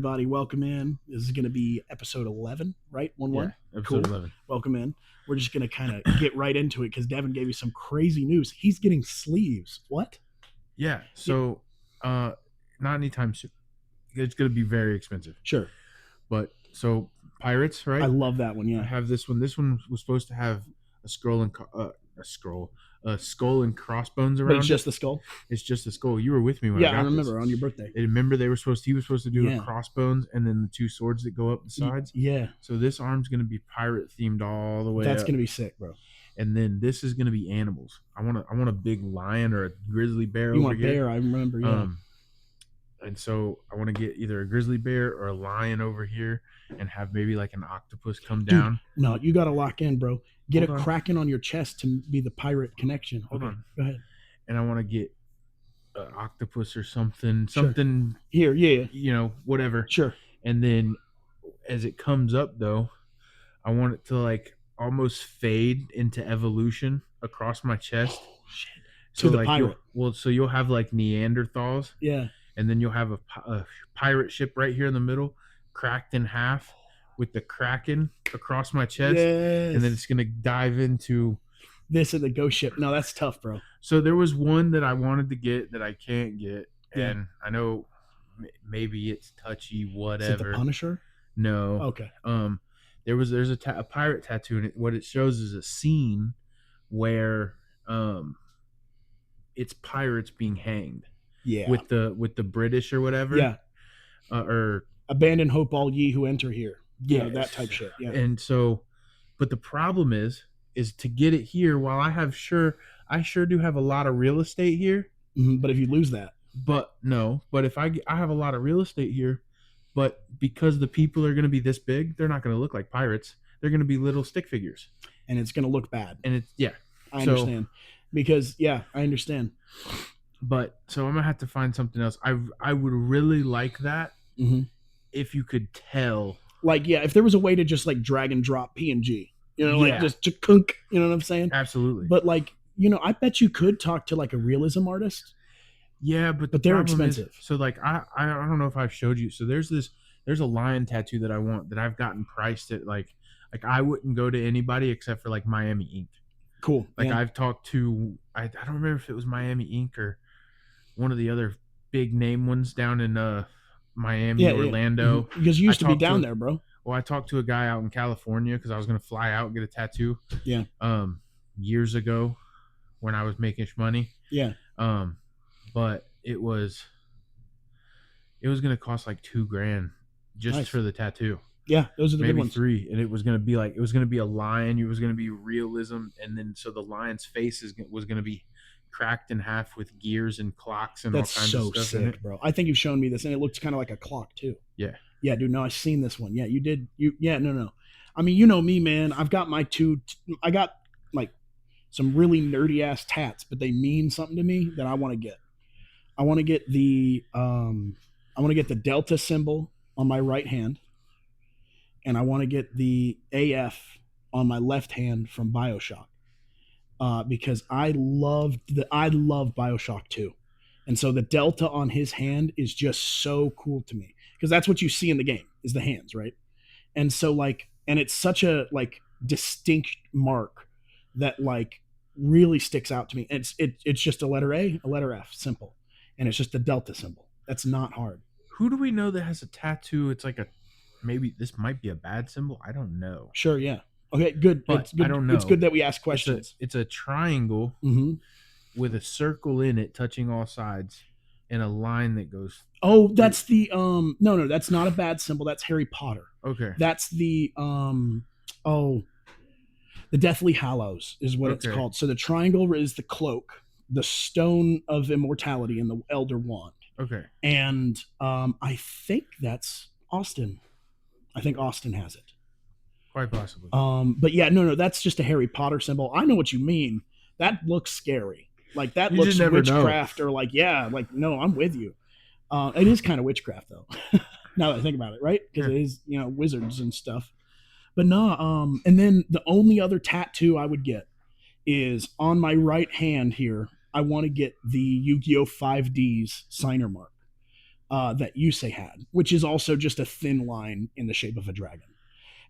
everybody. Welcome in. This is going to be episode 11, right? 1-1? Yeah, episode 11. Welcome in. We're just going to kind of get right into it because Devin gave you some crazy news. He's getting sleeves. What? Yeah, so not anytime soon. It's going to be very expensive. Sure. But so Pirates, right? I love that one, I yeah. have this one. This one was supposed to have a skull and crossbones around But it's just the skull? It's just a skull. You were with me when I got I remember this. on your birthday. I remember he was supposed to do a crossbones and then the two swords that go up the sides. Yeah. So this arm's going to be pirate themed all the way That's up. going to be sick, bro. And then this is going to be animals. I want a big lion or a grizzly bear. You want a bear? I remember, yeah. And so I want to get either a grizzly bear or a lion over here and have maybe like an octopus come down. Dude, no, you got to lock in, bro. Get Hold a on. kraken on your chest to be the pirate connection. Hold on. Go ahead. And I want to get an octopus or something. Here, yeah. You know, whatever. Sure. And then as it comes up, though, I want it to like almost fade into evolution across my chest. Oh, shit. So To the like pirate. so you'll have like Neanderthals. Yeah. And then you'll have a pirate ship right here in the middle, cracked in half with the kraken across my chest. Yes. And then it's going to dive into this and the ghost ship. No, that's tough, bro. So there was one that I wanted to get that I can't get. Yeah. And I know maybe it's touchy, whatever. Is it the Punisher? No. Okay. There's a pirate tattoo, and what it shows is a scene where it's pirates being hanged. Yeah. With the British or whatever. Yeah. Or abandon hope all ye who enter here. Yeah, that type shit. Yeah. And so, but the problem is to get it here. While I sure do have a lot of real estate here. Mm-hmm, but if you lose that. But if I have a lot of real estate here, but because the people are going to be this big, they're not going to look like pirates. They're going to be little stick figures. And it's going to look bad. And it's, yeah. I understand. Because, yeah, I understand. But so I'm going to have to find something else. I would really like that if you could tell. Like, yeah, if there was a way to just like drag and drop PNG, you know, like just kunk, you know what I'm saying? Absolutely. But like, you know, I bet you could talk to like a realism artist. Yeah, but they're expensive. So like I don't know if I've showed you. So there's a lion tattoo that I want that I've gotten priced at like I wouldn't go to anybody except for like Miami Ink. Cool. Like yeah. I've talked to I don't remember if it was Miami Ink or one of the other big name ones down in Miami, Orlando. Yeah. Mm-hmm. Because you used to be down there, bro. Well, I talked to a guy out in California because I was gonna fly out and get a tattoo. Yeah. Years ago when I was making money. Yeah. But it was going to cost like $2,000 just for the tattoo. Yeah, those are the maybe good ones. $3,000, and it was going to be a lion. It was going to be realism, and then so the lion's face was going to be cracked in half with gears and clocks and all kinds of stuff. That's so sick, in it. Bro. I think you've shown me this, and it looks kind of like a clock too. Yeah. Yeah, dude. No, I've seen this one. Yeah, you did. No. I mean, you know me, man. I've got my I got like some really nerdy ass tats, but they mean something to me that I want to get. I want to get the Delta symbol on my right hand, and I want to get the AF on my left hand from BioShock, because I love BioShock 2, and so the Delta on his hand is just so cool to me because that's what you see in the game is the hands, right? And so like, and it's such a like distinct mark that like really sticks out to me. It's just a letter A, a letter F, simple. And it's just a Delta symbol. That's not hard. Who do we know that has a tattoo? It's like maybe this might be a bad symbol. I don't know. Sure, yeah. Okay, good. But good. I don't know. It's good that we ask questions. It's a triangle with a circle in it touching all sides and a line that goes. Oh, that's the no, that's not a bad symbol. That's Harry Potter. Okay. That's the the Deathly Hallows is what it's called. So the triangle is the cloak, the stone of immortality, and the elder wand. Okay. And I think that's Austin. I think Austin has it. Quite possibly. But yeah, no, that's just a Harry Potter symbol. I know what you mean. That looks scary. Like that looks witchcraft or like, yeah, like, no, I'm with you. It is kind of witchcraft though. Now that I think about it, right? Because it is, you know, wizards and stuff. But no, and then the only other tattoo I would get is on my right hand here. I want to get the Yu-Gi-Oh! 5D's signer mark. that Yusei had, which is also just a thin line in the shape of a dragon.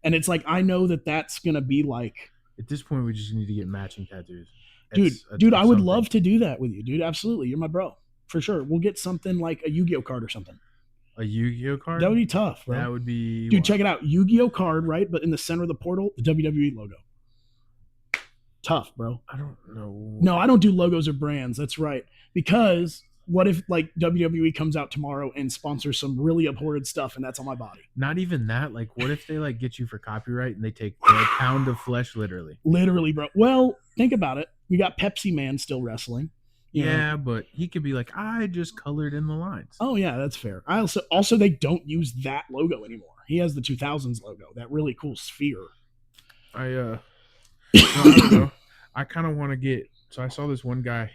And it's like, I know that that's going to be like... At this point, we just need to get matching tattoos. Dude, I would love to do that with you, dude. Absolutely. You're my bro. For sure. We'll get something like a Yu-Gi-Oh card or something. A Yu-Gi-Oh card? That would be tough, bro. That would be... Dude, check it out. Yu-Gi-Oh card, right? But in the center of the portal, the WWE logo. Tough, bro. I don't know. No, I don't do logos or brands. That's right. Because... what if like WWE comes out tomorrow and sponsors some really abhorrent stuff and that's on my body? Not even that. Like, what if they like get you for copyright and they take a pound of flesh, literally? Literally, bro. Well, think about it. We got Pepsi Man still wrestling. Yeah, but he could be like, I just colored in the lines. Oh yeah, that's fair. I also they don't use that logo anymore. He has the 2000s logo, that really cool sphere. I don't know. I kind of want to get. So I saw this one guy.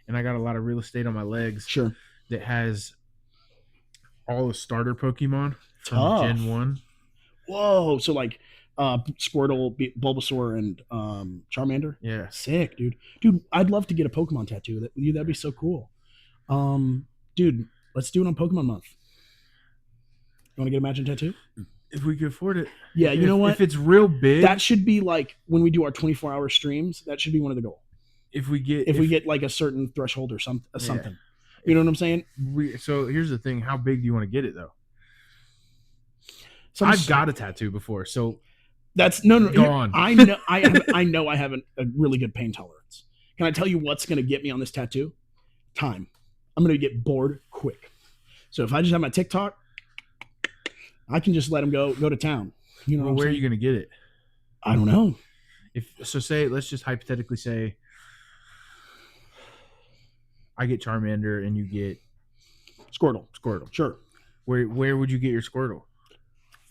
And I got a lot of real estate on my legs. Sure. That has all the starter Pokemon from Tough. Gen 1. Whoa. So like Squirtle, Bulbasaur, and Charmander? Yeah. Sick, dude. Dude, I'd love to get a Pokemon tattoo with you. That'd be so cool. Dude, let's do it on Pokemon Month. You want to get a matching tattoo? If we could afford it. Yeah, you know what? If it's real big. That should be like when we do our 24-hour streams. That should be one of the goals. If we get like a certain threshold or something, Yeah. You know what I'm saying? So here's the thing: how big do you want to get it though? I've got a tattoo before, so that's no. Go on. I know I have a really good pain tolerance. Can I tell you what's going to get me on this tattoo? Time. I'm going to get bored quick. So if I just have my TikTok, I can just let him go to town. You know, well, where are you going to get it? I don't know. Let's just hypothetically say I get Charmander and you get Squirtle. Sure. Where would you get your Squirtle?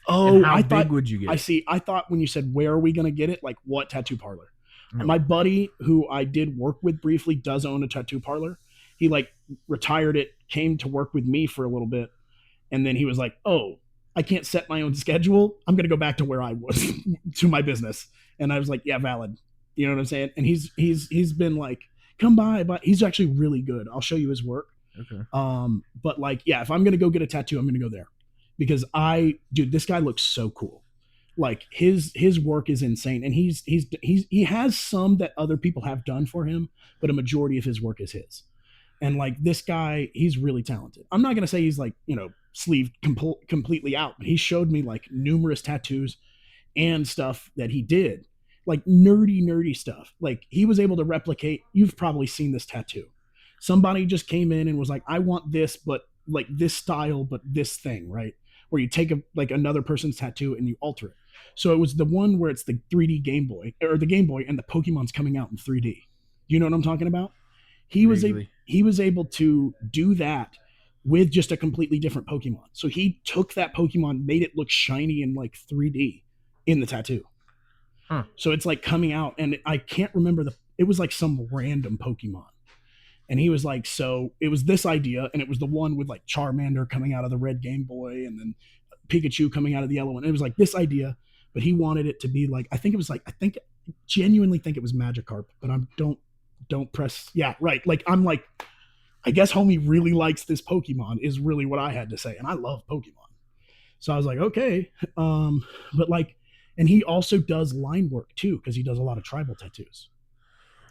Oh, and how big would you get? I see. I thought when you said where are we going to get it, like what tattoo parlor? And my buddy, who I did work with briefly, does own a tattoo parlor. He like retired it, came to work with me for a little bit, and then he was like, "Oh, I can't set my own schedule. I'm going to go back to where I was to my business." And I was like, "Yeah, valid." You know what I'm saying? And he's been like, "Come by," but he's actually really good. I'll show you his work. Okay. But like, yeah, if I'm going to go get a tattoo, I'm going to go there because dude, this guy looks so cool. Like his work is insane. And he has some that other people have done for him, but a majority of his work is his. And like this guy, he's really talented. I'm not going to say he's like, sleeved completely out, but he showed me like numerous tattoos and stuff that he did, like nerdy stuff. Like he was able to replicate, you've probably seen this tattoo. Somebody just came in and was like, I want this, but like this style, but this thing, right? Where you take another person's tattoo and you alter it. So it was the one where it's the 3D Game Boy or the Game Boy and the Pokemon's coming out in 3D. You know what I'm talking about? He was able to do that with just a completely different Pokemon. So he took that Pokemon, made it look shiny in like 3D in the tattoo. Huh. So it's like coming out, and I can't remember it was like some random Pokemon. And he was like, so it was this idea, and it was the one with like Charmander coming out of the red Game Boy and then Pikachu coming out of the yellow one. It was like this idea, but he wanted it to be like, I genuinely think it was Magikarp, but don't press. Yeah, right. Like, I'm like, I guess homie really likes this Pokemon is really what I had to say. And I love Pokemon. So I was like, okay. But like, and he also does line work too, because he does a lot of tribal tattoos.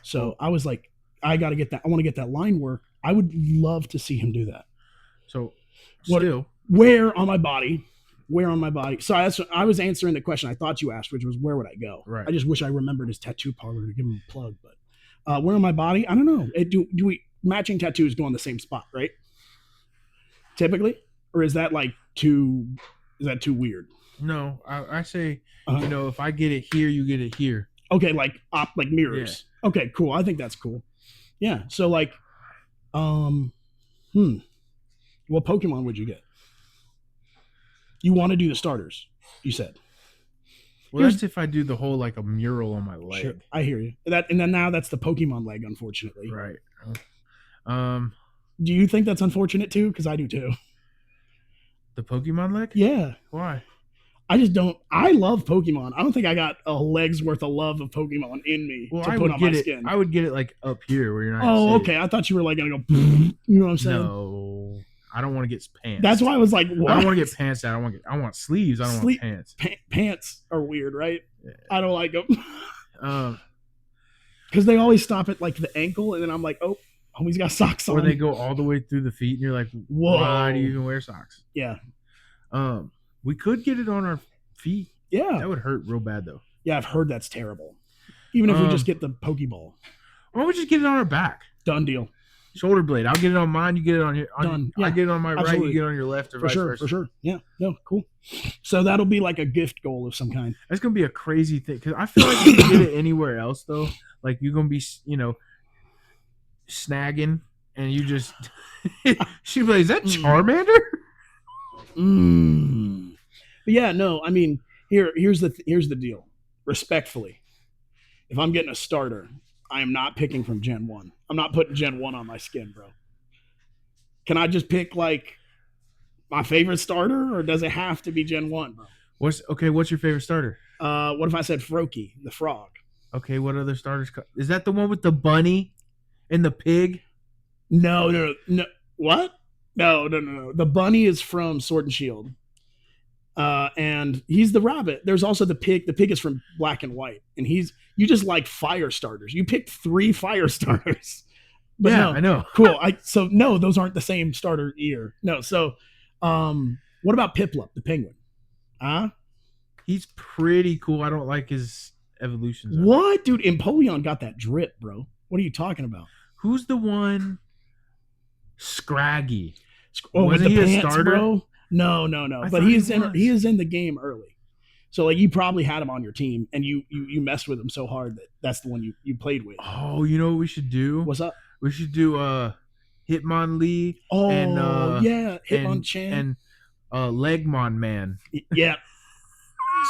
So I was like, I got to get that. I want to get that line work. I would love to see him do that. So where on my body? So I was answering the question I thought you asked, which was where would I go? Right. I just wish I remembered his tattoo parlor to give him a plug. But where on my body? I don't know. Do we matching tattoos go on the same spot, right? Typically, or is that too weird? No, I say if I get it here, you get it here. Okay, like mirrors. Yeah. Okay, cool. I think that's cool. Yeah. So what Pokemon would you get? You want to do the starters, you said. Well, that's if I do the whole a mural on my leg. Sure, I hear you. And then now that's the Pokemon leg, unfortunately. Right. Do you think that's unfortunate too? Because I do too. The Pokemon leg? Yeah. Why? I just don't. I love Pokemon. I don't think I got a leg's worth of love of Pokemon in me to put on my skin. I would get it up here where you're not. Oh, okay. I thought you were gonna go. You know what I'm saying? No, I don't want to get pants. That's why I was like, what? I don't want to get pants out. I want sleeves. I don't want pants. Pants are weird, right? Yeah. I don't like them. Because they always stop at like the ankle, and then I'm like, oh, homie's got socks on. Or they go all the way through the feet, and you're like, whoa, why do you even wear socks? Yeah. We could get it on our feet. Yeah. That would hurt real bad, though. Yeah, I've heard that's terrible. Even if we just get the Pokeball. Or we just get it on our back. Done deal. Shoulder blade. I'll get it on mine. You get it on your. Done. Yeah, I get it on my absolutely. right. You get it on your left, or for vice sure. versa. For sure. Yeah. No. Cool. So that'll be like a gift goal of some kind. That's gonna be a crazy thing because I feel like if you get it anywhere else though, like you're gonna be, snagging, and you just. She'd be like, "Is that Charmander?" But yeah, no. I mean, here's the deal. Respectfully, if I'm getting a starter, I am not picking from Gen 1. I'm not putting Gen 1 on my skin, bro. Can I just pick, like, my favorite starter, or does it have to be Gen 1, bro? What's your favorite starter? What if I said Froakie, the frog? Okay, what other starters? Is that the one with the bunny and the pig? No. What? No. The bunny is from Sword and Shield. And he's the rabbit. There's also the pig. The pig is from Black and White. And you just like fire starters. You picked 3 fire starters. But yeah, no, I know. Cool. So no, those aren't the same starter year. No. So, what about Piplup, the penguin? Huh? He's pretty cool. I don't like his evolutions. What, dude? Empoleon got that drip, bro. What are you talking about? Who's the one? Scraggy. Oh, wasn't with the he pants, a starter? Bro? No. But he is in the game early. So like you probably had him on your team, and you messed with him so hard that's the one you played with. Oh, you know what we should do? What's up? We should do Hitmonlee. Oh, and yeah, Hitmonchan and Legmon Man. Yeah.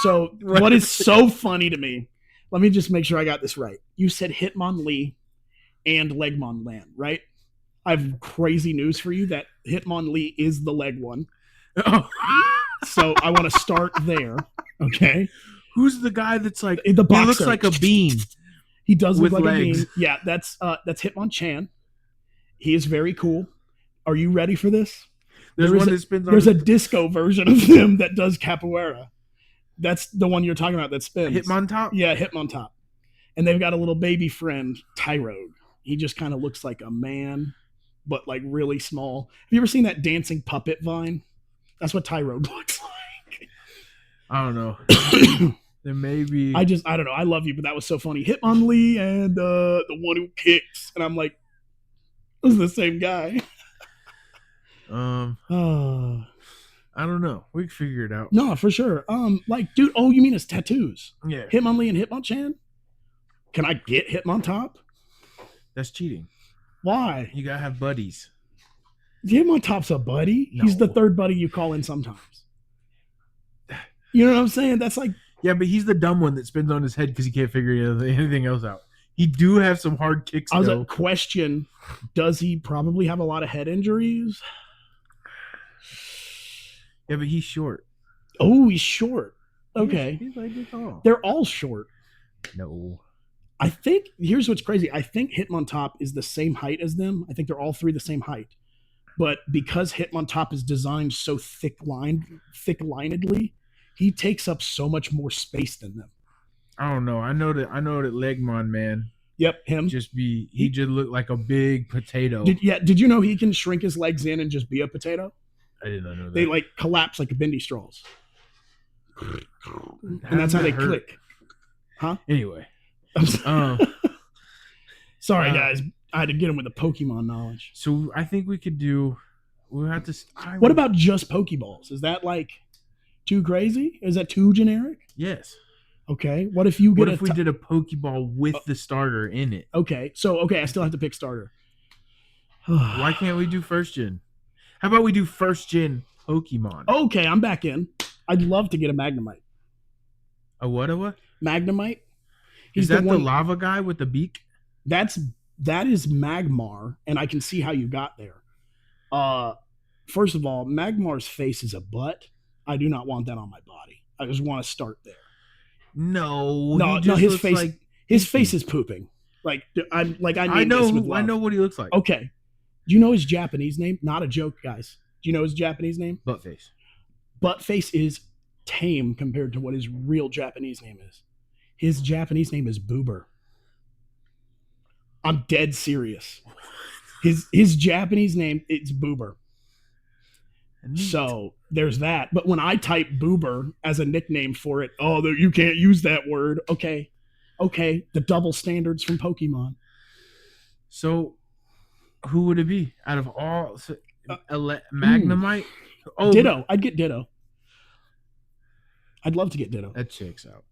So what is so funny to me? Let me just make sure I got this right. You said Hitmonlee and Legmonland, right? I have crazy news for you that Hitmonlee is the leg one. Oh. So I want to start there. Okay. Who's the guy that's like the boxer? He looks like a bean. He does look with like legs. a bean. Yeah, that's Hitmonchan. He is very cool. Are you ready for this? There's a disco version of him that does capoeira. That's the one you're talking about that spins. Hitmontop? Yeah, Hitmontop. And they've got a little baby friend, Tyrogue. He just kind of looks like a man, but like really small. Have you ever seen that dancing puppet vine? That's what Tyrogue looks like. I don't know. There may be. I don't know. I love you, but that was so funny. Hitmonlee and the one who kicks. And I'm like, this is the same guy. I don't know. We can figure it out. No, for sure. Like, dude, you mean his tattoos? Yeah. Hitmonlee and Hitmonchan? Can I get Hitmontop? That's cheating. Why? You gotta have buddies. Hitmontop's a buddy. No. He's the third buddy you call in sometimes. You know what I'm saying? That's like. Yeah, but he's the dumb one that spins on his head because he can't figure anything else out. He do have some hard kicks, I was though. a question. Does he probably have a lot of head injuries? Yeah, but he's short. Oh, he's short. Okay. He's like this tall. They're all short. No. I think, here's what's crazy. I think Hitmontop is the same height as them. I think they're all 3 the same height. But because Hitmontop is designed so thick-linedly, he takes up so much more space than them. I don't know. I know that Legmon Man. Yep, him. He just looked like a big potato. Did you know he can shrink his legs in and just be a potato? I did not know that. They like collapse like bendy straws. And that's how they click. Huh? Anyway. Sorry, guys. I had to get him with the Pokemon knowledge. So I think we'll have to. What about just Pokeballs? Is that like too crazy? Is that too generic? Yes. Okay. What if we did a Pokeball with the starter in it? Okay. I still have to pick starter. Why can't we do first gen? How about we do first gen Pokemon? Okay, I'm back in. I'd love to get a Magnemite. A what? Magnemite. Is that the lava guy with the beak? That is Magmar, and I can see how you got there. First of all, Magmar's face is a butt. I do not want that on my body. I just want to start there. No, his face is pooping. I know what he looks like. Okay. Do you know his Japanese name? Not a joke, guys. Do you know his Japanese name? Buttface. Buttface is tame compared to what his real Japanese name is. His Japanese name is Boober. I'm dead serious. His Japanese name is Boober. Neat. So there's that. But when I type Boober as a nickname for it, you can't use that word. Okay. The double standards from Pokemon. So who would it be out of all? Magnemite? Oh, Ditto. I'd get Ditto. I'd love to get Ditto. That checks out.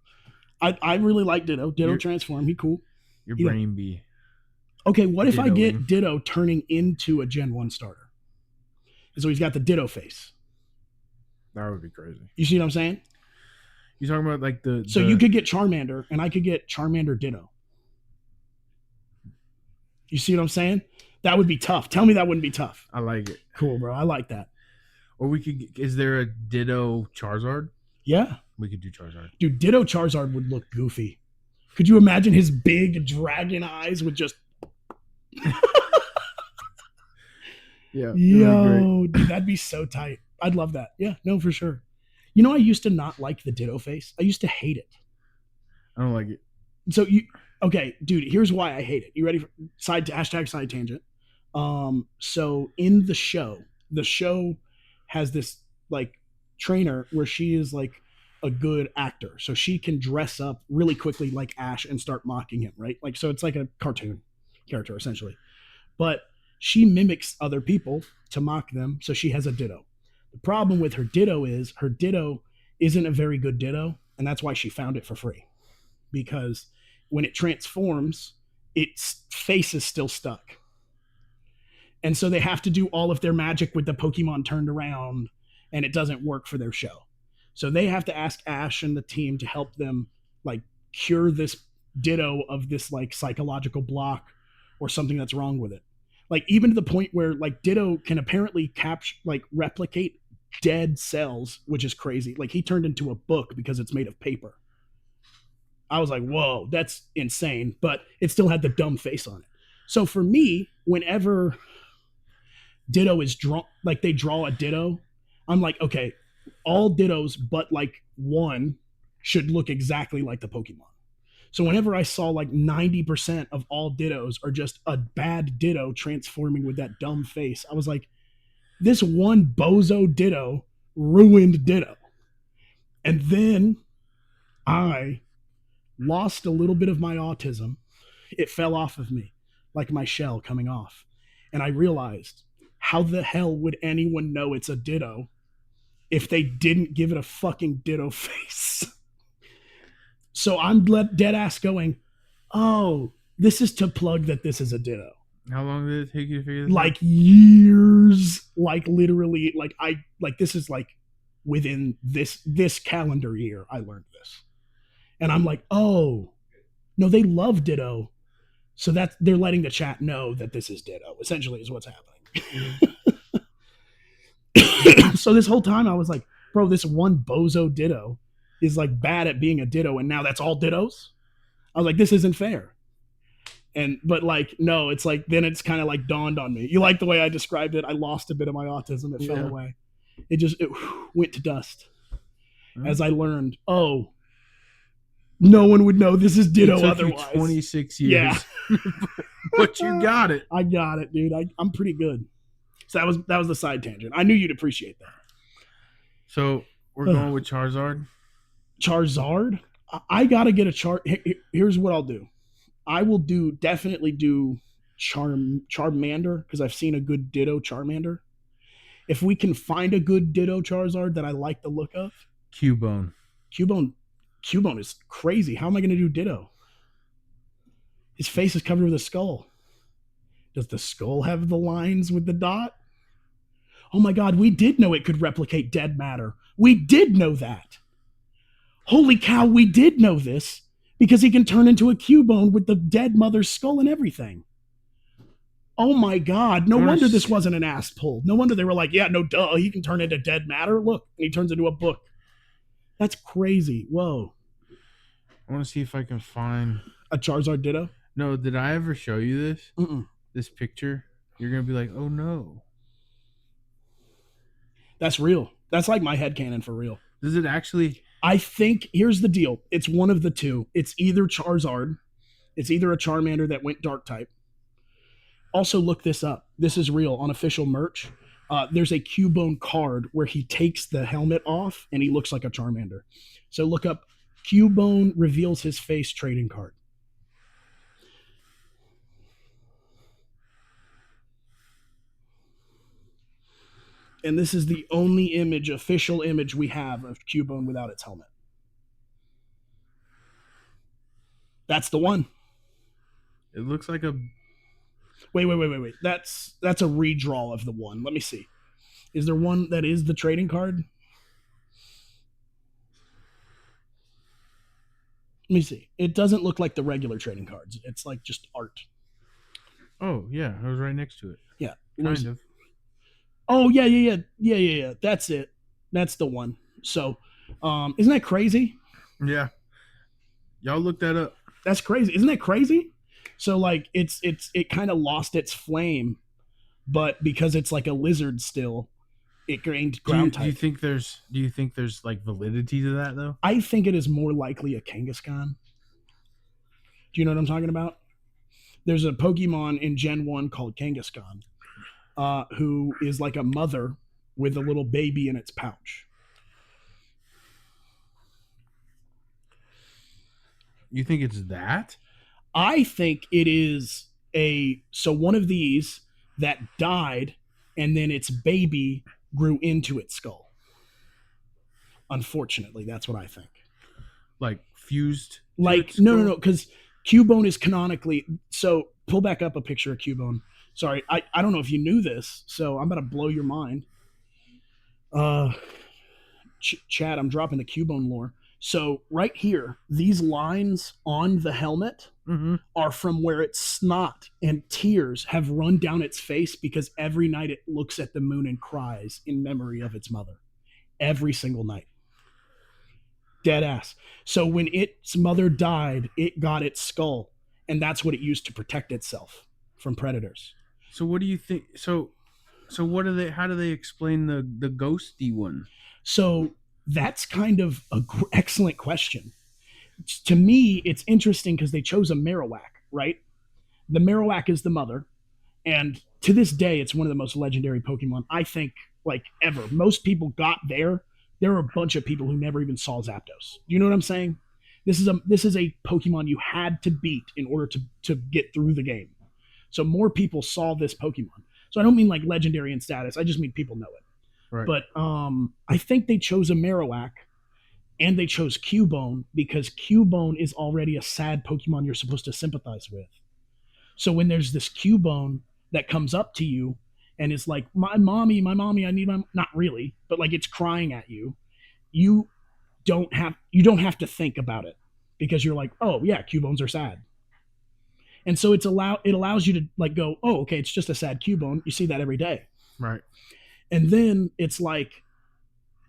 I really like Ditto. Ditto transform. He cool. Your brain be. Okay, what if I get Ditto turning into a Gen 1 starter? And so he's got the Ditto face. That would be crazy. You see what I'm saying? You're talking about like the... So you could get Charmander, and I could get Charmander Ditto. You see what I'm saying? That would be tough. Tell me that wouldn't be tough. I like it. Cool, bro. I like that. Or we could... Is there a Ditto Charizard? Yeah. We could do Charizard. Dude, Ditto Charizard would look goofy. Could you imagine his big dragon eyes with just... Yeah. Yo, dude, that'd be so tight. I'd love that. Yeah, no, for sure. You know, I used to not like the Ditto face. I used to hate it. I don't like it. So okay, dude, here's why I hate it. You ready for side tangent? So in the show has this like trainer where she is like a good actor. So she can dress up really quickly like Ash and start mocking him, right? Like, so it's like a cartoon character essentially. But she mimics other people to mock them, so she has a Ditto. The problem with her Ditto is her Ditto isn't a very good Ditto, and that's why she found it for free. Because when it transforms, its face is still stuck. And so they have to do all of their magic with the Pokemon turned around, and it doesn't work for their show. So they have to ask Ash and the team to help them like cure this Ditto of this like psychological block or something that's wrong with it. Like even to the point where like Ditto can apparently replicate dead cells, which is crazy. Like he turned into a book because it's made of paper. I was like, whoa, that's insane. But it still had the dumb face on it. So for me, whenever Ditto is they draw a Ditto, I'm like, okay, all Dittos but like one should look exactly like the Pokemon. So whenever I saw like 90% of all Dittos are just a bad Ditto transforming with that dumb face, I was like, this one bozo Ditto ruined Ditto. And then I lost a little bit of my autism. It fell off of me like my shell coming off. And I realized, how the hell would anyone know it's a Ditto if they didn't give it a fucking Ditto face? So I'm dead ass going, oh, this is to plug that this is a Ditto. How long did it take you to figure this out? Like years, like literally, this is like within this calendar year I learned this. And I'm like, oh, no, they love Ditto. So that they're letting the chat know that this is Ditto, essentially is what's happening. So this whole time I was like, bro, this one bozo Ditto is like bad at being a Ditto, and now that's all Dittos. I was like, this isn't fair. But like, no, it's like, then it's kind of like dawned on me. You like the way I described it? I lost a bit of my autism. It fell away. It went to dust as I learned, oh, no one would know this is Ditto otherwise. 26 years. Yeah. But you got it. I got it, dude. I'm pretty good. So that was the side tangent. I knew you'd appreciate that. So we're going with Charizard? Charizard? I got to get a Here's what I'll do. I will definitely do Charmander, because I've seen a good Ditto Charmander. If we can find a good Ditto Charizard that I like the look of. Cubone is crazy. How am I going to do Ditto? His face is covered with a skull. Does the skull have the lines with the dot? Oh my God, we did know it could replicate dead matter. We did know that. Holy cow, we did know this, because he can turn into a Cubone with the dead mother's skull and everything. Oh my God, no wonder this wasn't an ass pull. No wonder they were like, yeah, no duh, he can turn into dead matter. Look, and he turns into a book. That's crazy. Whoa. I want to see if I can find a Charizard Ditto. No, did I ever show you this? Mm-mm. This picture? You're going to be like, oh no. That's real. That's like my headcanon for real. Does it actually? I think, here's the deal. It's one of the two. I think, here's the deal. It's one of the two. It's either Charizard, it's either a Charmander that went dark type. Also, look this up. This is real on official merch. There's a Cubone card where he takes the helmet off and he looks like a Charmander. So look up Cubone reveals his face trading card. And this is the only image, official image we have of Cubone without its helmet. That's the one. It looks like a. Wait. That's a redraw of the one. Let me see. Is there one that is the trading card? Let me see. It doesn't look like the regular trading cards. It's like just art. Oh yeah, I was right next to it. Yeah, kind of. Oh yeah. That's it. That's the one. So, isn't that crazy? Yeah. Y'all look that up. That's crazy. Isn't that crazy? So like it kind of lost its flame, but because it's like a lizard still, it gained ground type. Do you think there's like validity to that though? I think it is more likely a Kangaskhan. Do you know what I'm talking about? There's a Pokemon in Gen 1 called Kangaskhan, who is like a mother with a little baby in its pouch. You think it's that? I think it is one of these that died and then its baby grew into its skull. Unfortunately, that's what I think. Like fused? Like, no, because Cubone is canonically... So, pull back up a picture of Cubone. Sorry, I don't know if you knew this, so I'm about to blow your mind. Chad, I'm dropping the Cubone lore. So right here, these lines on the helmet are from where its snot and tears have run down its face because every night it looks at the moon and cries in memory of its mother. Every single night. Dead ass. So when its mother died, it got its skull, and that's what it used to protect itself from predators. So what do you think? So what do they? How do they explain the ghosty one? So that's kind of an excellent question. To me, it's interesting because they chose a Marowak, right? The Marowak is the mother, and to this day, it's one of the most legendary Pokemon, I think, like, ever. Most people got there. There are a bunch of people who never even saw Zapdos. You know what I'm saying? This is a Pokemon you had to beat in order to get through the game. So more people saw this Pokemon. So I don't mean like legendary in status. I just mean people know it. Right. But I think they chose a Marowak and they chose Cubone because Cubone is already a sad Pokemon you're supposed to sympathize with. So when there's this Cubone that comes up to you and is like, my mommy, I need my... Not really, but like it's crying at you. You don't have to think about it because you're like, oh yeah, Cubones are sad. And so it allows you to like go, oh, okay, it's just a sad Cubone. You see that every day. Right. And then it's like,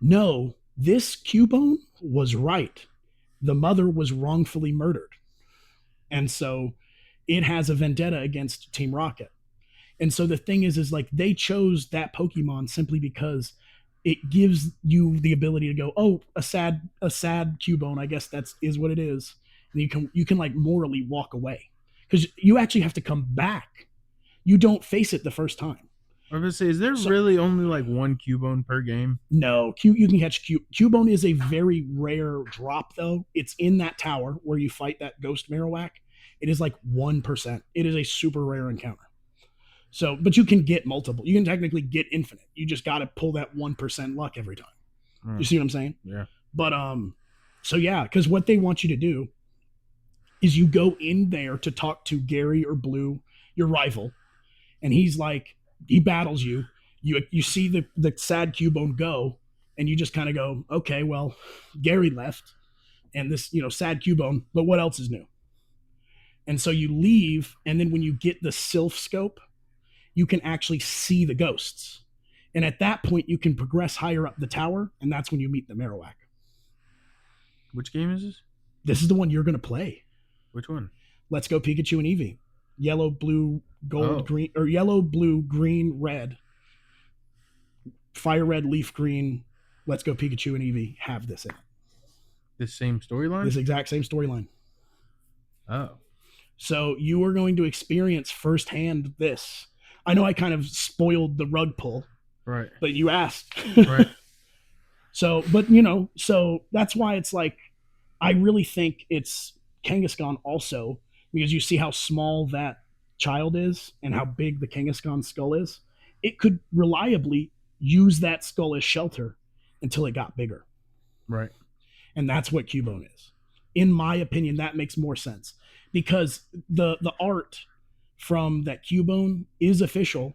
no, this Cubone was right. The mother was wrongfully murdered. And so it has a vendetta against Team Rocket. And so the thing is like they chose that Pokemon simply because it gives you the ability to go, oh, a sad Cubone, I guess is what it is. And you can like morally walk away. Because you actually have to come back. You don't face it the first time. I was going to say, is there really only like one Cubone per game? No, you can catch Cubone is a very rare drop, though. It's in that tower where you fight that Ghost Marowak. It is like 1%. It is a super rare encounter. So, but you can get multiple. You can technically get infinite. You just got to pull that 1% luck every time. You see what I'm saying? Yeah. But, so yeah, because what they want you to do is you go in there to talk to Gary or Blue, your rival, and he's like, he battles you. You see the sad Cubone go, and you just kind of go, okay, well, Gary left, and this, sad Cubone, but what else is new? And so you leave, and then when you get the Sylph scope, you can actually see the ghosts. And at that point, you can progress higher up the tower, and that's when you meet the Marowak. Which game is this? This is the one you're going to play. Which one? Let's Go Pikachu and Eevee. Yellow, blue, gold, green, or yellow, blue, green, red. Fire Red, Leaf Green, Let's Go Pikachu, and Eevee have this in it. This same storyline? This exact same storyline. Oh. So you are going to experience firsthand this. I know I kind of spoiled the rug pull. Right. But you asked. Right. So that's why it's like, I really think it's Kangaskhan also, because you see how small that child is and how big the Kangaskhan skull is. It could reliably use that skull as shelter until it got bigger. Right. And that's what Cubone is. In my opinion, that makes more sense because the art from that Cubone is official,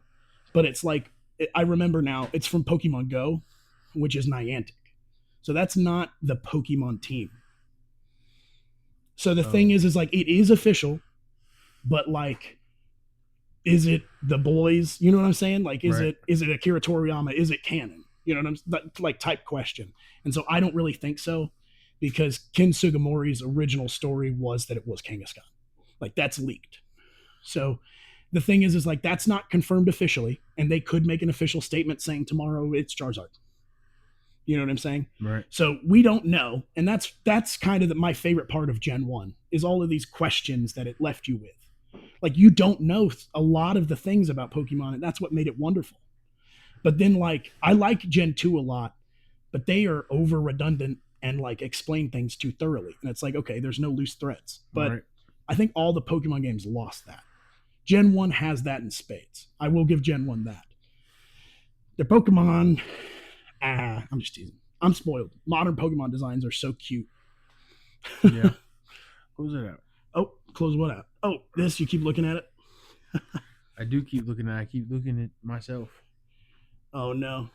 but it's like, I remember now, it's from Pokemon Go, which is Niantic. So that's not the Pokemon team. So the thing is like, it is official, but like, is it the boys? You know what I'm saying? Like, is it Akira Toriyama? Is it canon? You know what I'm that, like type question. And so I don't really think so, because Ken Sugimori's original story was that it was Kangaskhan. Like, that's leaked. So the thing is like, that's not confirmed officially, and they could make an official statement saying tomorrow it's Charizard. You know what I'm saying? Right. So we don't know, and that's kind of my favorite part of Gen 1 is all of these questions that it left you with. Like, you don't know a lot of the things about Pokemon, and that's what made it wonderful. But then, like, I like Gen 2 a lot, but they are over redundant and like explain things too thoroughly. And it's like, okay, there's no loose threads. But I think all the Pokemon games lost that. Gen 1 has that in spades. I will give Gen 1 that. Their Pokemon, I'm just teasing. I'm spoiled. Modern Pokemon designs are so cute. Yeah. Close it out. Oh, close what out? Oh, this, you keep looking at it? I do keep looking at it. I keep looking at myself. Oh, no.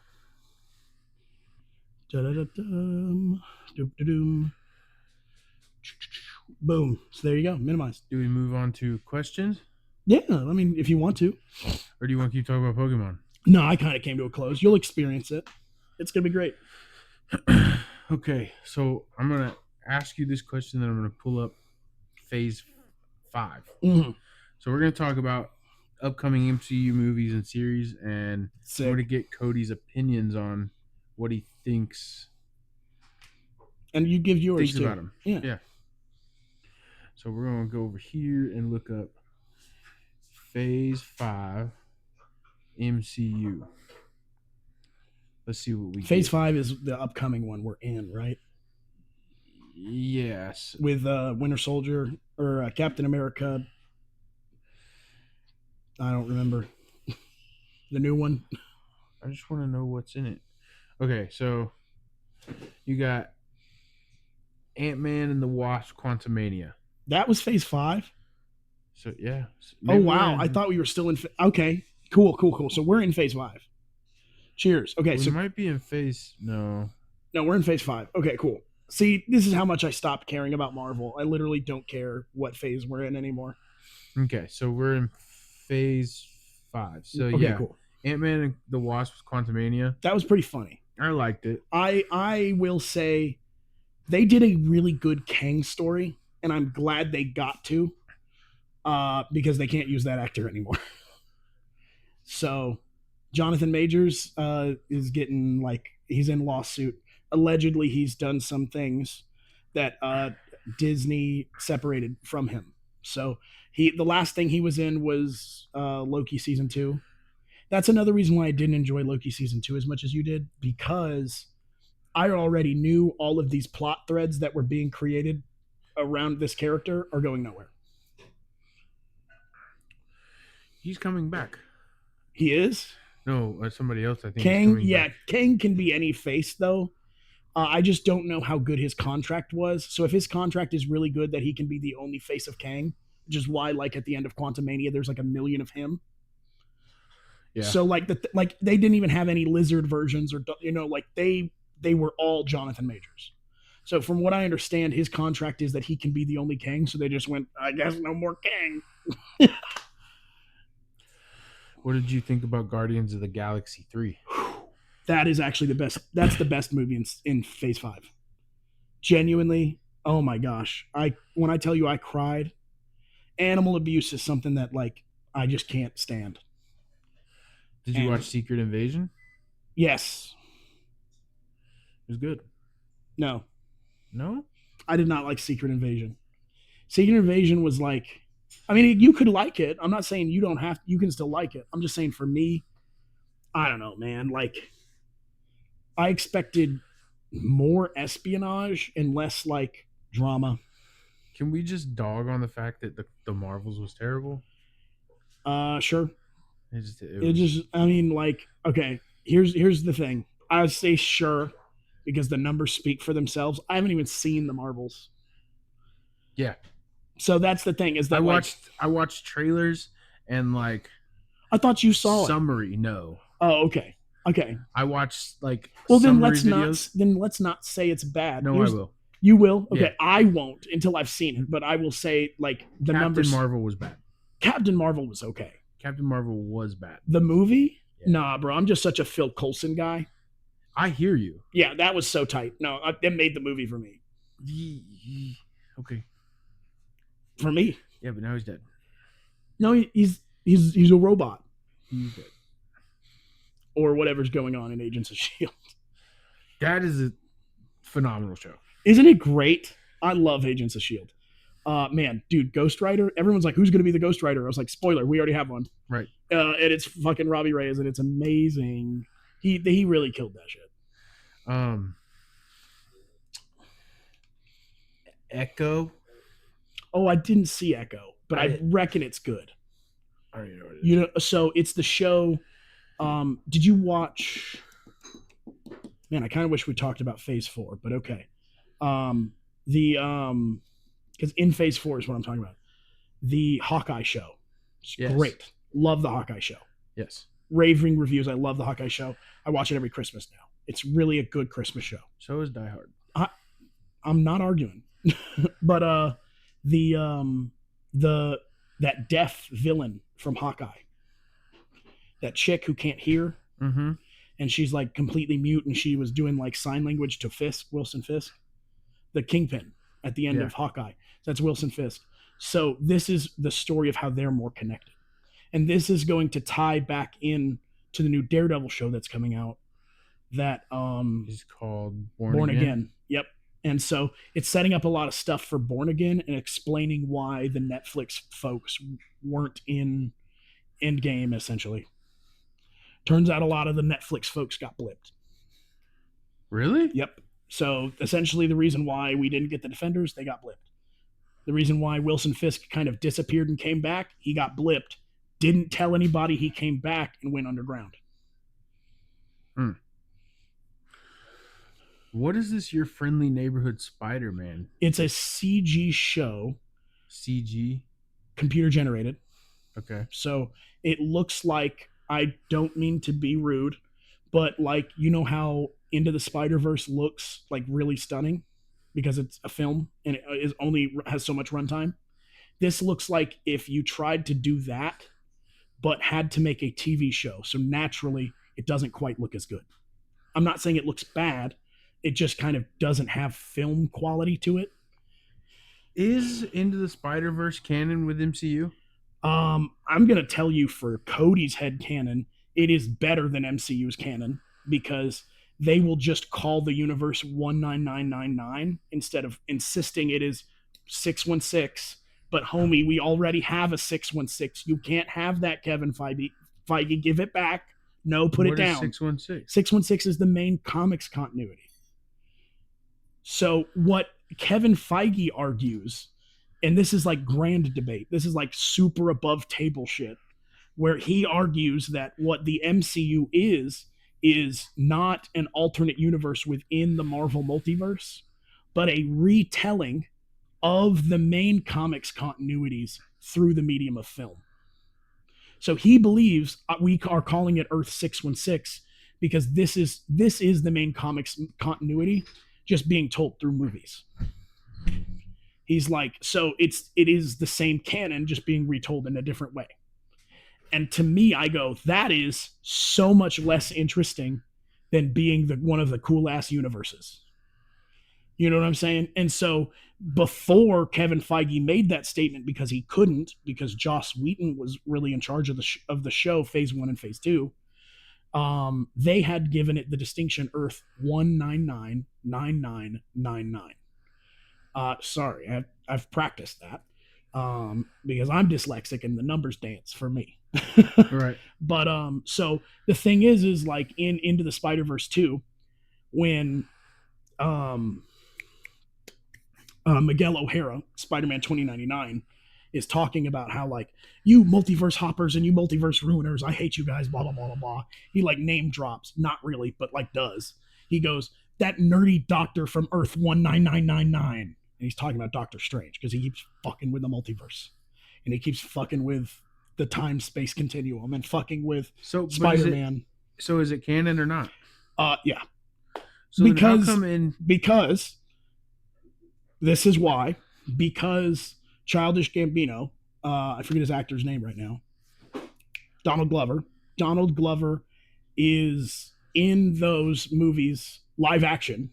Boom. So there you go. Minimize. Do we move on to questions? Yeah, I mean, if you want to. Or do you want to keep talking about Pokemon? No, I kind of came to a close. You'll experience it. It's going to be great. Okay, so I'm going to ask you this question, then I'm going to pull up Phase 5. Mm-hmm. So we're going to talk about upcoming MCU movies and series, and I'm going to get Cody's opinions on what he thinks. And you give yours too. About him. Yeah. So we're going to go over here and look up Phase 5 MCU. Let's see what we Phase 5 is the upcoming one we're in, right? Yes. With Winter Soldier or Captain America. I don't remember. The new one. I just want to know what's in it. Okay, so you got Ant-Man and the Wasp: Quantumania. That was Phase 5? So, yeah. Oh, wow. I thought we were still in... Okay. Cool. So we're in Phase 5. Cheers. Okay, we might be in Phase... No, we're in Phase 5. Okay, cool. See, this is how much I stopped caring about Marvel. I literally don't care what phase we're in anymore. Okay, so we're in Phase 5. So, okay, yeah. Cool. Ant-Man and the Wasp: Quantumania. That was pretty funny. I liked it. I will say they did a really good Kang story, and I'm glad they got to, because they can't use that actor anymore. So Jonathan Majors is getting, like, he's in lawsuit. Allegedly, he's done some things that Disney separated from him. So the last thing he was in was Loki season 2. That's another reason why I didn't enjoy Loki season 2 as much as you did, because I already knew all of these plot threads that were being created around this character are going nowhere. He's coming back. He is? No, somebody else, I think. Kang, yeah, back. Kang can be any face, though. I just don't know how good his contract was. So if his contract is really good that he can be the only face of Kang, which is why, like, at the end of Quantumania, there's like 1 million of him. Yeah. So like they didn't even have any lizard versions, or, you know, like they were all Jonathan Majors. So from what I understand, his contract is that he can be the only Kang. So they just went, I guess no more Kang. What did you think about Guardians of the Galaxy 3? That is actually the best. That's the best movie in Phase 5. Genuinely, oh my gosh! When I tell you I cried, animal abuse is something that, like, I just can't stand. Did you watch Secret Invasion? Yes. It was good. No. No? I did not like Secret Invasion. Secret Invasion was like, I mean, you could like it. I'm not saying you don't have. You can still like it. I'm just saying for me, I don't know, man. Like, I expected more espionage and less like drama. Can we just dog on the fact that the Marvels was terrible? Sure. It It was, just, I mean, like, okay. Here's the thing. I would say sure because the numbers speak for themselves. I haven't even seen the Marvels, yeah. so that's the thing. Is that I watched trailers and like I thought you saw it. summary. No. Oh, okay. Okay. I watched like Well, then summary let's videos. not say it's bad. No, I will. You will? Okay. Yeah. I won't until I've seen it, but I will say like the Captain numbers. Marvel was bad. Captain Marvel was okay. Captain Marvel was bad. The movie? Yeah. Nah, bro. I'm just such a Phil Coulson guy. I hear you. Yeah, that was so tight. No, it made the movie for me. Okay. For me. Yeah, but now he's dead. No, he's a robot. He's dead. Or whatever's going on in Agents of S.H.I.E.L.D. That is a phenomenal show. Isn't it great? I love Agents of S.H.I.E.L.D. Man, dude, Ghost Rider. Everyone's like, who's going to be the Ghost Rider? I was like, spoiler, we already have one. Right. And it's fucking Robbie Reyes, and it's amazing. He really killed that shit. Echo. Oh, I didn't see Echo, but I reckon it's good. I don't know what it is. You know, so it's the show. Did you watch? Man, I kind of wish we talked about Phase 4, but okay. Because in Phase 4 is what I'm talking about. The Hawkeye show. It's great. Love the Hawkeye show. Yes. Raving reviews. I love the Hawkeye show. I watch it every Christmas now. It's really a good Christmas show. So is Die Hard. I'm not arguing. But that deaf villain from Hawkeye. That chick who can't hear. Mm-hmm. And she's like completely mute, and she was doing like sign language to Fisk, Wilson Fisk, the Kingpin at the end of Hawkeye. That's Wilson Fisk. So this is the story of how they're more connected. And this is going to tie back in to the new Daredevil show that's coming out that is called Born Again. Yep. And so it's setting up a lot of stuff for Born Again and explaining why the Netflix folks weren't in Endgame, essentially. Turns out a lot of the Netflix folks got blipped. Really? Yep. So essentially the reason why we didn't get the Defenders, they got blipped. The reason why Wilson Fisk kind of disappeared and came back, he got blipped. Didn't tell anybody he came back and went underground. What is this, Your Friendly Neighborhood Spider-Man? It's a CG show. CG? Computer generated. Okay. So it looks like, I don't mean to be rude, but like, you know how Into the Spider-Verse looks like really stunning because it's a film and it has so much runtime? This looks like if you tried to do that, but had to make a TV show. So naturally, it doesn't quite look as good. I'm not saying it looks bad. It just kind of doesn't have film quality to it. Is Into the Spider-Verse canon with MCU? I'm going to tell you for Cody's head canon, it is better than MCU's canon because they will just call the universe 19999 instead of insisting it is 616. But homie, we already have a 616. You can't have that, Kevin Feige. Feige, give it back. No, put it down. 616? 616 is the main comics continuity. So what Kevin Feige argues, and this is like grand debate, this is like super above table shit, where he argues that what the MCU is not an alternate universe within the Marvel multiverse, but a retelling of the main comics continuities through the medium of film. So he believes we are calling it Earth 616 because this is the main comics continuity just being told through movies. He's like, so it is the same canon just being retold in a different way. And to me, I go, that is so much less interesting than being one of the cool ass universes. You know what I'm saying? And so before Kevin Feige made that statement, because he couldn't, because Joss Whedon was really in charge of the show, phase 1 and phase 2, they had given it the distinction Earth 1999999. Sorry, I've practiced that because I'm dyslexic and the numbers dance for me. Right. But so the thing is like in Into the Spider-Verse 2, when Miguel O'Hara, Spider-Man 2099, is talking about how like you multiverse hoppers and you multiverse ruiners, I hate you guys, blah blah blah blah blah. He like name drops, not really, but like does. He goes, that nerdy doctor from Earth 19999. And he's talking about Doctor Strange because he keeps fucking with the multiverse. And he keeps fucking with the time space continuum and fucking with Spider-Man. So is it canon or not? Yeah. So because how come in because this is why, because Childish Gambino, I forget his actor's name right now, Donald Glover is in those movies live action,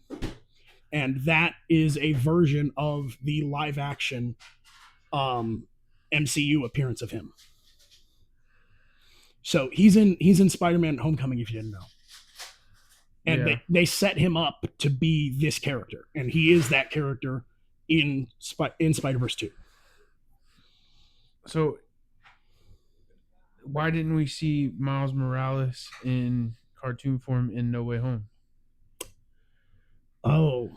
and that is a version of the live action MCU appearance of him. So he's in Spider-Man Homecoming, if you didn't know. And they set him up to be this character, and he is that character in Spider-Verse 2. So why didn't we see Miles Morales in cartoon form in No Way Home? Oh,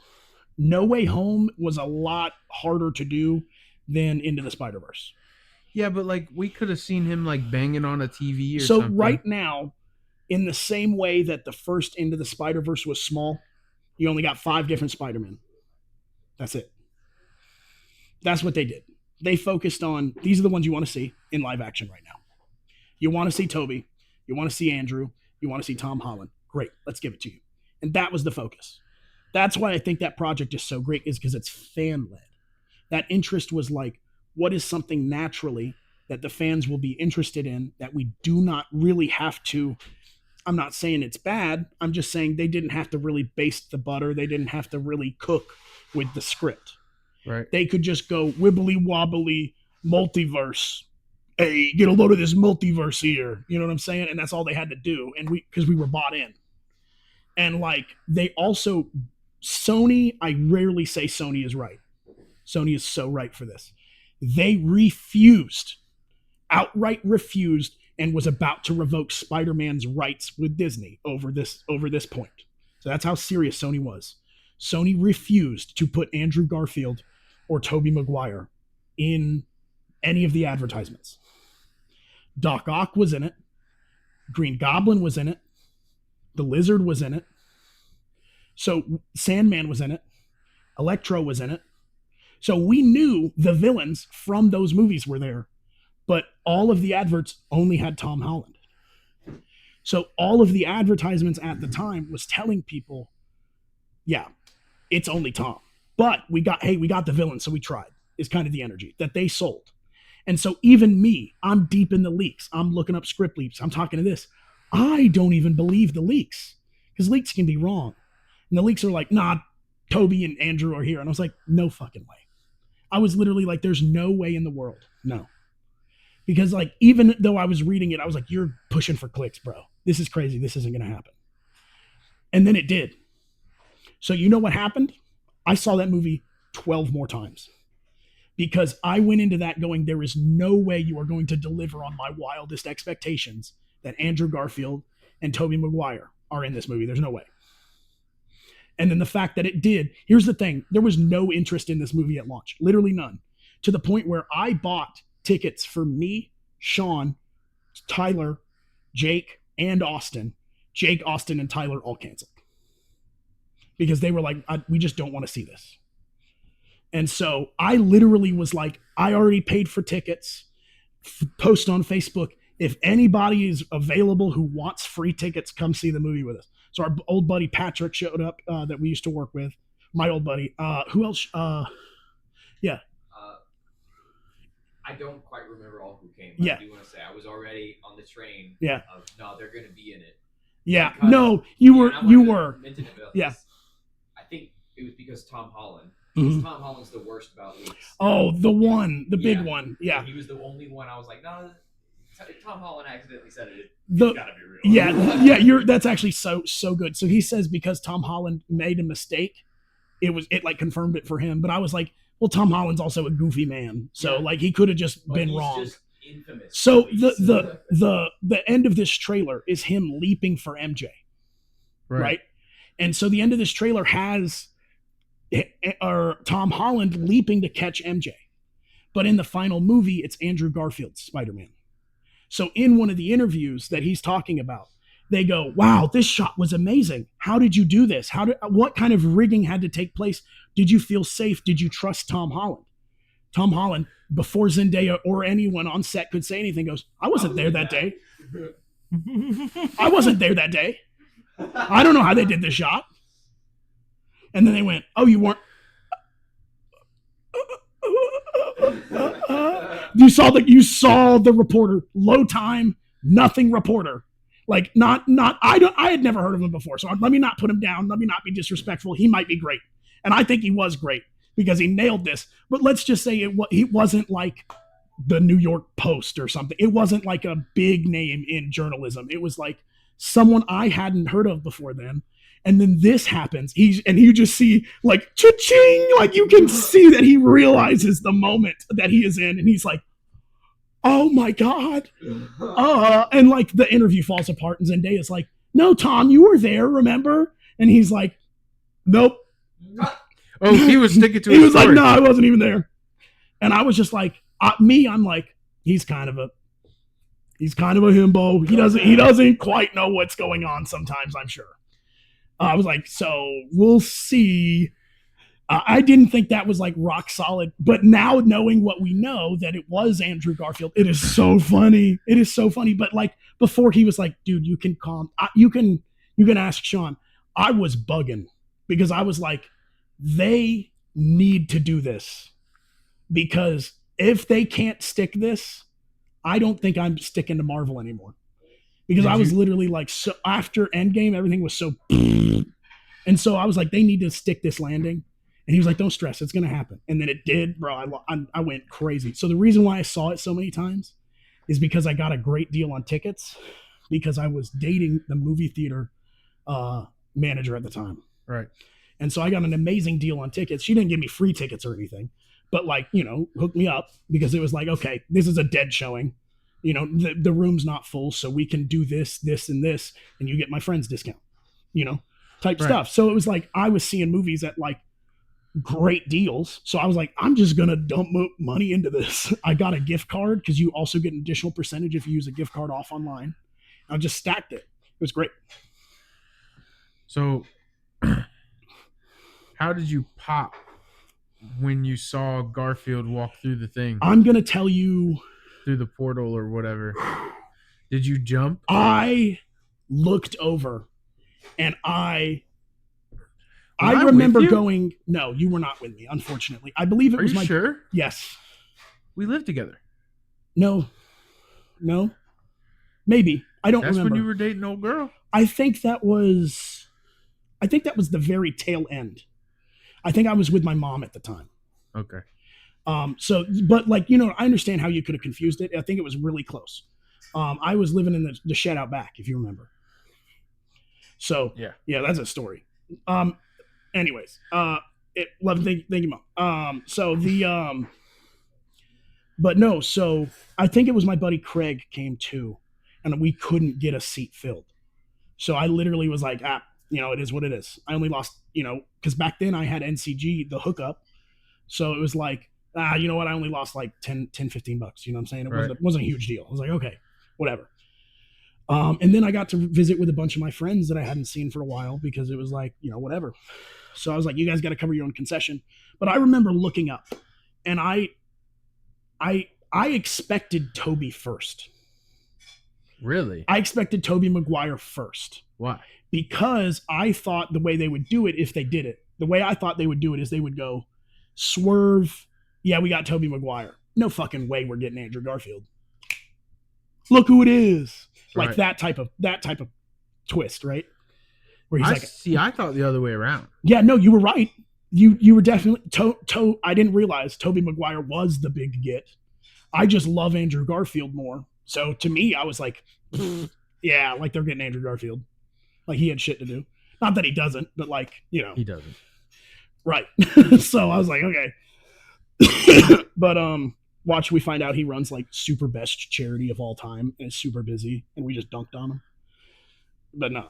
No Way Home was a lot harder to do than Into the Spider-Verse. Yeah, but like we could have seen him like banging on a TV or something. So right now, in the same way that the first Into the Spider-Verse was small, you only got 5 different Spider-Men. That's it. That's what they did. They focused on, these are the ones you want to see in live action right now. You want to see Toby. You want to see Andrew. You want to see Tom Holland. Great. Let's give it to you. And that was the focus. That's why I think that project is so great, is because it's fan-led. That interest was like, what is something naturally that the fans will be interested in that we do not really have to, I'm not saying it's bad. I'm just saying they didn't have to really baste the butter. They didn't have to really cook with the script. Right. They could just go wibbly wobbly multiverse. Hey, get a load of this multiverse here. You know what I'm saying? And that's all they had to do. And because we were bought in. And like they also, Sony, I rarely say Sony is right. Sony is so right for this. They outright refused, and was about to revoke Spider-Man's rights with Disney over this point. So that's how serious Sony was. Sony refused to put Andrew Garfield or Tobey Maguire in any of the advertisements. Doc Ock was in it. Green Goblin was in it. The Lizard was in it. So Sandman was in it. Electro was in it. So we knew the villains from those movies were there, but all of the adverts only had Tom Holland. So all of the advertisements at the time was telling people, yeah, it's only Tom. But we got the villain, so we tried, is kind of the energy that they sold. And so even me, I'm deep in the leaks. I'm looking up script leaks. I'm talking to this. I don't even believe the leaks, because leaks can be wrong. And the leaks are like, nah, Toby and Andrew are here. And I was like, no fucking way. I was literally like, there's no way in the world. No. Because like, even though I was reading it, I was like, you're pushing for clicks, bro. This is crazy. This isn't going to happen. And then it did. So you know what happened? I saw that movie 12 more times. Because I went into that going, there is no way you are going to deliver on my wildest expectations that Andrew Garfield and Tobey Maguire are in this movie. There's no way. And then the fact that it did, here's the thing. There was no interest in this movie at launch. Literally none. To the point where I bought tickets for me, Sean, Tyler, Jake, and Austin. Jake, Austin, and Tyler all canceled. Because they were like, we just don't want to see this. And so I literally was like, I already paid for tickets. Post on Facebook, if anybody is available who wants free tickets, come see the movie with us. So our old buddy Patrick showed up that we used to work with. My old buddy. Who else? Yeah. I don't quite remember all who came. Yeah. I do want to say I was already on the train. Yeah. No, they're going to be in it. Yeah. Because, no, you were. Yeah. I think it was because Tom Holland. Mm-hmm. Tom Holland's the worst about leaks. Oh, the big one. Yeah. He was the only one I was like, no, Tom Holland accidentally said it. The- It's gotta be real. yeah, that's actually so good. So he says because Tom Holland made a mistake, it like confirmed it for him. But I was like, well, Tom Holland's also a goofy man, so Yeah. like he could have just But been he's wrong. Just infamous. So for these. the end of this trailer is him leaping for MJ, right? And so the end of this trailer has Tom Holland leaping to catch MJ, but in the final movie, it's Andrew Garfield's Spider-Man. So in one of the interviews that he's talking about, they go, "Wow, this shot was amazing. How did you do this? What kind of rigging had to take place? Did you feel safe? Did you trust Tom Holland?" Tom Holland, before Zendaya or anyone on set could say anything, goes, "I wasn't there that day. I wasn't there that day. I don't know how they did the shot." And then they went, "Oh, you weren't." You saw the reporter, low time, nothing reporter. Like I had never heard of him before. So let me not put him down. Let me not be disrespectful. He might be great. And I think he was great because he nailed this. But let's just say he wasn't like the New York Post or something. It wasn't like a big name in journalism. It was like someone I hadn't heard of before then. And then this happens. You just see like cha-ching, like you can see that he realizes the moment that he is in, and he's like, "Oh my God." And like the interview falls apart, and Zendaya's like, "No, Tom, you were there, remember?" And he's like, "Nope." Oh, he was sticking to he his was story. like, "No, I wasn't even there." And I was just like, I'm like, he's kind of a himbo. He doesn't quite know what's going on sometimes, I'm sure. I was like, so we'll see. I didn't think that was like rock solid, but now knowing what we know that it was Andrew Garfield, it is so funny. It is so funny. But like before, he was like, "Dude, you can you can ask Sean." I was bugging because I was like, they need to do this because if they can't stick this, I don't think I'm sticking to Marvel anymore. Because I was literally like, so after Endgame, everything was so, and so I was like, they need to stick this landing. And he was like, "Don't stress, it's gonna happen." And then it did, bro. I went crazy. So the reason why I saw it so many times is because I got a great deal on tickets because I was dating the movie theater manager at the time. Right. And so I got an amazing deal on tickets. She didn't give me free tickets or anything, but like, hooked me up because it was like, okay, this is a dead showing. The room's not full, so we can do this, and this, and you get my friend's discount, type stuff. So it was like I was seeing movies at like great deals. So I was like, I'm just going to dump money into this. I got a gift card because you also get an additional percentage if you use a gift card off online. I just stacked it. It was great. So how did you pop when you saw Garfield walk through the thing? I'm going to tell you. Through the portal or whatever. Did you jump? I looked over and I remember going, no, you were not with me, unfortunately. I believe it was my. Sure? Yes. We lived together. No. Maybe. I don't remember. That's when you were dating old girl. I think that was the very tail end. I think I was with my mom at the time. Okay. But like, I understand how you could have confused it. I think it was really close. I was living in the shed out back, if you remember. So yeah, that's a story. Anyways, thank you, Mom. But no, so I think it was my buddy Craig came too, and we couldn't get a seat filled. So I literally was like, it is what it is. I only lost, because back then I had NCG, the hookup. So it was like, you know what? I only lost like 10, 15 bucks. You know what I'm saying? It wasn't a huge deal. I was like, okay, whatever. And then I got to visit with a bunch of my friends that I hadn't seen for a while because it was like, whatever. So I was like, you guys got to cover your own concession. But I remember looking up and I expected Toby first. Really? I expected Tobey Maguire first. Why? Because I thought the way they would do it, if they did it, the way I thought they would do it is they would go swerve. Yeah, we got Tobey Maguire. No fucking way we're getting Andrew Garfield. Look who it is. Like that type of twist, right? Where he's I thought the other way around. Yeah, no, you were right. You were definitely I didn't realize Tobey Maguire was the big get. I just love Andrew Garfield more. So to me, I was like, yeah, like they're getting Andrew Garfield. Like he had shit to do. Not that he doesn't, but like, you know. He doesn't. Right. So I was like, okay. But watch we find out he runs like super best charity of all time and is super busy and we just dunked on him. But no.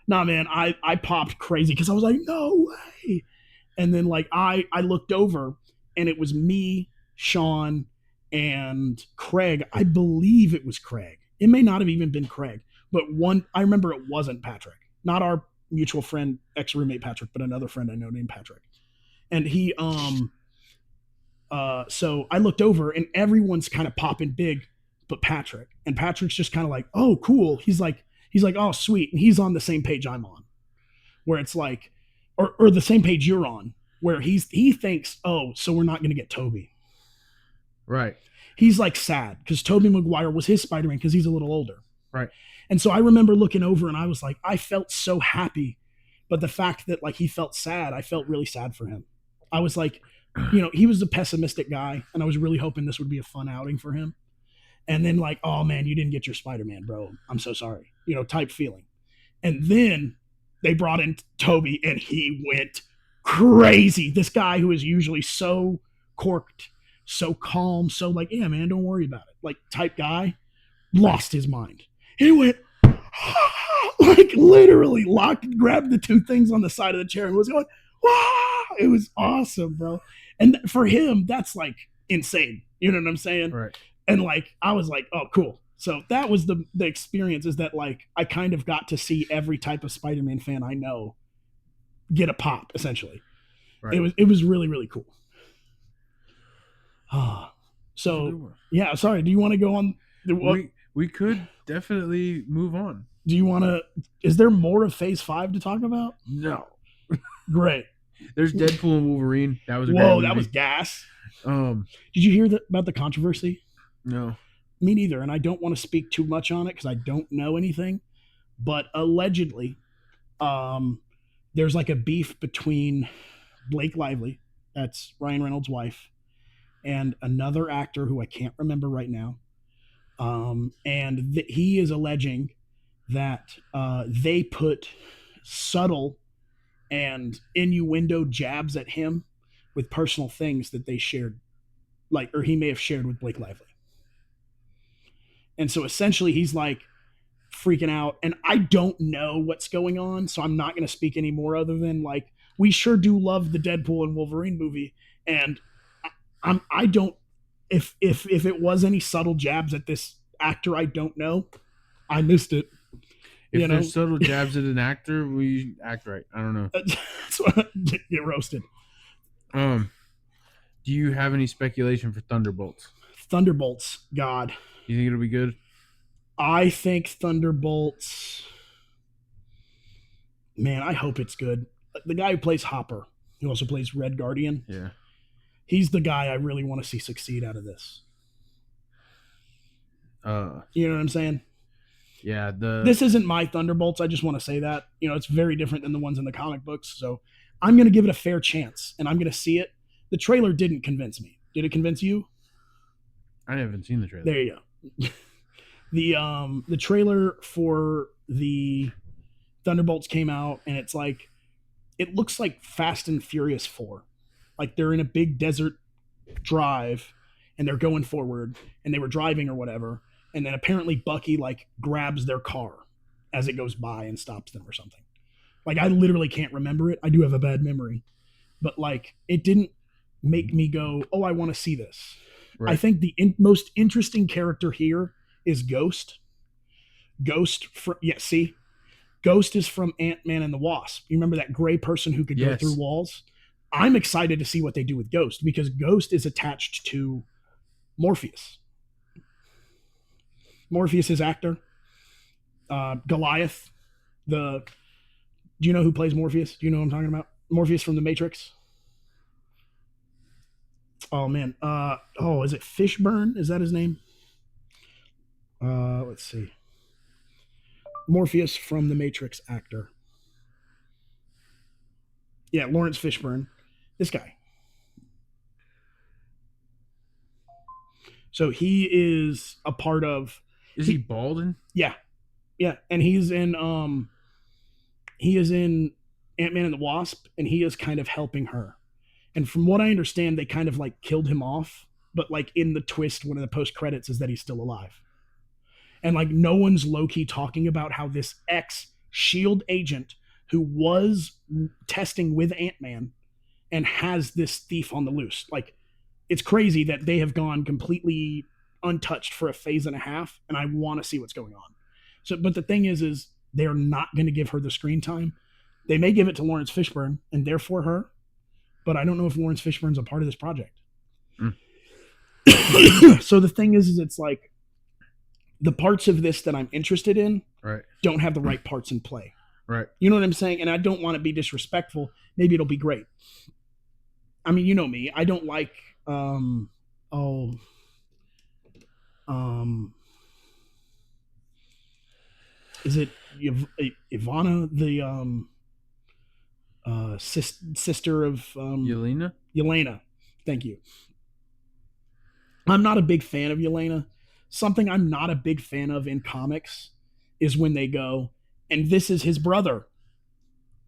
Nah man, I popped crazy because I was like, no way. And then like I looked over and it was me, Sean, and Craig. I believe it was Craig. It may not have even been Craig, but one I remember it wasn't Patrick. Not our mutual friend, ex-roommate Patrick, but another friend I know named Patrick. And he so I looked over and everyone's kind of popping big but Patrick. And Patrick's just kind of like, "Oh, cool." He's like, "Oh, sweet." And he's on the same page I'm on. Where it's like or the same page you're on, where he thinks, "Oh, so we're not going to get Toby." Right. He's like sad because Tobey Maguire was his Spider-Man because he's a little older. Right. And so I remember looking over and I was like, I felt so happy. But the fact that like he felt sad, I felt really sad for him. I was like, you know, he was a pessimistic guy and I was really hoping this would be a fun outing for him. And then like, oh man, you didn't get your Spider-Man, bro. I'm so sorry. You know, type feeling. And then they brought in Toby and he went crazy. This guy who is usually so corked, so calm, so like, yeah, man, don't worry about it. Like type guy lost his mind. He went like literally grabbed the two things on the side of the chair and was going, wow. It was awesome, bro. And for him, that's like insane. You know what I'm saying? Right. And like, I was like, oh, cool. So that was the experience is that like, I kind of got to see every type of Spider-Man fan I know get a pop essentially. Right. It was really, really cool. So yeah, sorry. Do you want to go on? We could definitely move on. Do you want to? Is there more of Phase 5 to talk about? No. Great. There's Deadpool and Wolverine. That was a whoa. great That movie. was gas. Did you hear about the controversy? No. Me neither. And I don't want to speak too much on it because I don't know anything. But allegedly, there's like a beef between Blake Lively, that's Ryan Reynolds' wife, and another actor who I can't remember right now. And he is alleging that they put subtle and innuendo jabs at him with personal things that they shared, like, or he may have shared with Blake Lively. And so essentially he's like freaking out, and I don't know what's going on, so I'm not going to speak anymore other than like, we sure do love the Deadpool and Wolverine movie. And I don't, if it was any subtle jabs at this actor, I don't know. I missed it. If there's subtle jabs at an actor, we act right. I don't know. That's what get roasted. Do you have any speculation for Thunderbolts? Thunderbolts, God. You think it'll be good? I think Thunderbolts. Man, I hope it's good. The guy who plays Hopper, who also plays Red Guardian. Yeah. He's the guy I really want to see succeed out of this. You know what I'm saying? Yeah. This isn't my Thunderbolts. I just want to say that. You know, it's very different than the ones in the comic books. So I'm going to give it a fair chance, and I'm going to see it. The trailer didn't convince me. Did it convince you? I haven't seen the trailer. There you go. The trailer for the Thunderbolts came out, and it's like, it looks like Fast and Furious 4. Like they're in a big desert drive and they're going forward and they were driving or whatever. And then apparently Bucky like grabs their car as it goes by and stops them or something. Like I literally can't remember it. I do have a bad memory, but like it didn't make me go, oh, I want to see this. Right. I think the most interesting character here is Ghost. Ghost is from Ant-Man and the Wasp. You remember that gray person who could go through walls? I'm excited to see what they do with Ghost because Ghost is attached to Morpheus. Morpheus is actor. Goliath. Do you know who plays Morpheus? Do you know what I'm talking about? Morpheus from The Matrix. Oh man. Is it Fishburne? Is that his name? Let's see. Morpheus from The Matrix actor. Yeah, Lawrence Fishburne. This guy. So he is a part of. Is he balding? Yeah, and he is in Ant-Man and the Wasp, and he is kind of helping her. And from what I understand, they kind of like killed him off, but like in the twist, one of the post credits is that he's still alive. And like no one's low-key talking about how this ex-SHIELD agent who was testing with Ant-Man and has this thief on the loose. Like, it's crazy that they have gone completely untouched for a phase and a half, and I want to see what's going on. So, but the thing is they're not going to give her the screen time. They may give it to Lawrence Fishburne and therefore her, but I don't know if Lawrence Fishburne's a part of this project. So the thing is it's like the parts of this that I'm interested in don't have the right parts in play. Right. You know what I'm saying? And I don't want to be disrespectful. Maybe it'll be great. I mean, you know me. I don't like is it Ivana, the sister of Yelena? Thank you. I'm not a big fan of Yelena. Something I'm not a big fan of in comics is when they go, and this is his brother,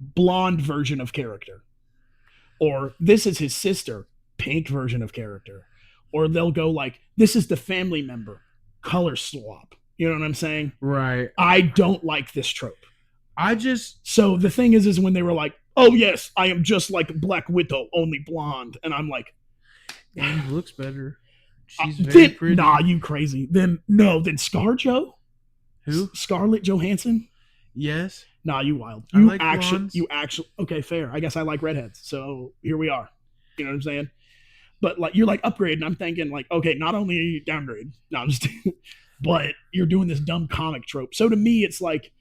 blonde version of character. Or this is his sister, pink version of character. Or they'll go like, this is the family member, color swap. You know what I'm saying? Right. I don't like this trope. So the thing is when they were like, oh yes, I am just like Black Widow, only blonde. And I'm like, and looks better. She's very pretty. Nah, you crazy. Then ScarJo? Who? Scarlett Johansson? Yes. Nah, you wild. You like blondes. Okay, fair. I guess I like redheads. So here we are. You know what I'm saying? But like you're like upgrade, and I'm thinking like, okay, not only are you downgrade, no, I'm just but you're doing this dumb comic trope. So to me, it's like,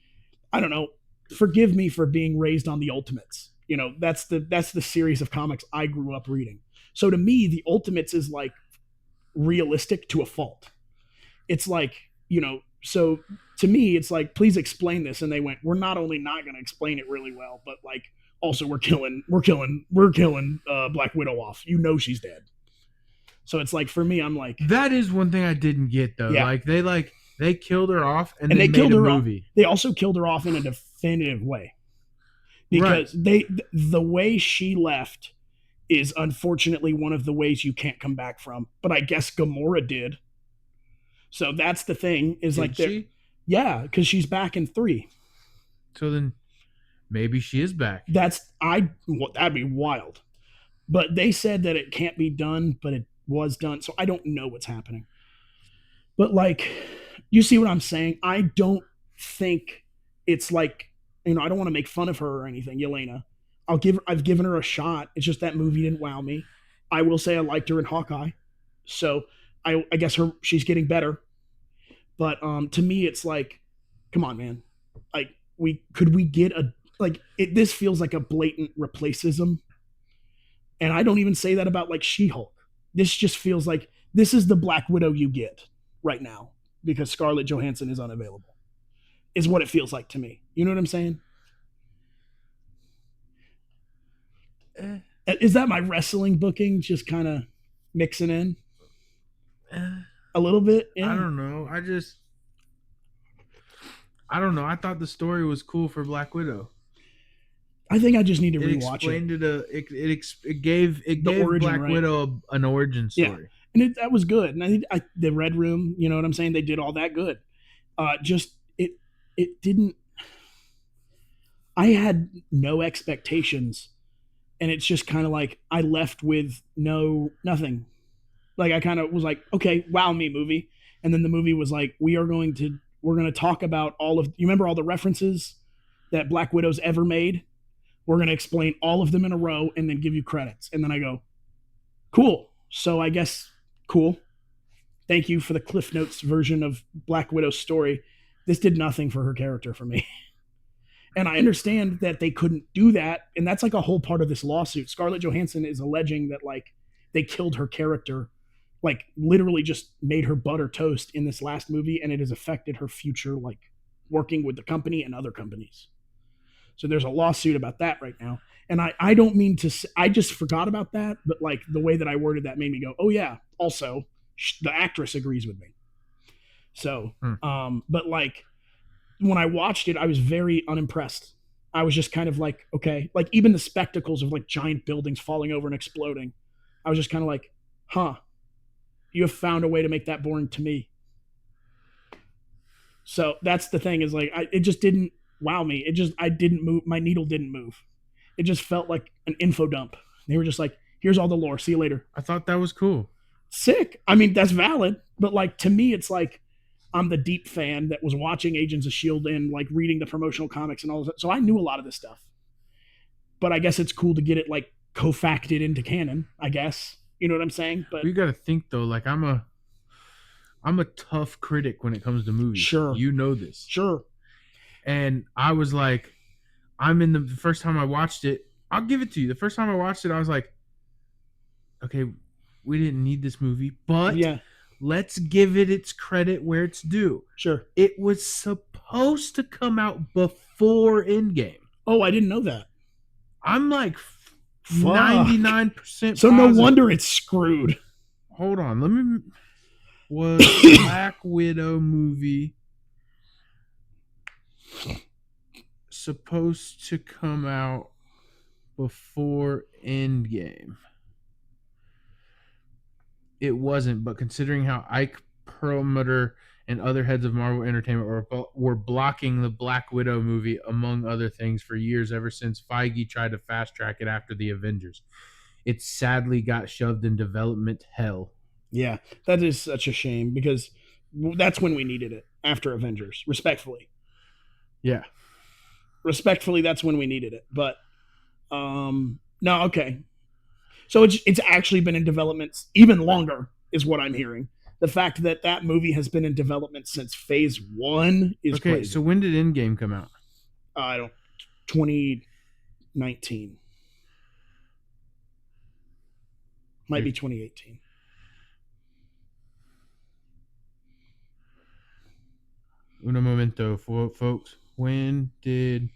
I don't know, forgive me for being raised on the Ultimates. You know, that's the series of comics I grew up reading. So to me, the Ultimates is like realistic to a fault. It's like, you know, so to me, it's like, please explain this. And they went, we're not only not going to explain it really well, but like, also we're killing Black Widow off. You know, she's dead. So it's like, for me, I'm like, that is one thing I didn't get though. Yeah. They killed her off and they made killed a her movie. Off. They also killed her off in a definitive way because the way she left is unfortunately one of the ways you can't come back from. But I guess Gamora did. So that's the thing is Did she? Yeah, because she's back in 3. So then maybe she is back. That'd be wild. But they said that it can't be done, but it was done. So I don't know what's happening. But like, you see what I'm saying? I don't think it's like, you know, I don't want to make fun of her or anything, Yelena. I've given her a shot. It's just that movie didn't wow me. I will say I liked her in Hawkeye. So I guess she's getting better. But to me, it's like, come on, man. Like, could we get this feels like a blatant replacism. And I don't even say that about like She-Hulk. This just feels like this is the Black Widow you get right now because Scarlett Johansson is unavailable, is what it feels like to me. You know what I'm saying? Is that my wrestling booking just kind of mixing in a little bit? Yeah. I don't know. I don't know. I thought the story was cool for Black Widow. I think I just need to rewatch it. It gave origin, Black Widow an origin story. Yeah. And that was good. And the Red Room, you know what I'm saying? They did all that good. It didn't. I had no expectations, and it's just kind of like I left with nothing. Like I kind of was like, okay, wow me movie, and then the movie was like, we're going to talk about you remember all the references that Black Widow's ever made? We're going to explain all of them in a row and then give you credits. And then I go, cool. So I guess cool. Thank you for the Cliff Notes version of Black Widow's story. This did nothing for her character for me. And I understand that they couldn't do that. And that's like a whole part of this lawsuit. Scarlett Johansson is alleging that like they killed her character, like literally just made her butter toast in this last movie. And it has affected her future, like working with the company and other companies. So there's a lawsuit about that right now. And I don't mean to, I just forgot about that. But like the way that I worded that made me go, oh yeah, also the actress agrees with me. So, Hmm. but like when I watched it, I was very unimpressed. I was just kind of like, okay, like even the spectacles of like giant buildings falling over and exploding. I was just kind of like, huh, you have found a way to make that boring to me. So that's the thing is like, it just didn't wow me. I didn't move. My needle didn't move. It just felt like an info dump. They were just like, here's all the lore. See you later. I thought that was cool. Sick. I mean, that's valid. But like, to me, it's like, I'm the deep fan that was watching Agents of S.H.I.E.L.D. and like reading the promotional comics and all that. So I knew a lot of this stuff. But I guess it's cool to get it like co-facted into canon, I guess. You know what I'm saying? But You got to think though, like I'm a tough critic when it comes to movies. Sure. You know this. Sure. And I was like, the first time I watched it, I'll give it to you. The first time I watched it, I was like, okay, we didn't need this movie, but Yeah. let's give it its credit where it's due. Sure. It was supposed to come out before Endgame. Oh, I didn't know that. I'm like Fuck. 99% So no positive. wonder it's screwed. Hold on, let me. Was Black Widow movie supposed to come out before Endgame? It wasn't, but considering how Ike Perlmutter and other heads of Marvel Entertainment were blocking the Black Widow movie, among other things, for years, ever since Feige tried to fast track it after the Avengers. It sadly got shoved in development hell. Yeah, that is such a shame because that's when we needed it after Avengers. Respectfully. Yeah. Respectfully, that's when we needed it. But no, okay. So it's actually been in development even longer, is what I'm hearing. The fact that that movie has been in development since Phase 1 is okay. crazy. So when did Endgame come out? I don't. 2019. Might be 2018. Uno momento, folks. When did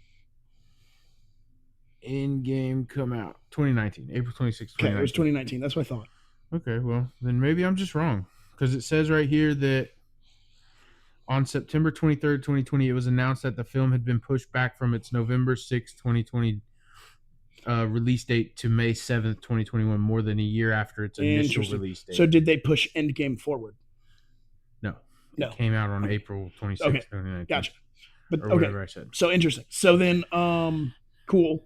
Endgame come out? 2019, April 26th, 2019. Okay, it was 2019. That's what I thought. Okay, well, then maybe I'm just wrong. Because it says right here that on September 23rd, 2020, it was announced that the film had been pushed back from its November 6th, 2020 release date to May 7th, 2021, more than a year after its initial release date. So did they push Endgame forward? No. No. It came out on April 26th, Okay. 2019. Gotcha. But or whatever I said. So interesting. So then cool.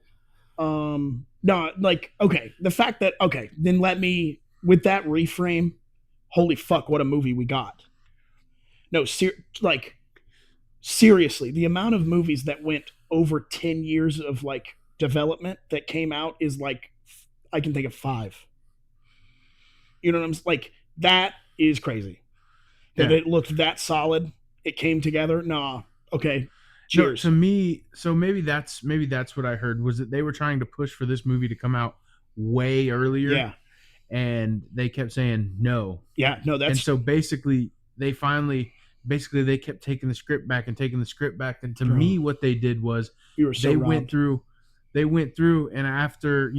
No, like, okay. The fact that then let me with that reframe, holy fuck, what a movie we got. No, seriously, the amount of movies that went over 10 years of like development that came out is like, I can think of 5. You know what I'm saying? Like, that is crazy. That it looked that solid. It came together. Nah. Okay. Cheers. No, to me, so maybe that's what I heard, was that they were trying to push for this movie to come out way earlier. Yeah. And they kept saying no. Yeah, no, that's... And so basically they kept taking the script back. And to me, what they did was they went through and after,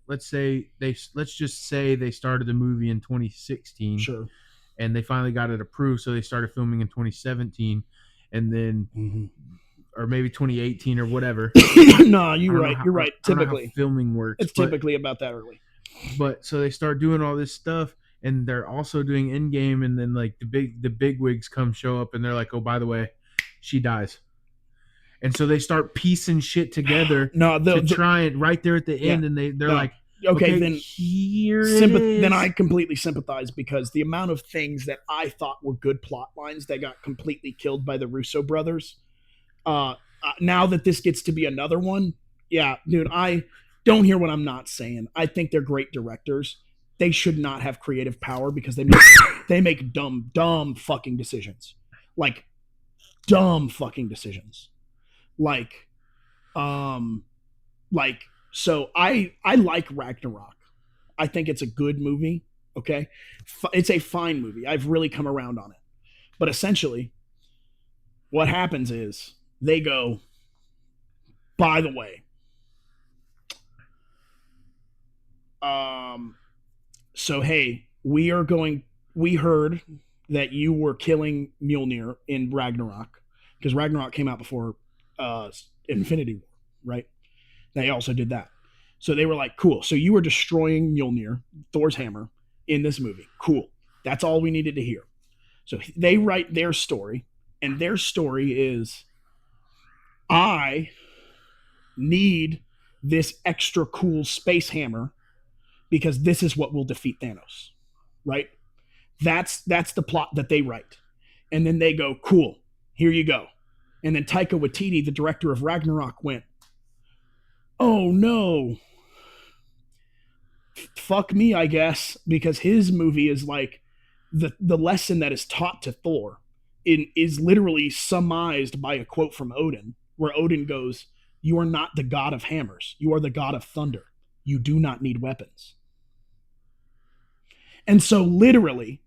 let's just say they started the movie in 2016. Sure. And they finally got it approved. So they started filming in 2017 and then, or maybe 2018 or whatever. No, you're right. Typically filming works. It's typically about that early. But so they start doing all this stuff, and they're also doing Endgame, and then like the big wigs show up, and they're like, oh, by the way, she dies. And so they start piecing shit together to try it right there at the end, and they're like, okay, then here it is. Then I completely sympathize, because the amount of things that I thought were good plot lines that got completely killed by the Russo brothers. Now that this gets to be another one, yeah, dude, I don't hear what I'm not saying. I think they're great directors. They should not have creative power because they make dumb fucking decisions. Like dumb fucking decisions. So I like Ragnarok. I think it's a good movie. Okay. It's a fine movie. I've really come around on it. But essentially what happens is they go, by the way, so hey, we're going we heard that you were killing Mjolnir in Ragnarok, because Ragnarok came out before Infinity War, right? They also did that. So they were like, cool. So you were destroying Mjolnir, Thor's hammer, in this movie. Cool. That's all we needed to hear. So they write their story, and their story is, I need this extra cool space hammer because this is what will defeat Thanos, right? That's the plot that they write. And then they go, cool, here you go. And then Taika Waititi, the director of Ragnarok, went, oh no, fuck me, I guess, because his movie is like the lesson that is taught to Thor is literally summarized by a quote from Odin, where Odin goes, you are not the god of hammers. You are the god of thunder. You do not need weapons. And so literally,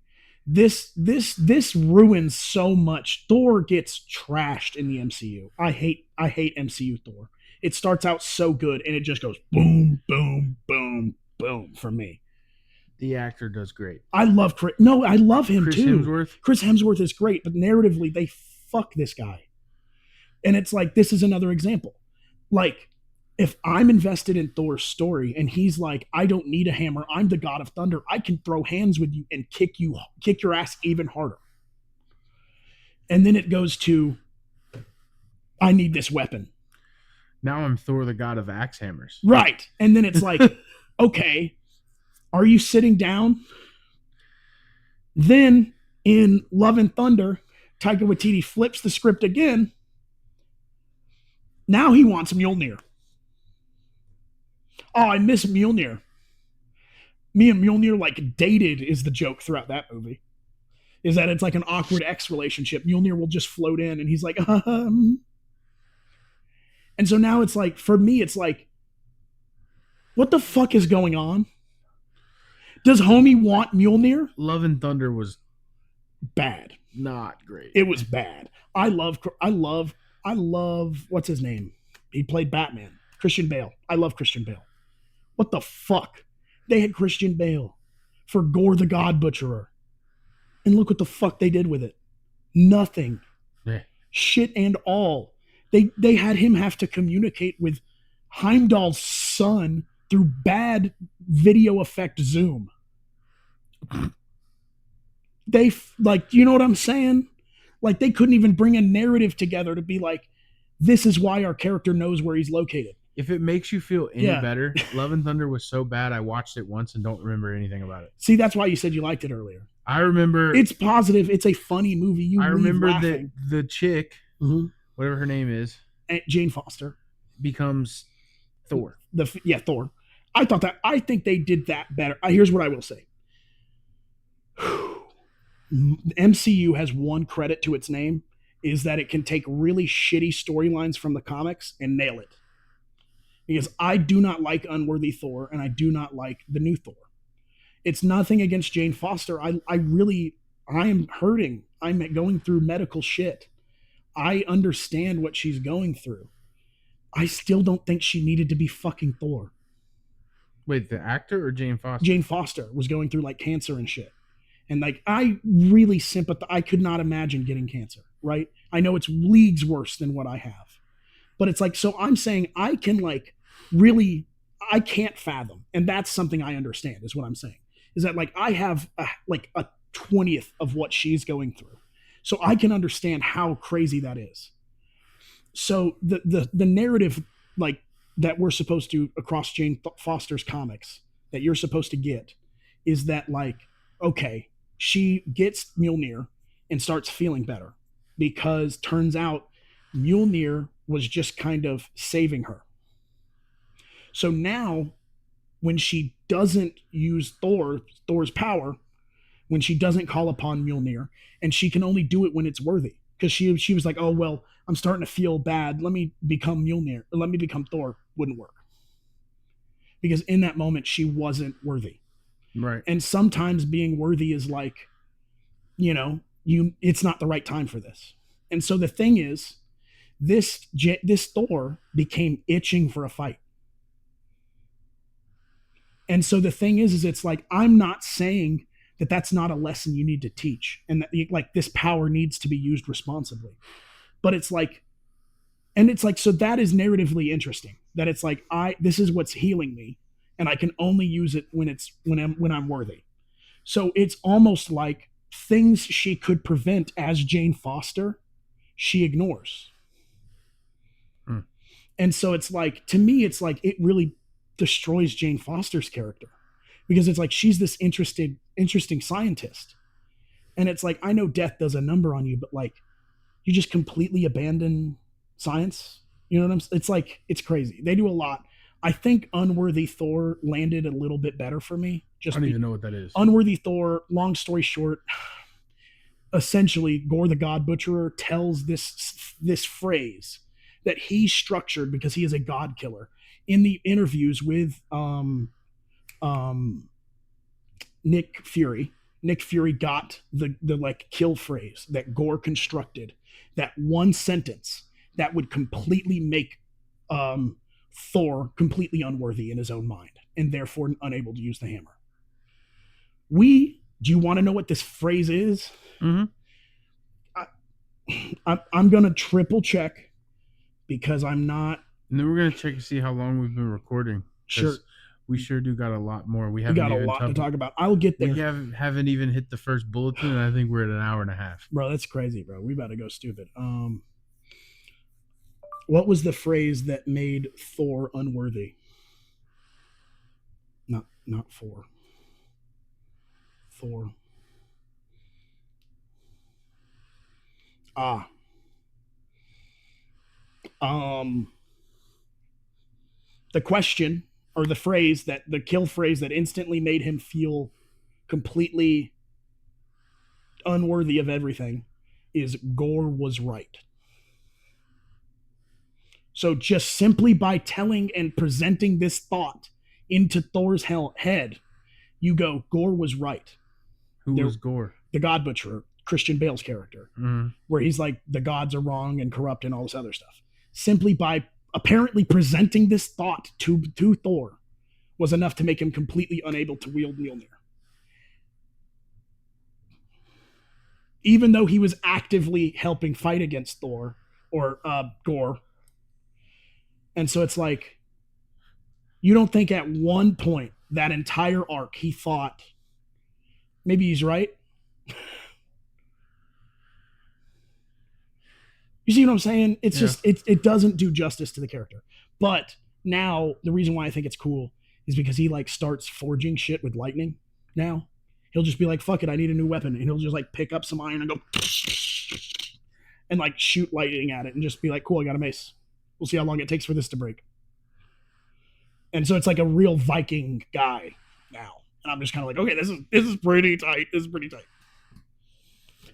this ruins so much. Thor gets trashed in the MCU. I hate MCU Thor. It starts out so good and it just goes boom, boom, boom, boom for me. The actor does great. I love Chris. No, I love him Chris too. Hemsworth? Chris Hemsworth is great, but narratively they fuck this guy. And it's like, this is another example. Like, if I'm invested in Thor's story and he's like, I don't need a hammer, I'm the god of thunder, I can throw hands with you and kick your ass even harder. And then it goes to, I need this weapon. Now I'm Thor, the god of axe hammers. Right. And then it's like, okay, are you sitting down? Then in Love and Thunder, Taika Waititi flips the script again. Now he wants Mjolnir. Oh, I miss Mjolnir. Me and Mjolnir like dated is the joke throughout that movie. Is that it's like an awkward ex relationship. Mjolnir will just float in and he's like, And so now it's like, for me, it's like, what the fuck is going on? Does homie want Mjolnir? Love and Thunder was Bad. not great. It was bad. I love, what's his name? He played Batman. Christian Bale. I love Christian Bale. What the fuck? They had Christian Bale for Gore the God Butcherer. And look what the fuck they did with it. Nothing. Yeah. Shit and all. They had him have to communicate with Heimdall's son through bad video effect Zoom. They, like, you know what I'm saying? Like, they couldn't even bring a narrative together to be like, this is why our character knows where he's located. If it makes you feel any Yeah. better, Love and Thunder was so bad I watched it once and don't remember anything about it. See, that's why you said you liked it earlier. I remember It's positive. It's a funny movie. I remember that laughing. the chick, Mhm. whatever her name is, And Jane Foster. becomes Thor. Thor. I think they did that better. Here's what I will say. MCU has one credit to its name, is that it can take really shitty storylines from the comics and nail it. Because I do not like Unworthy Thor, and I do not like the new Thor. It's nothing against Jane Foster. I am hurting. I'm going through medical shit. I understand what she's going through. I still don't think she needed to be fucking Thor. Wait, the actor or Jane Foster? Jane Foster was going through like cancer and shit. And like, I really sympathize. I could not imagine getting cancer, right? I know it's leagues worse than what I have. But it's like, so I'm saying I can like really, I can't fathom. And that's something I understand is what I'm saying. Is that like, I have a 20th of what she's going through. So I can understand how crazy that is. So the narrative like that we're supposed to, across Jane Foster's comics, that you're supposed to get is that like, okay, she gets Mjolnir and starts feeling better because turns out Mjolnir was just kind of saving her. So now when she doesn't use Thor's power, when she doesn't call upon Mjolnir, and she can only do it when it's worthy, because she was like, oh, well, I'm starting to feel bad. Let me become Mjolnir. Let me become Thor. Wouldn't work. Because in that moment, she wasn't worthy. Right. And sometimes being worthy is like, it's not the right time for this. And so the thing is, this Thor became itching for a fight. And so the thing is it's like, I'm not saying that's not a lesson you need to teach, and that like this power needs to be used responsibly. But it's like, and it's like, so that is narratively interesting. That it's like this is what's healing me, and I can only use it when I'm worthy. So it's almost like things she could prevent as Jane Foster, she ignores. And so it's like, to me, it's like it really destroys Jane Foster's character, because it's like she's this interesting scientist, and it's like, I know death does a number on you, but like you just completely abandon science. You know what I'm saying? It's like, it's crazy. They do a lot. I think Unworthy Thor landed a little bit better for me. I don't even know what that is. Unworthy Thor, long story short, essentially Gore the God Butcherer tells this phrase that he structured because he is a god killer in the interviews with Nick Fury. Nick Fury got the like kill phrase that Gore constructed, that one sentence that would completely make Thor completely unworthy in his own mind, and therefore unable to use the hammer. Do you want to know what this phrase is? Mm-hmm. I'm going to triple check, because I'm not. And then we're going to check to see how long we've been recording. Sure. We sure do got a lot more. We got a lot to talk about. I'll get there. We haven't even hit the first bulletin, and I think we're at an hour and a half. Bro, that's crazy, bro. We about to go stupid. What was the phrase that made Thor unworthy? Not Thor. Thor. The question, or the phrase, that the kill phrase that instantly made him feel completely unworthy of everything, is Gore was right. So just simply by telling and presenting this thought into Thor's head, you go, Gore was right. Who was Gore? The God Butcherer, Christian Bale's character, where he's like, the gods are wrong and corrupt and all this other stuff. Simply by apparently presenting this thought to Thor was enough to make him completely unable to wield Mjolnir. Even though he was actively helping fight against Thor, or Gore. And so it's like, you don't think at one point, that entire arc, he thought, maybe he's right? You see what I'm saying? It's just, it doesn't do justice to the character. But now, the reason why I think it's cool is because he like starts forging shit with lightning now. He'll just be like, fuck it, I need a new weapon. And he'll just like pick up some iron and go and like shoot lightning at it and just be like, cool, I got a mace. We'll see how long it takes for this to break. And so it's like a real Viking guy now. And I'm just kind of like, okay, this is pretty tight. This is pretty tight.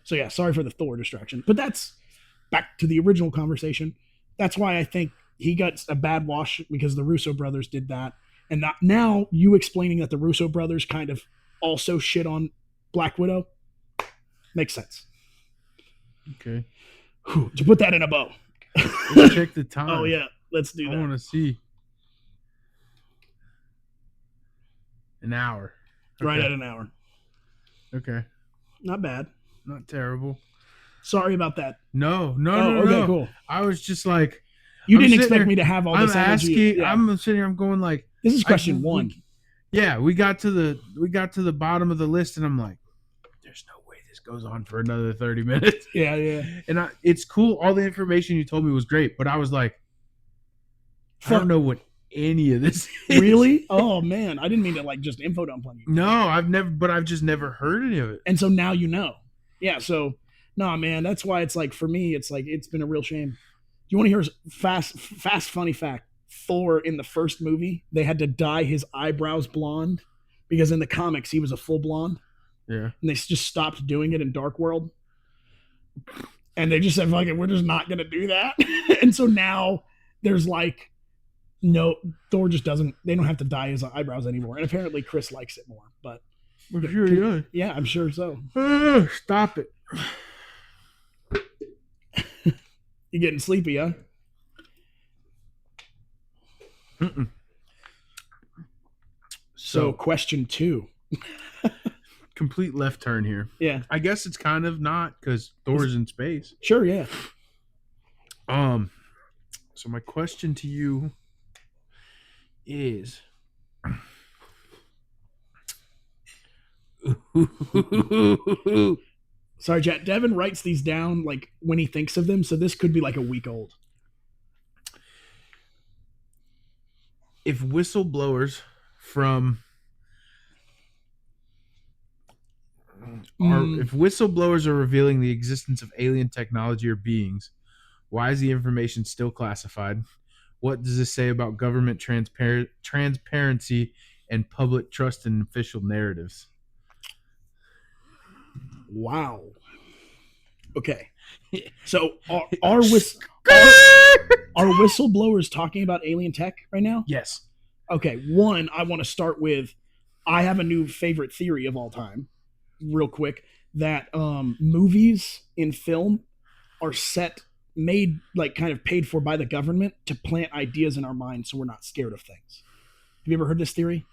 So yeah, sorry for the Thor distraction. But that's back to the original conversation. That's why I think he got a bad wash, because the Russo brothers did that. And now you explaining that the Russo brothers kind of also shit on Black Widow makes sense. Okay. Whew, to put that in a bow. Let's check the time. Oh yeah, let's do that. I want to see. An hour. Okay. Right at an hour. Okay. Not bad. Not terrible. Sorry about that. No. Okay, cool. I was just like, you didn't expect me to have all this energy. Yeah. I'm sitting here, I'm going like, this is question one. We got to the bottom of the list, and I'm like, there's no way this goes on for another 30 minutes. Yeah. And it's cool. All the information you told me was great, but I was like, I don't know what any of this is. Really? Oh man, I didn't mean to like just info dump on you. No, I've just never heard any of it. And so now you know. Yeah. So no, man, that's why it's like, for me, it's like, it's been a real shame. Do you want to hear a fast funny fact? Thor, in the first movie, they had to dye his eyebrows blonde because in the comics he was a full blonde. Yeah. And they just stopped doing it in Dark World. And they just said, fuck it, we're just not going to do that. And so now there's like, no, Thor just doesn't, they don't have to dye his eyebrows anymore. And apparently Chris likes it more, but. I'm sure he does. Yeah, I'm sure so. Stop it. You getting sleepy, huh? Mm-mm. So question 2. complete left turn here. Yeah. I guess it's kind of not because Thor's in space. Sure. Yeah. So my question to you is Sorry, Chat. Devin writes these down like when he thinks of them, so this could be like a week old. if whistleblowers from if whistleblowers are revealing the existence of alien technology or beings, why is the information still classified? What does this say about government transparency and public trust in official narratives? Wow. Okay. So are whistleblowers talking about alien tech right now? Yes. Okay. One, I want to start with, I have a new favorite theory of all time, real quick, that movies in film are made, like kind of paid for by the government to plant ideas in our minds so we're not scared of things. Have you ever heard this theory?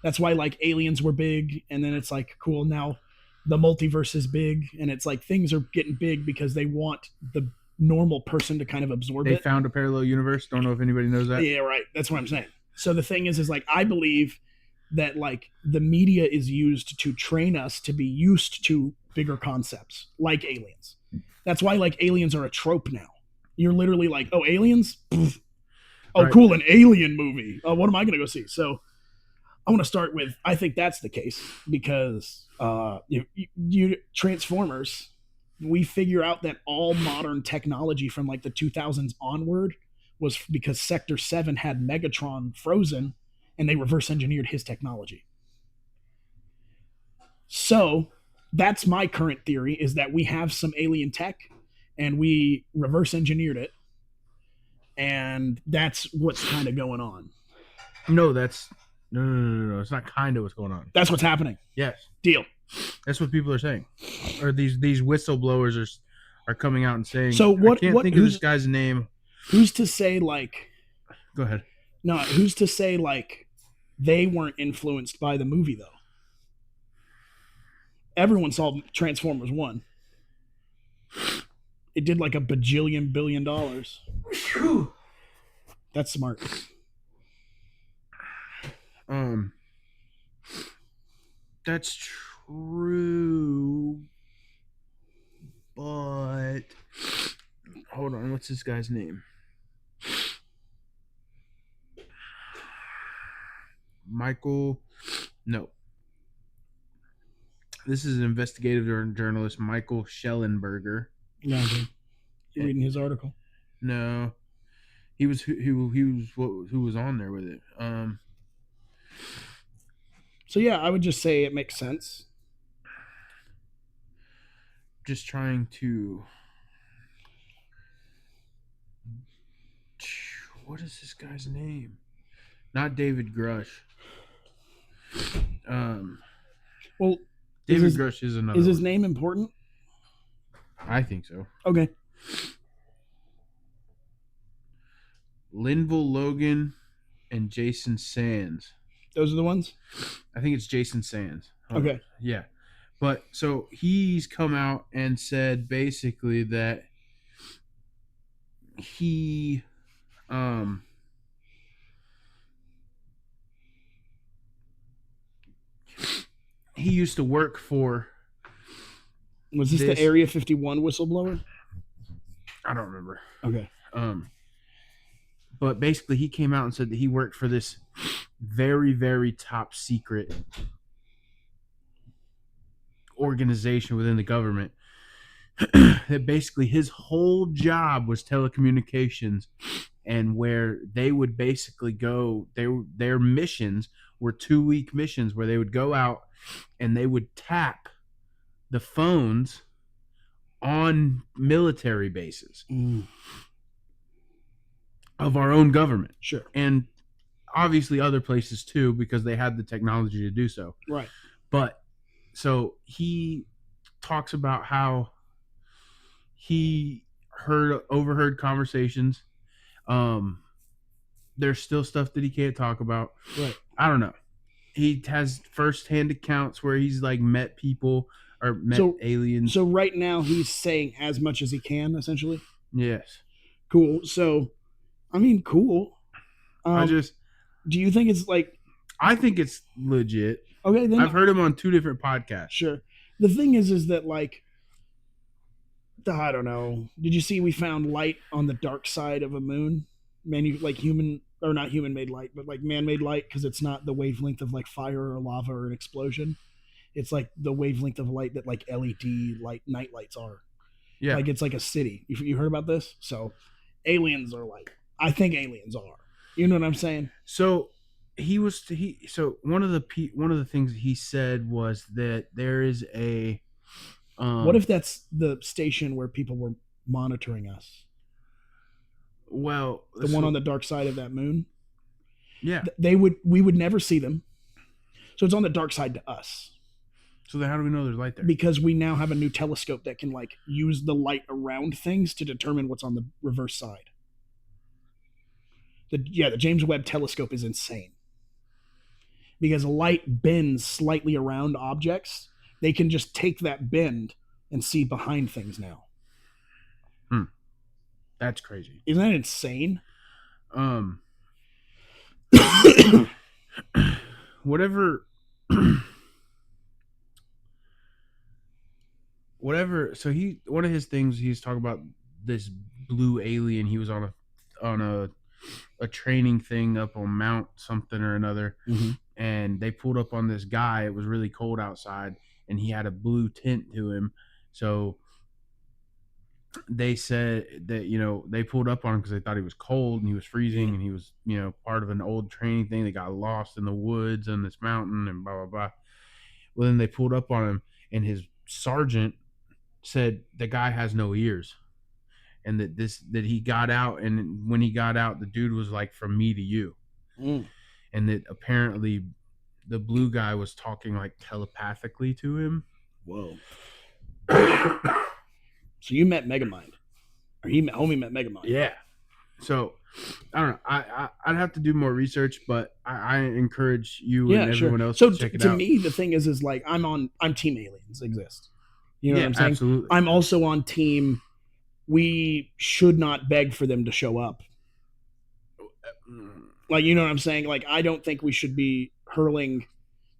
That's why like aliens were big, and then it's like, cool, now the multiverse is big, and it's like things are getting big because they want the normal person to kind of absorb They it. found a parallel universe. Don't know if anybody knows that. Yeah, right. That's what I'm saying. So the thing is like, I believe that like the media is used to train us to be used to bigger concepts like aliens. That's why like aliens are a trope now. You're literally like, oh, aliens? Pfft. Oh, Right. cool, an alien movie. Oh, what am I going to go see? So I want to start with, I think that's the case because you Transformers, we figure out that all modern technology from like the 2000s onward was because Sector 7 had Megatron frozen and they reverse engineered his technology. So that's my current theory, is that we have some alien tech and we reverse engineered it. And that's what's kind of going on. No, that's no. It's not kind of what's going on. That's what's happening. Yes, Deal. that's what people are saying. Or these whistleblowers are coming out and saying. So what? I can't think of this guy's name. Who's to say like? Go ahead. No, who's to say like they weren't influenced by the movie though? Everyone saw Transformers 1. It did like $1 billion. That's smart. That's true, but hold on. What's this guy's name? Michael. No. This is an investigative journalist, Michael Schellenberger. Yeah, okay. You're reading his article. No, he was who was on there with it. So yeah, I would just say it makes sense. Just trying to. What is this guy's name? Not David Grush. Well, David Grush is another. Is his name important? I think so. Okay. Linville Logan and Jason Sands. Those are the ones? I think it's Jason Sands. Okay. Yeah. But so he's come out and said basically that he used to work for. Was this the Area 51 whistleblower? I don't remember. Okay. But basically he came out and said that he worked for this very, very top secret organization within the government that basically his whole job was telecommunications, and where they would basically go, their missions were 2-week missions where they would go out and they would tap the phones on military bases of our own government. Sure. And obviously other places too, because they had the technology to do so. Right. But so he talks about how he overheard conversations. There's still stuff that he can't talk about. Right. I don't know. he has firsthand accounts where he's like met people or met So- aliens. So right now he's saying as much as he can, essentially. Yes. Cool. So, I mean, cool. Do you think it's like I think it's legit. okay? Then I've heard him on 2 different podcasts. sure. The thing is that like I don't know. Did you see we found light on the dark side of a moon? Like human or not human made light, but like man made light because it's not the wavelength of like fire or lava or an explosion. It's like the wavelength of light that like LED light night lights are. Yeah. Like it's like a city. You heard about this? So aliens are like I think aliens are. You know what I'm saying? So one of the things he said was that there is a What if that's the station where people were monitoring us? Well, The one on the dark side of that moon? Yeah. We would never see them. So it's on the dark side to us. So then how do we know there's light there? Because we now have a new telescope that can like use the light around things to determine what's on the reverse side. The James Webb telescope is insane. Because light bends slightly around objects, they can just take that bend and see behind things now. That's crazy. Isn't that insane? Whatever. So one of his things he's talking about this blue alien. He was on a training thing up on Mount something or another, and they pulled up on this guy. It was really cold outside, and he had a blue tint to him. So they said that they pulled up on him because they thought he was cold and he was freezing, and he was part of an old training thing. They got lost in the woods on this mountain and blah blah blah. Well, then they pulled up on him, and his sergeant said the guy has no ears, and that he got out, and when he got out, the dude was like from me to you, and that apparently the blue guy was talking like telepathically to him. Whoa. So you met Megamind, or homie met Megamind? Yeah. So I don't know. I'd have to do more research, but I encourage you and everyone else to check it out. To me, the thing is like I'm team aliens exist. You know what I'm saying? Absolutely. I'm also on team. We should not beg for them to show up. Like, you know what I'm saying? Like, I don't think we should be hurling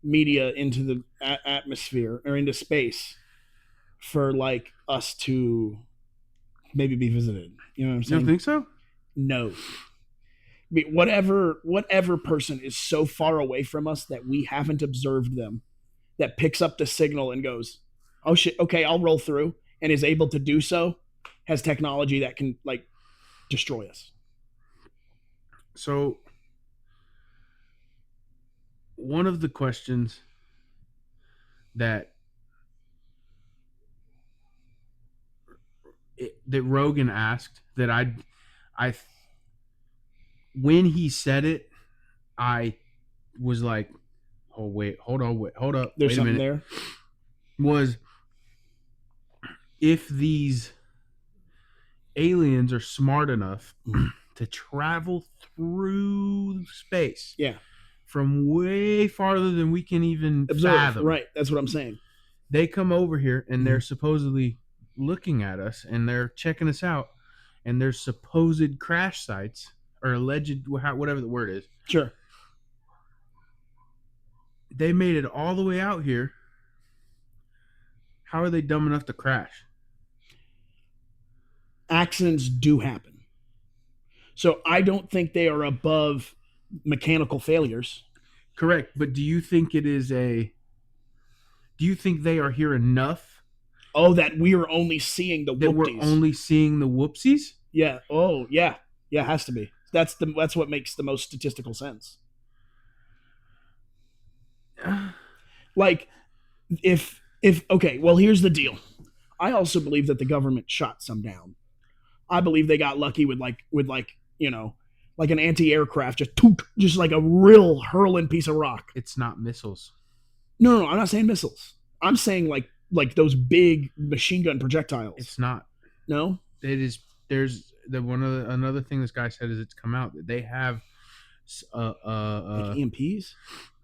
media into the atmosphere or into space for like us to maybe be visited. You know what I'm saying? You don't think so? No. I mean, whatever person is so far away from us that we haven't observed them, that picks up the signal and goes, oh shit, okay, I'll roll through, and is able to do so, has technology that can like destroy us. So one of the questions that Rogan asked that I when he said it, I was like, oh wait, hold up, There's wait something a minute. there. Was if these aliens are smart enough to travel through space, from way farther than we can even fathom. Right, that's what I'm saying. They come over here and they're supposedly looking at us and they're checking us out, and there's supposed crash sites or alleged, whatever the word is. Sure. They made it all the way out here. How are they dumb enough to crash? Accidents do happen. So I don't think they are above mechanical failures. Correct. But do you think they are here enough? Oh, that we are only seeing the whoopsies. That we're only seeing the whoopsies? Yeah. Oh, yeah. Yeah, it has to be. That's what makes the most statistical sense. Like, if okay, well, here's the deal. I also believe that the government shot some down. I believe they got lucky with like like an anti-aircraft, just like a real hurling piece of rock. It's not missiles. No, I'm not saying missiles. I'm saying like those big machine gun projectiles. It's not. No? It is. There's another thing this guy said is it's come out that they have Like EMPs?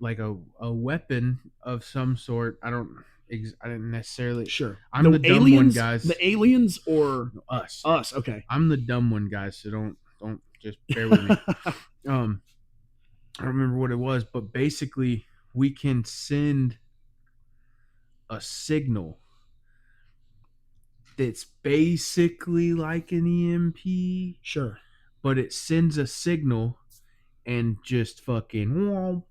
like a weapon of some sort. I didn't necessarily. Sure. I'm the dumb one, guys. The aliens or Us. us? Okay. I'm the dumb one, guys. So don't just bear with me. I don't remember what it was, but basically we can send a signal that's basically like an EMP, Sure. but it sends a signal and just fucking.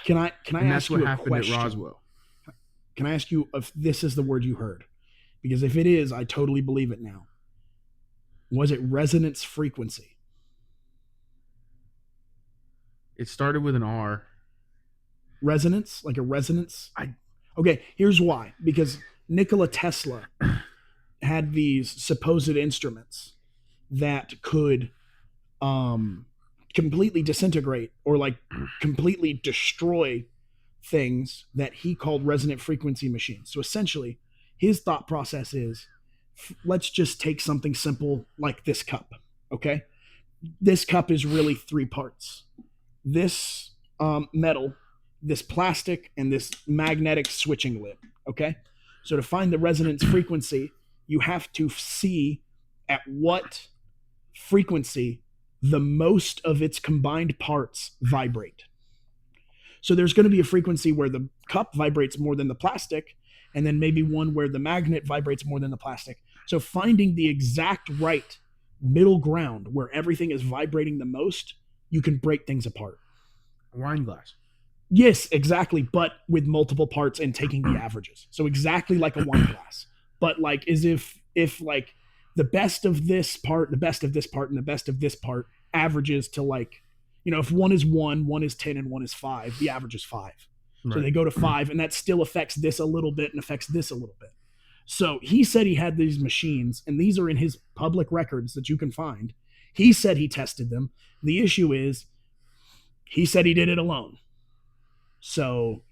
Can I And ask that's what you a happened question? at Roswell. Can I ask you if this is the word you heard? Because if it is, I totally believe it now. Was it resonance frequency? It started with an R. Resonance? Like a resonance? Okay, here's why. Because Nikola Tesla had these supposed instruments that could completely disintegrate or like completely destroy things that he called resonant frequency machines. So essentially, his thought process is let's just take something simple like this cup. Okay. This cup is really 3 parts. This metal, this plastic, and this magnetic switching lid. Okay. So to find the resonance frequency, you have to see at what frequency the most of its combined parts vibrate. So there's going to be a frequency where the cup vibrates more than the plastic, and then maybe one where the magnet vibrates more than the plastic. So finding the exact right middle ground where everything is vibrating the most, you can break things apart. A wine glass. Yes, exactly, but with multiple parts and taking the averages. So exactly like a wine glass, but like as if like the best of this part, the best of this part, and the best of this part averages to like, if one is 1, one is 10, and one is 5, the average is 5. Right. So they go to 5, and that still affects this a little bit and affects this a little bit. So he said he had these machines, and these are in his public records that you can find. He said he tested them. The issue is he said he did it alone. So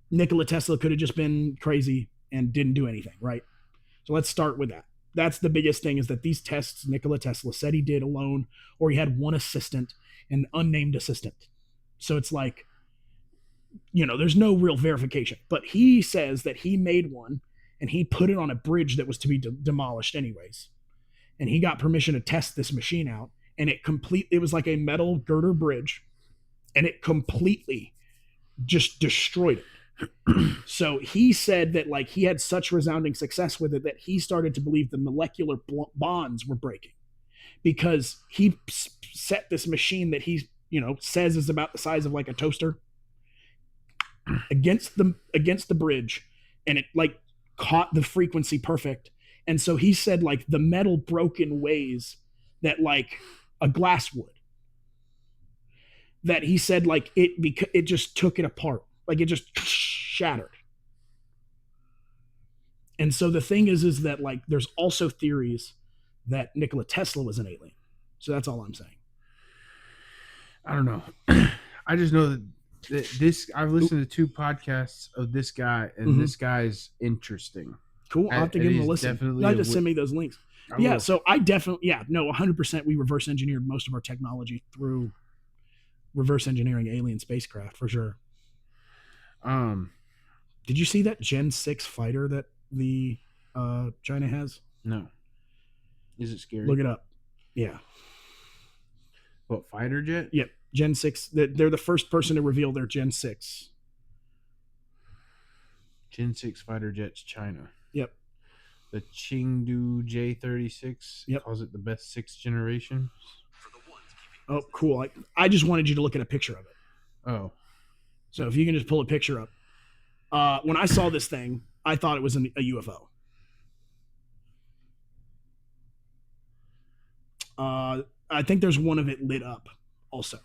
Nikola Tesla could have just been crazy and didn't do anything, right? So let's start with that. That's the biggest thing, is that these tests Nikola Tesla said he did alone, or he had one assistant, an unnamed assistant. So it's like, there's no real verification. But he says that he made one and he put it on a bridge that was to be demolished anyways. And he got permission to test this machine out, and it was like a metal girder bridge, and it completely just destroyed it. So he said that like he had such resounding success with it that he started to believe the molecular bonds were breaking, because he set this machine that he says is about the size of like a toaster against the bridge, and it like caught the frequency perfect. And so he said like the metal broke in ways that like a glass would. That he said like it just took it apart, like it just shattered. And so the thing is that like there's also theories that Nikola Tesla was an alien. So that's all I'm saying. I don't know. I just know that this. I've listened to 2 podcasts of this guy, and this guy's interesting. Cool. I'll have to give him a listen. Definitely just send me those links. Yeah. So I definitely, 100%. We reverse engineered most of our technology through reverse engineering alien spacecraft for sure. Did you see that Gen 6 fighter that the China has? No. Is it scary? Look it up. Yeah. What, fighter jet? Yep. Gen 6. They're the first person to reveal their Gen 6. Gen 6 fighter jets, China. Yep. The Chengdu J-36 calls it the best 6th generation. Oh, cool. I just wanted you to look at a picture of it. Oh. So if you can just pull a picture up. When I saw this thing, I thought it was a UFO. I think there's one of it lit up also.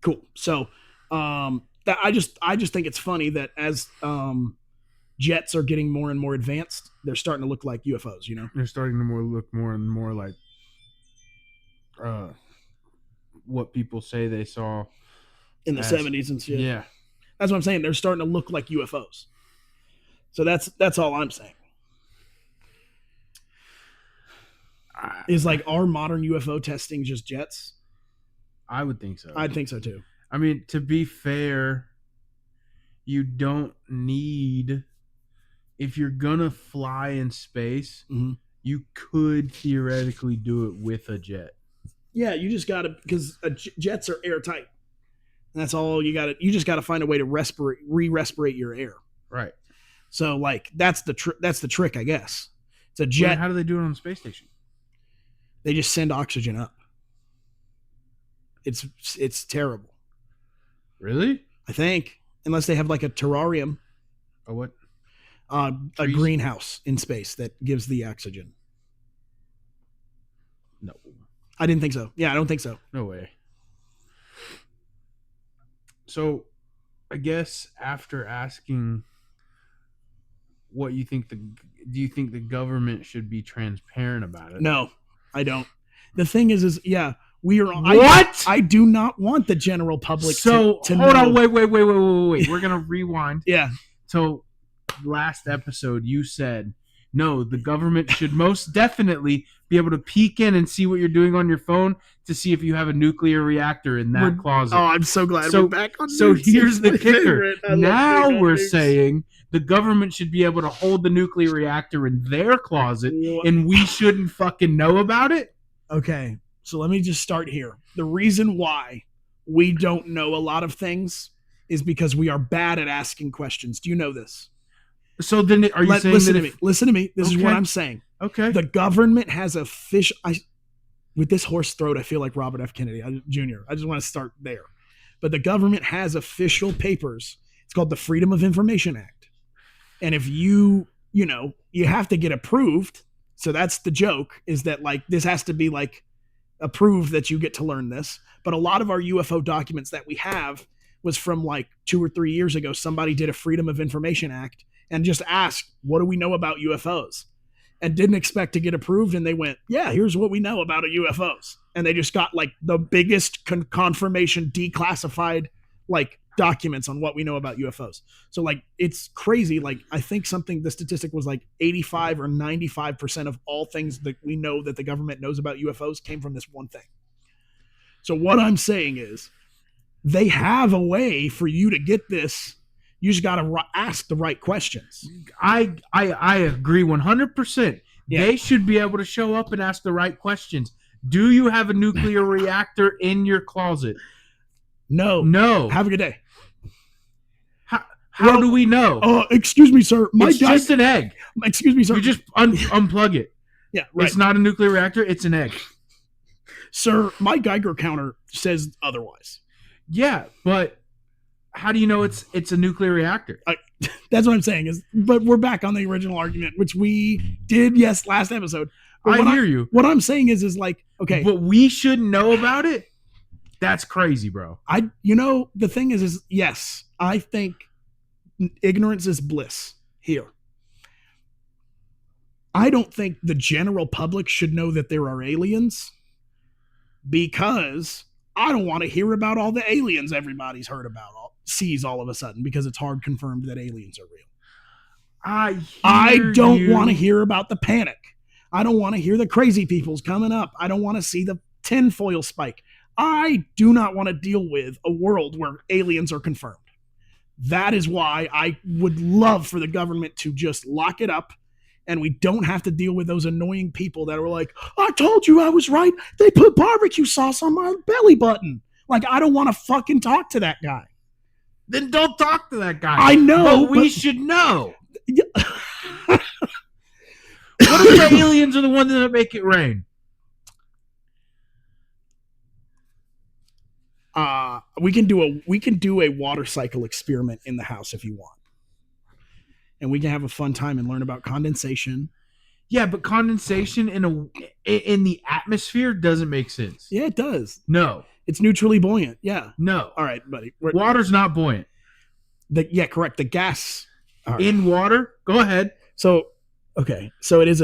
Cool. So that I just think it's funny that as jets are getting more and more advanced, they're starting to look like UFOs, They're starting to look more and more like what people say they saw in the 70s and shit. Yeah. That's what I'm saying. They're starting to look like UFOs. So that's all I'm saying. Is like our modern UFO testing just jets? I would think so. I'd think so too. I mean, to be fair, you don't need, if you're gonna fly in space, Mhm. you could theoretically do it with a jet. Yeah, you just gotta, because jets are airtight. And that's all you gotta. You just gotta find a way to re-respirate your air. Right. So like that's the trick, I guess. It's a jet. Well, how do they do it on the space station? They just send oxygen up. It's terrible. Really? I think, unless they have like a terrarium, Or what? a Trees? greenhouse in space that gives the oxygen. No. I didn't think so. Yeah, I don't think so. No way. So, I guess after asking what you think, do you think the government should be transparent about it? No, I don't. The thing is yeah, we are. What? I do not want the general public So to hold know. on, wait. We're gonna rewind. Yeah, So last episode you said no, the government should most definitely be able to peek in and see what you're doing on your phone to see if you have a nuclear reactor in that closet. Oh, I'm so glad we're back on. So nukes. here's the It's my kicker. favorite. I love Now being on we're nukes. saying the government should be able to hold the nuclear reactor in their closet, and we shouldn't fucking know about it. Okay, so let me just start here. The reason why we don't know a lot of things is because we are bad at asking questions. Do you know this? So then, are you saying listen that to me? Listen to me. This is what Okay. I'm saying. Okay. The government has official. With this hoarse throat, I feel like Robert F. Kennedy Jr. I just want to start there. But the government has official papers. It's called the Freedom of Information Act. And if you have to get approved. So that's the joke, is that like this has to be like approved that you get to learn this. But a lot of our UFO documents that we have was from like 2 or 3 years ago. Somebody did a Freedom of Information Act and just asked, what do we know about UFOs? And didn't expect to get approved. And they went, yeah, here's what we know about UFOs. And they just got like the biggest confirmation declassified like documents on what we know about UFOs. So like, it's crazy. Like I think the statistic was like 85 or 95% of all things that we know that the government knows about UFOs came from this one thing. So what I'm saying is they have a way for you to get this. You just got to ask the right questions. I agree 100%. Yeah. They should be able to show up and ask the right questions. Do you have a nuclear reactor in your closet? No. Have a good day. How do we know? Oh, excuse me, sir. It's just an egg. Excuse me, sir. You just unplug it. Yeah, right. It's not a nuclear reactor. It's an egg. Sir, my Geiger counter says otherwise. Yeah, but how do you know it's a nuclear reactor? That's what I'm saying. But we're back on the original argument, which we did, yes, last episode. But I hear you. What I'm saying is like, okay. But we shouldn't know about it? That's crazy, bro. The thing is yes, I think ignorance is bliss here. I don't think the general public should know that there are aliens because I don't want to hear about all the aliens everybody's heard about, sees all of a sudden, because it's hard confirmed that aliens are real. I don't want to hear about the panic. I don't want to hear the crazy people's coming up. I don't want to see the tinfoil spike. I do not want to deal with a world where aliens are confirmed. That is why I would love for the government to just lock it up, and we don't have to deal with those annoying people that are like, I told you I was right. They put barbecue sauce on my belly button. Like, I don't want to fucking talk to that guy. Then don't talk to that guy. I know. But we should know. What if the aliens are the ones that make it rain? We can do a water cycle experiment in the house if you want. And we can have a fun time and learn about condensation. Yeah, but condensation in the atmosphere doesn't make sense. Yeah, it does. No. It's neutrally buoyant. Yeah. No. All right, buddy. Water's not buoyant. Yeah, correct. The gas right. In water. Go ahead. So, okay. So it is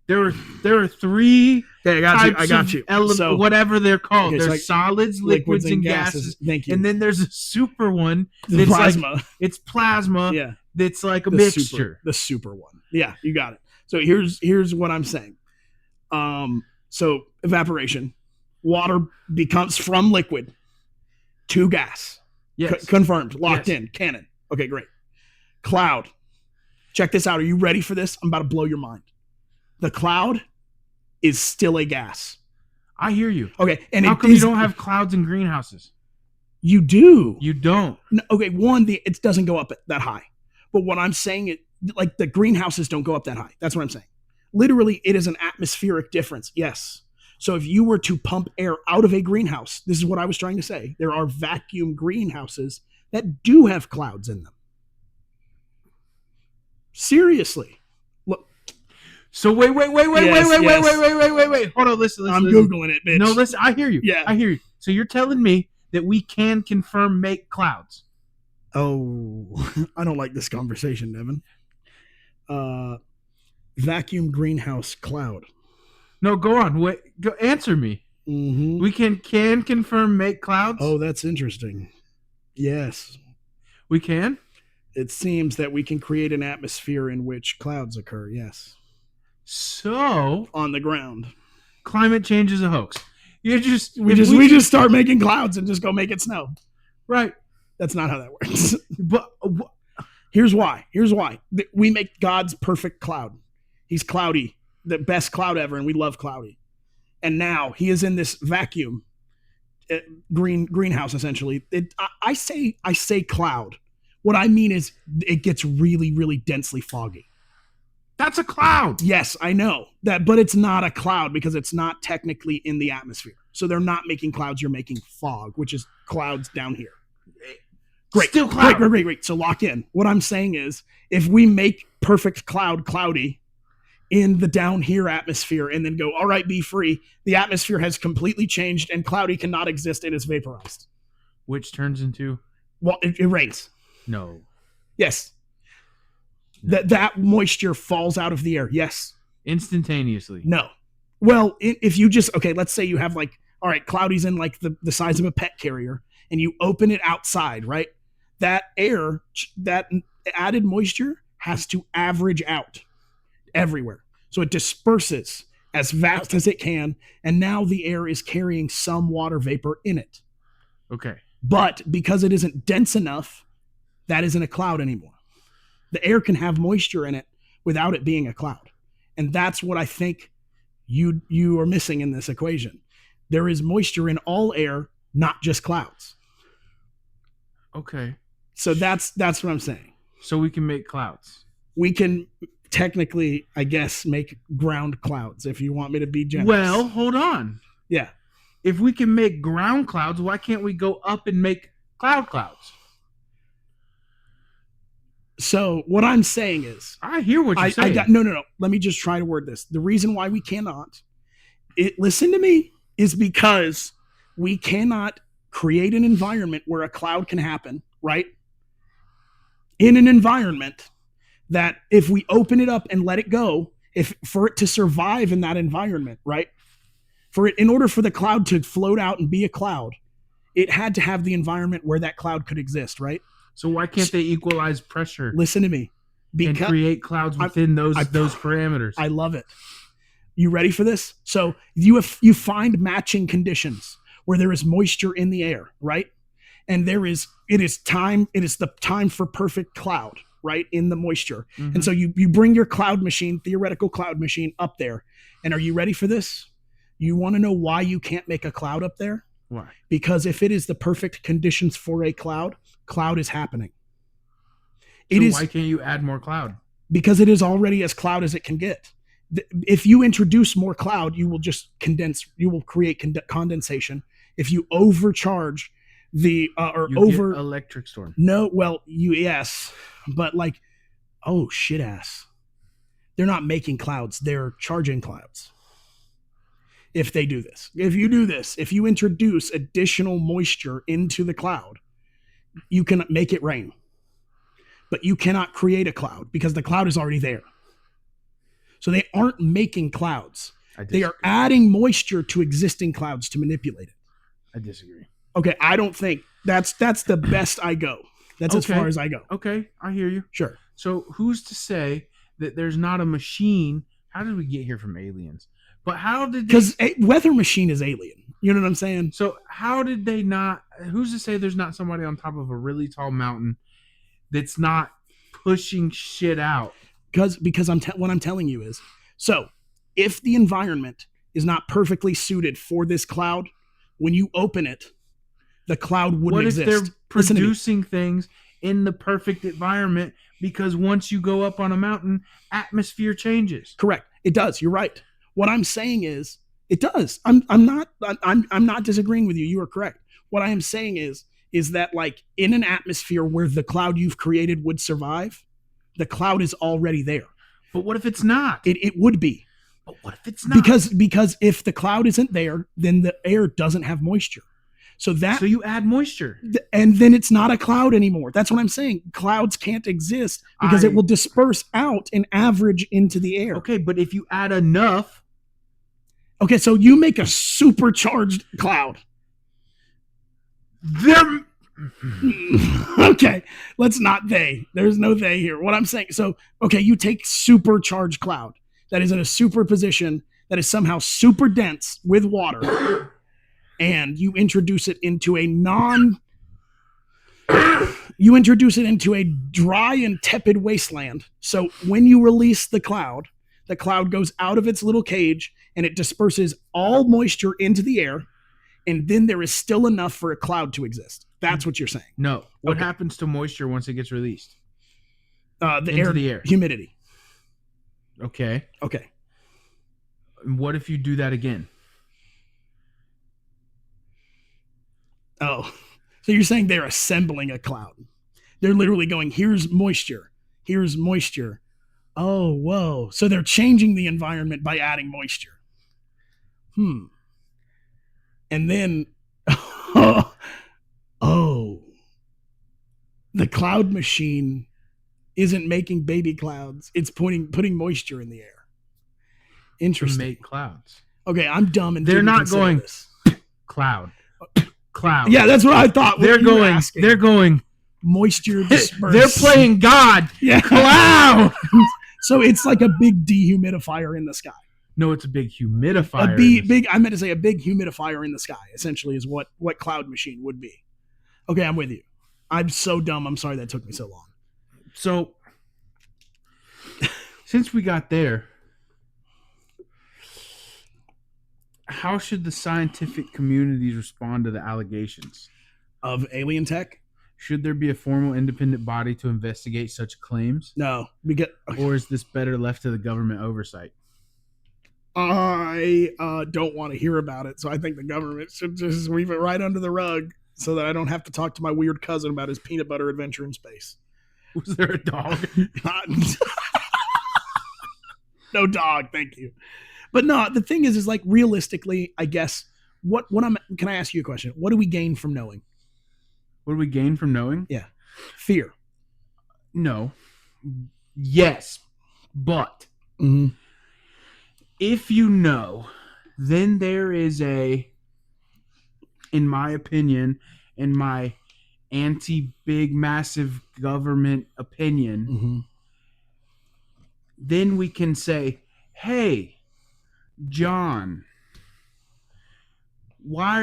There are three. Okay, I got you. So, whatever they're called. Okay, there's solids, liquids, and gases. Thank you. And then there's a super one. That's plasma. Like, it's plasma. Yeah. That's like a mixture. The super one. Yeah, you got it. So here's what I'm saying. So evaporation, water becomes from liquid to gas. Yes. Confirmed, locked Yes. in, canon. Okay, great. Cloud. Check this out. Are you ready for this? I'm about to blow your mind. The cloud is still a gas. I hear you. Okay, and How come you don't have clouds in greenhouses? You do. You don't. No, okay, it doesn't go up that high. But what I'm saying, like the greenhouses don't go up that high. That's what I'm saying. Literally, it is an atmospheric difference. Yes. So if you were to pump air out of a greenhouse, this is what I was trying to say. There are vacuum greenhouses that do have clouds in them. Seriously. Look. So wait. Yes. Wait. Hold on, listen. I'm Googling it, bitch. No, listen, I hear you. Yeah. I hear you. So you're telling me that we can confirm make clouds? Oh, I don't like this conversation, Devin. Vacuum greenhouse cloud. No, go on. Wait, go answer me. Mm-hmm. We can confirm make clouds? Oh, that's interesting. Yes. We can? It seems that we can create an atmosphere in which clouds occur, yes. So On the ground. climate change is a hoax. We just start making clouds and just go make it snow. Right. That's not how that works. But Here's why. We make God's perfect cloud. He's cloudy, the best cloud ever, and we love cloudy. And now he is in this vacuum greenhouse, essentially. I say cloud. What I mean is it gets really, really densely foggy. that's a cloud. Yes, I know that, but it's not a cloud because it's not technically in the atmosphere. So they're not making clouds. You're making fog, which is clouds down here. Great. Still cloud. Great. So lock in. What I'm saying is if we make perfect cloud cloudy in the down here atmosphere and then go, all right, be free, the atmosphere has completely changed and cloudy cannot exist. It is vaporized. Which turns into? Well, it rains. No. Yes. That moisture falls out of the air. Yes. Instantaneously. No. Well, if you just, okay, let's say you have like, all right, cloudy's in like the size of a pet carrier and you open it outside, right? That air, that added moisture has to average out everywhere. So it disperses as fast as it can. And now the air is carrying some water vapor in it. Okay. But because it isn't dense enough, that isn't a cloud anymore. The air can have moisture in it without it being a cloud. And that's what I think you are missing in this equation. There is moisture in all air, not just clouds. Okay. So that's what I'm saying. So we can make clouds. We can technically, I guess, make ground clouds if you want me to be generous. Well, hold on. Yeah. If we can make ground clouds, why can't we go up and make clouds? So what I'm saying is, I hear what you're saying. No. Let me just try to word this. The reason why we cannot, listen to me, is because we cannot create an environment where a cloud can happen, right? In an environment that if we open it up and let it go, for it to survive in that environment, right? In order for the cloud to float out and be a cloud, it had to have the environment where that cloud could exist, right? So why can't they equalize pressure? Listen to me. And create clouds within those parameters? I love it. You ready for this? So you find matching conditions where there is moisture in the air, right? And it is the time for perfect cloud, right? In the moisture. Mm-hmm. And so you bring your theoretical cloud machine up there. And are you ready for this? You want to know why you can't make a cloud up there? Why? Because if it is the perfect conditions for a cloud is happening. Why can't you add more cloud? Because it is already as cloud as it can get. If you introduce more cloud, you will just condense. You will create condensation. If you overcharge get electric storm. No, well, yes, but like, oh shit ass. They're not making clouds. They're charging clouds. If they do this, if you introduce additional moisture into the cloud, you can make it rain. But you cannot create a cloud because the cloud is already there. So they aren't making clouds. They are adding moisture to existing clouds to manipulate it. I disagree. Okay, I don't think that's the best I go. That's as far as I go. Okay, I hear you. Sure. So who's to say that there's not a machine? How did we get here from aliens? But how did they, Because Weather Machine is alien. You know what I'm saying? so how did they not? Who's to say there's not somebody on top of a really tall mountain that's not pushing shit out? Because what I'm telling you is, so if the environment is not perfectly suited for this cloud, when you open it, the cloud wouldn't What if exist. they're Listen to me. producing things in the perfect environment? Because once you go up on a mountain, atmosphere changes. Correct. It does. You're right. What I'm saying is, it does. I'm not disagreeing with you. You are correct. What I am saying is that like in an atmosphere where the cloud you've created would survive, the cloud is already there. But what if it's not? It would be. But what if it's not? Because if the cloud isn't there, then the air doesn't have moisture. So you add moisture. And then it's not a cloud anymore. That's what I'm saying. Clouds can't exist because it will disperse out and average into the air. Okay, but if you add enough. Okay, so you make a supercharged cloud. Okay, let's not they. There's no they here. What I'm saying, so, okay, you take supercharged cloud that is in a superposition that is somehow super dense with water, and you introduce it into a dry and tepid wasteland. So when you release the cloud goes out of its little cage and it disperses all moisture into the air, and then there is still enough for a cloud to exist. That's what you're saying. No. What Okay. happens to moisture once it gets released? The air. Humidity. Okay. Okay. And what if you do that again? Oh, so you're saying they're assembling a cloud. They're literally going, here's moisture. Here's moisture. Oh, whoa. So they're changing the environment by adding moisture. And then, the cloud machine isn't making baby clouds. It's putting moisture in the air. To Interesting. make clouds. Okay, I'm dumb and They're didn't not consider going this. cloud. Cloud. Yeah, that's what I thought. They're going Moisture dispersed. They're playing God. Yeah. Cloud. So it's like a big dehumidifier in the sky. No, it's a big humidifier. I meant to say a big humidifier in the sky, essentially, is what cloud machine would be. Okay, I'm with you. I'm so dumb. I'm sorry that took me so long. So, since we got there, how should the scientific communities respond to the allegations? Of alien tech? Should there be a formal independent body to investigate such claims? No. Or is this better left to the government oversight? I don't want to hear about it, so I think the government should just sweep it right under the rug so that I don't have to talk to my weird cousin about his peanut butter adventure in space. Was there a dog? No dog, thank you. But no, the thing is like realistically, I guess can I ask you a question? What do we gain from knowing? What do we gain from knowing? Yeah. Fear. No. Yes. But if you know, then there is in my opinion, in my anti-big massive government opinion, then we can say, hey, John, why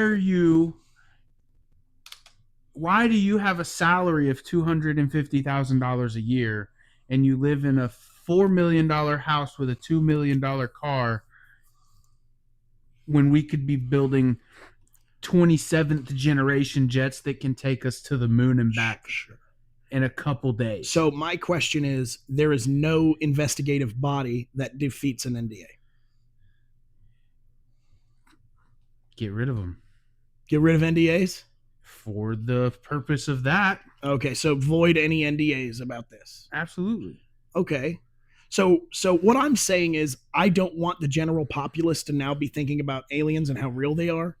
do you have a salary of $250,000 a year and you live in a $4 million house with a $2 million car when we could be building 27th generation jets that can take us to the moon and back in a couple days? So my question is, there is no investigative body that defeats an NDA. Get rid of them. Get rid of NDAs? For the purpose of that. Okay, so void any NDAs about this. Absolutely. Okay. So what I'm saying is I don't want the general populace to now be thinking about aliens and how real they are.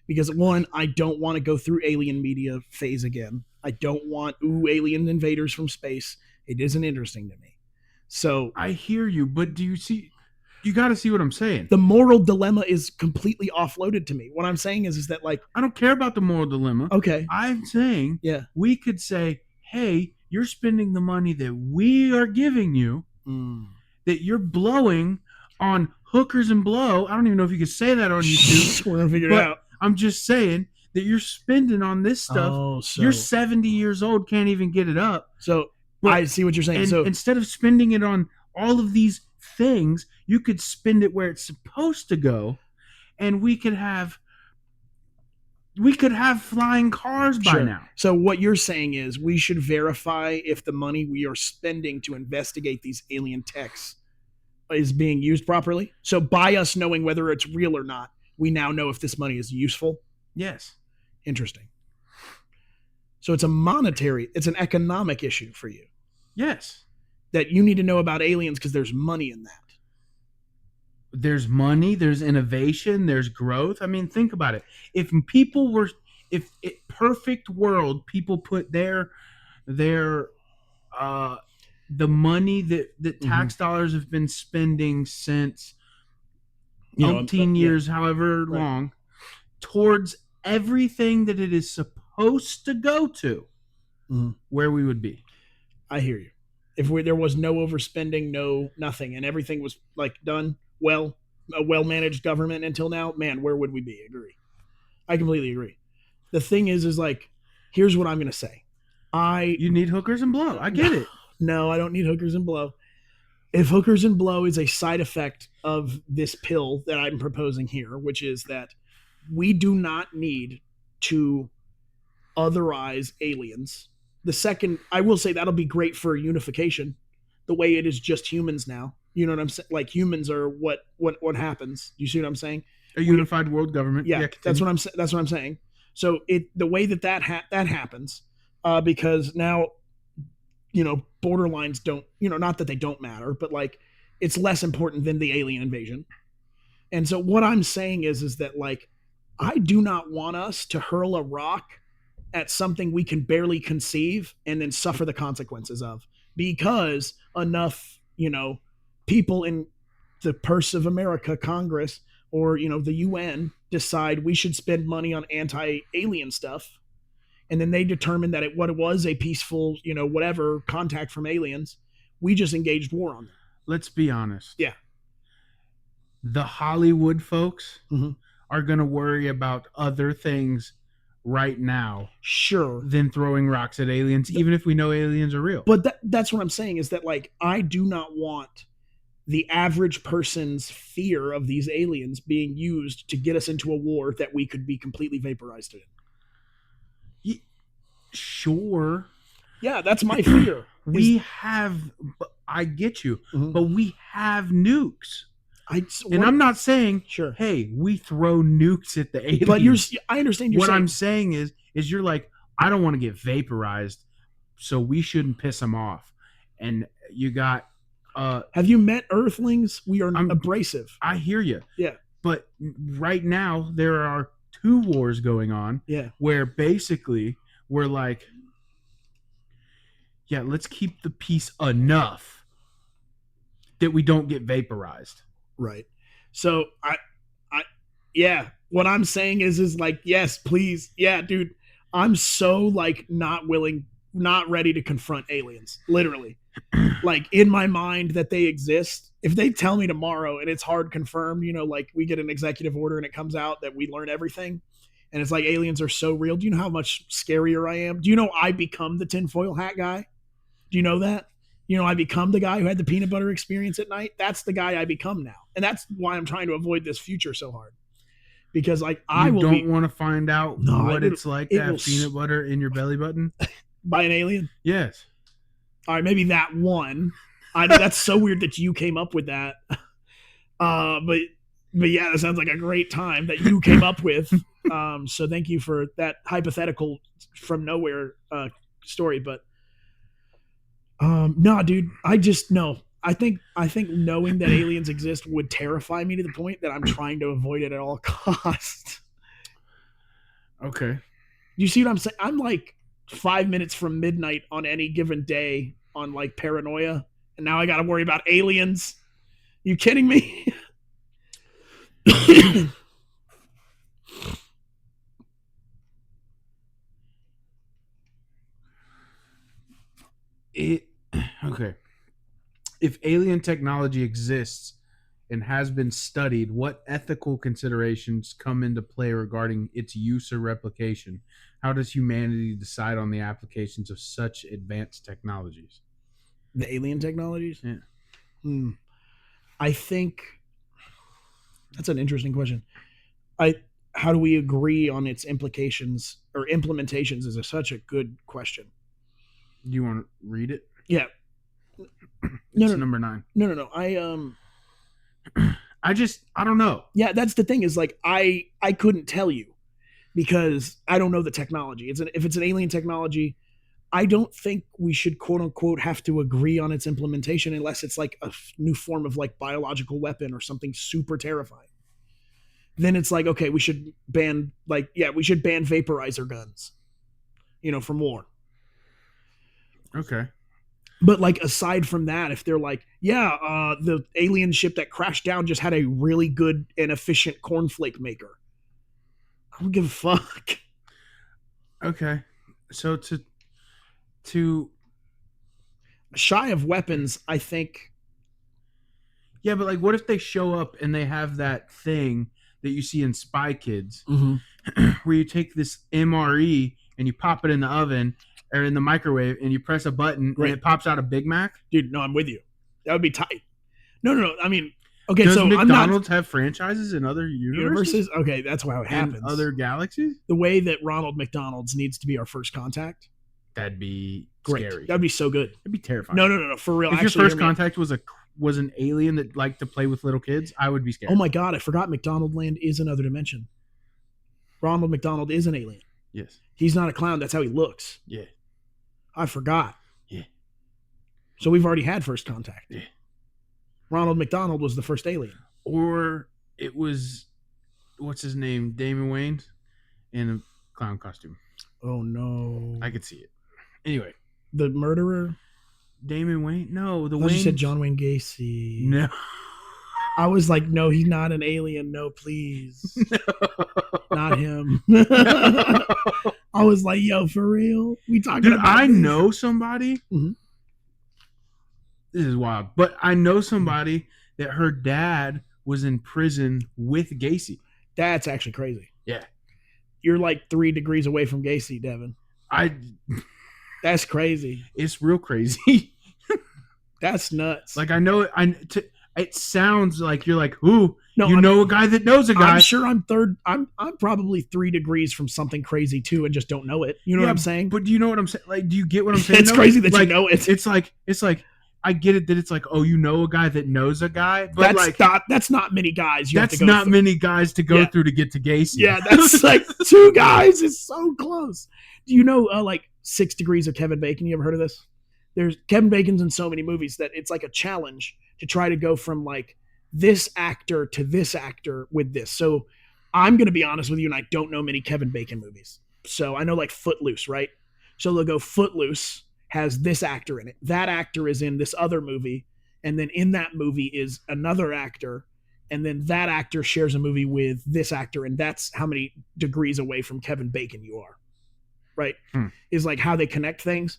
Because one, I don't want to go through alien media phase again. I don't want, alien invaders from space. It isn't interesting to me. So I hear you, but you got to see what I'm saying. The moral dilemma is completely offloaded to me. What I'm saying is that like, I don't care about the moral dilemma. Okay. I'm saying we could say, hey, you're spending the money that we are giving you, that you're blowing on hookers and blow. I don't even know if you could say that on YouTube. We're gonna figure it But out. I'm just saying that you're spending on this stuff. Oh, so You're 70 years old, can't even get it up. so But- I see what you're saying. And So instead of spending it on all of these things, you could spend it where it's supposed to go, and we could have flying cars by Sure. now. So what you're saying is we should verify if the money we are spending to investigate these alien techs is being used properly. So by us knowing whether it's real or not, we now know if this money is useful. Yes. Interesting. So it's an economic issue for you Yes. that you need to know about aliens because there's money in that. There's money, there's innovation, there's growth. I mean, think about it. If perfect world, people put their the money that tax dollars have been spending since umpteen years, however Right. long, towards everything that it is supposed to go to, Mhm. where we would be. I hear you. If there was no overspending, no nothing, and everything was like done well, a well-managed government until now, man, where would we be? Agree. I completely agree. The thing is like, here's what I'm going to say. You need hookers and blow. I get it. No, I don't need hookers and blow. If hookers and blow is a side effect of this pill that I'm proposing here, which is that we do not need to otherize aliens. The second, I will say that'll be great for unification, the way it is just humans now. You know what I'm saying? Like humans are what happens. You see what I'm saying? A unified world government. Yeah, that's what I'm saying. So the way that happens, because now, borderlines don't, not that they don't matter, but like it's less important than the alien invasion. And so what I'm saying is that like I do not want us to hurl a rock at something we can barely conceive and then suffer the consequences of, because enough, people in the purse of America, Congress, or, the UN decide we should spend money on anti-alien stuff. And then they determine that what it was a peaceful, whatever contact from aliens. We just engaged war on them. Let's be honest. Yeah. The Hollywood folks Mhm. are going to worry about other things right now Sure. than throwing rocks at aliens, even if we know aliens are real. But that's what I'm saying is that like I do not want the average person's fear of these aliens being used to get us into a war that we could be completely vaporized in. Sure. Yeah, that's my fear. I get you, Mhm. but we have nukes. And I'm not saying, sure. hey, we throw nukes at the aliens. But I understand you're what saying. I'm saying is you're like, I don't want to get vaporized, so we shouldn't piss them off. And you got have you met Earthlings? We are abrasive. I hear you. Yeah. But right now there are 2 wars going on. Yeah. Where basically we're like, yeah, let's keep the peace enough that we don't get vaporized. Right. So yeah, what I'm saying is like, yes, please. Yeah, dude, I'm so like not ready to confront aliens. Literally. Like in my mind that they exist. If they tell me tomorrow and it's hard confirmed, like we get an executive order and it comes out that we learn everything and it's like aliens are so real. Do you know how much scarier I am? Do you know I become the tinfoil hat guy? Do you know that? I become the guy who had the peanut butter experience at night. That's the guy I become now. And that's why I'm trying to avoid this future so hard. Because like I don't want to find out what it's like to have peanut butter in your belly button by an alien. Yes. All right, maybe that one. That's so weird that you came up with that. But yeah, that sounds like a great time that you came up with. So thank you for that hypothetical from nowhere story. But no, dude, I just no. I think knowing that aliens exist would terrify me to the point that I'm trying to avoid it at all costs. Okay. You see what I'm saying? I'm like 5 minutes from midnight on any given day on like paranoia, and now I got to worry about aliens. You kidding me? Okay. If alien technology exists and has been studied, what ethical considerations come into play regarding its use or replication? How does humanity decide on the applications of such advanced technologies? The alien technologies? Yeah. I think that's an interesting question. How do we agree on its implications or implementations is such a good question. Do you want to read it? Yeah. It's number 9. No. I don't know. Yeah, that's the thing is like I couldn't tell you because I don't know the technology. If it's an alien technology, I don't think we should quote unquote have to agree on its implementation unless it's like a new form of like biological weapon or something super terrifying. Then it's like, okay, we should ban vaporizer guns, from war. Okay. But like aside from that, if they're like, the alien ship that crashed down just had a really good and efficient cornflake maker, I don't give a fuck. Okay. So to shy of weapons, I think. Yeah, but like, what if they show up and they have that thing that you see in Spy Kids, where you take this MRE and you pop it in the oven or in the microwave and you press a button and it pops out a Big Mac? Dude, no, I'm with you. That would be tight. No. I mean, okay, does so McDonald's have franchises in other universes? Okay, that's how it happens. In other galaxies? The way that Ronald McDonald's needs to be our first contact. That'd be great. Scary. That'd be so good. That'd be terrifying. No, for real. If your first contact was an alien that liked to play with little kids, I would be scared. Oh my god, I forgot McDonald Land is another dimension. Ronald McDonald is an alien. Yes. He's not a clown. That's how he looks. Yeah. I forgot. Yeah. So we've already had first contact. Yeah. Ronald McDonald was the first alien. Or it was, what's his name? Damon Wayans in a clown costume. Oh no. I could see it. Anyway. The murderer? Damon Wayne? No, the Wayne. You said John Wayne Gacy. No. I was like, no, he's not an alien. No, please. No. Not him. No. I was like, yo, for real? We talking Dude, about I this? know somebody. Mm-hmm. This is wild. But I know somebody that her dad was in prison with Gacy. That's actually crazy. Yeah. You're like 3 degrees away from Gacy, Devin. That's crazy. It's real crazy. That's nuts. Like, I know it sounds like you're like, ooh, no, you know a guy that knows a guy. I'm sure I'm probably 3 degrees from something crazy too and just don't know it. You know what I'm saying? But do you know what I'm saying? Like, do you get what I'm saying? It's crazy that like, you know it. It's like I get it that it's like, oh, you know a guy that knows a guy, but that's not many guys. Many guys to go through to get to Gacy. Yeah, that's like 2 guys is so close. Do you know like 6 Degrees of Kevin Bacon? You ever heard of this? There's Kevin Bacon's in so many movies that it's like a challenge to try to go from like this actor to this actor with this. So I'm going to be honest with you, and I don't know many Kevin Bacon movies. So I know like Footloose, right? So they'll go Footloose has this actor in it. That actor is in this other movie. And then in that movie is another actor. And then that actor shares a movie with this actor. And that's how many degrees away from Kevin Bacon you are. Right? Is like how they connect things.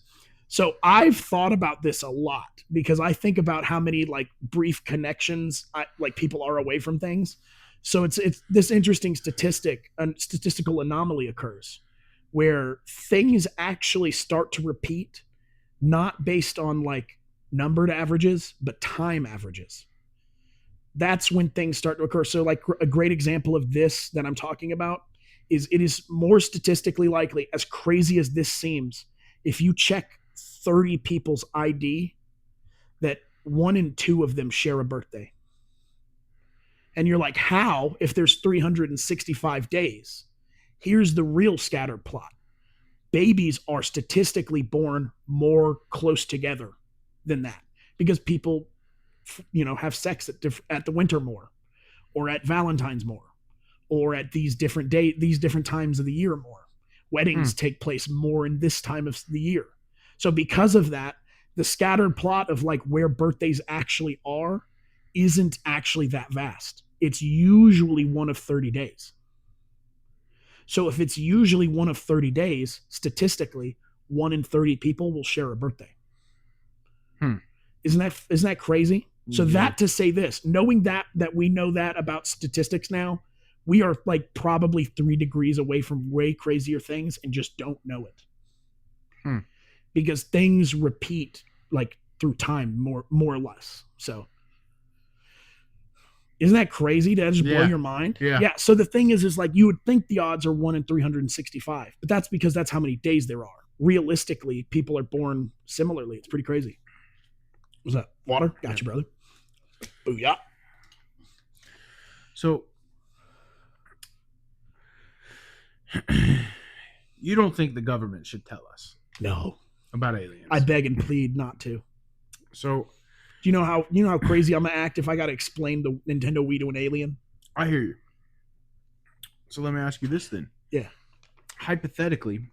So I've thought about this a lot because I think about how many like brief connections like people are away from things. So it's this interesting statistical anomaly occurs where things actually start to repeat, not based on like numbered averages, but time averages. That's when things start to occur. So like a great example of this that I'm talking about is it is more statistically likely, as crazy as this seems, if you check 30 people's ID, that 1 in 2 of them share a birthday. And you're like, how if there's 365 days? Here's the real scatter plot. Babies are statistically born more close together than that because people, have sex at the winter more, or at Valentine's more, or at these different times of the year more. Weddings take place more in this time of the year. So because of that, the scattered plot of like where birthdays actually are isn't actually that vast. It's usually one of 30 days. So if it's usually one of 30 days, statistically, 1 in 30 people will share a birthday. Isn't that crazy? So that to say this, knowing that we know that about statistics now, we are like probably 3 degrees away from way crazier things and just don't know it. Because things repeat like through time more or less. So isn't that crazy? Did that just blow your mind? Yeah. So the thing is like you would think the odds are 1 in 365, but that's because that's how many days there are. Realistically, people are born similarly. It's pretty crazy. What's that? Water? Got you, brother. Booyah. So you don't think the government should tell us No. about aliens? I beg and plead not to. So Do you know how crazy I'm gonna act if I gotta explain the Nintendo Wii to an alien? I hear you. So let me ask you this then. Yeah. Hypothetically,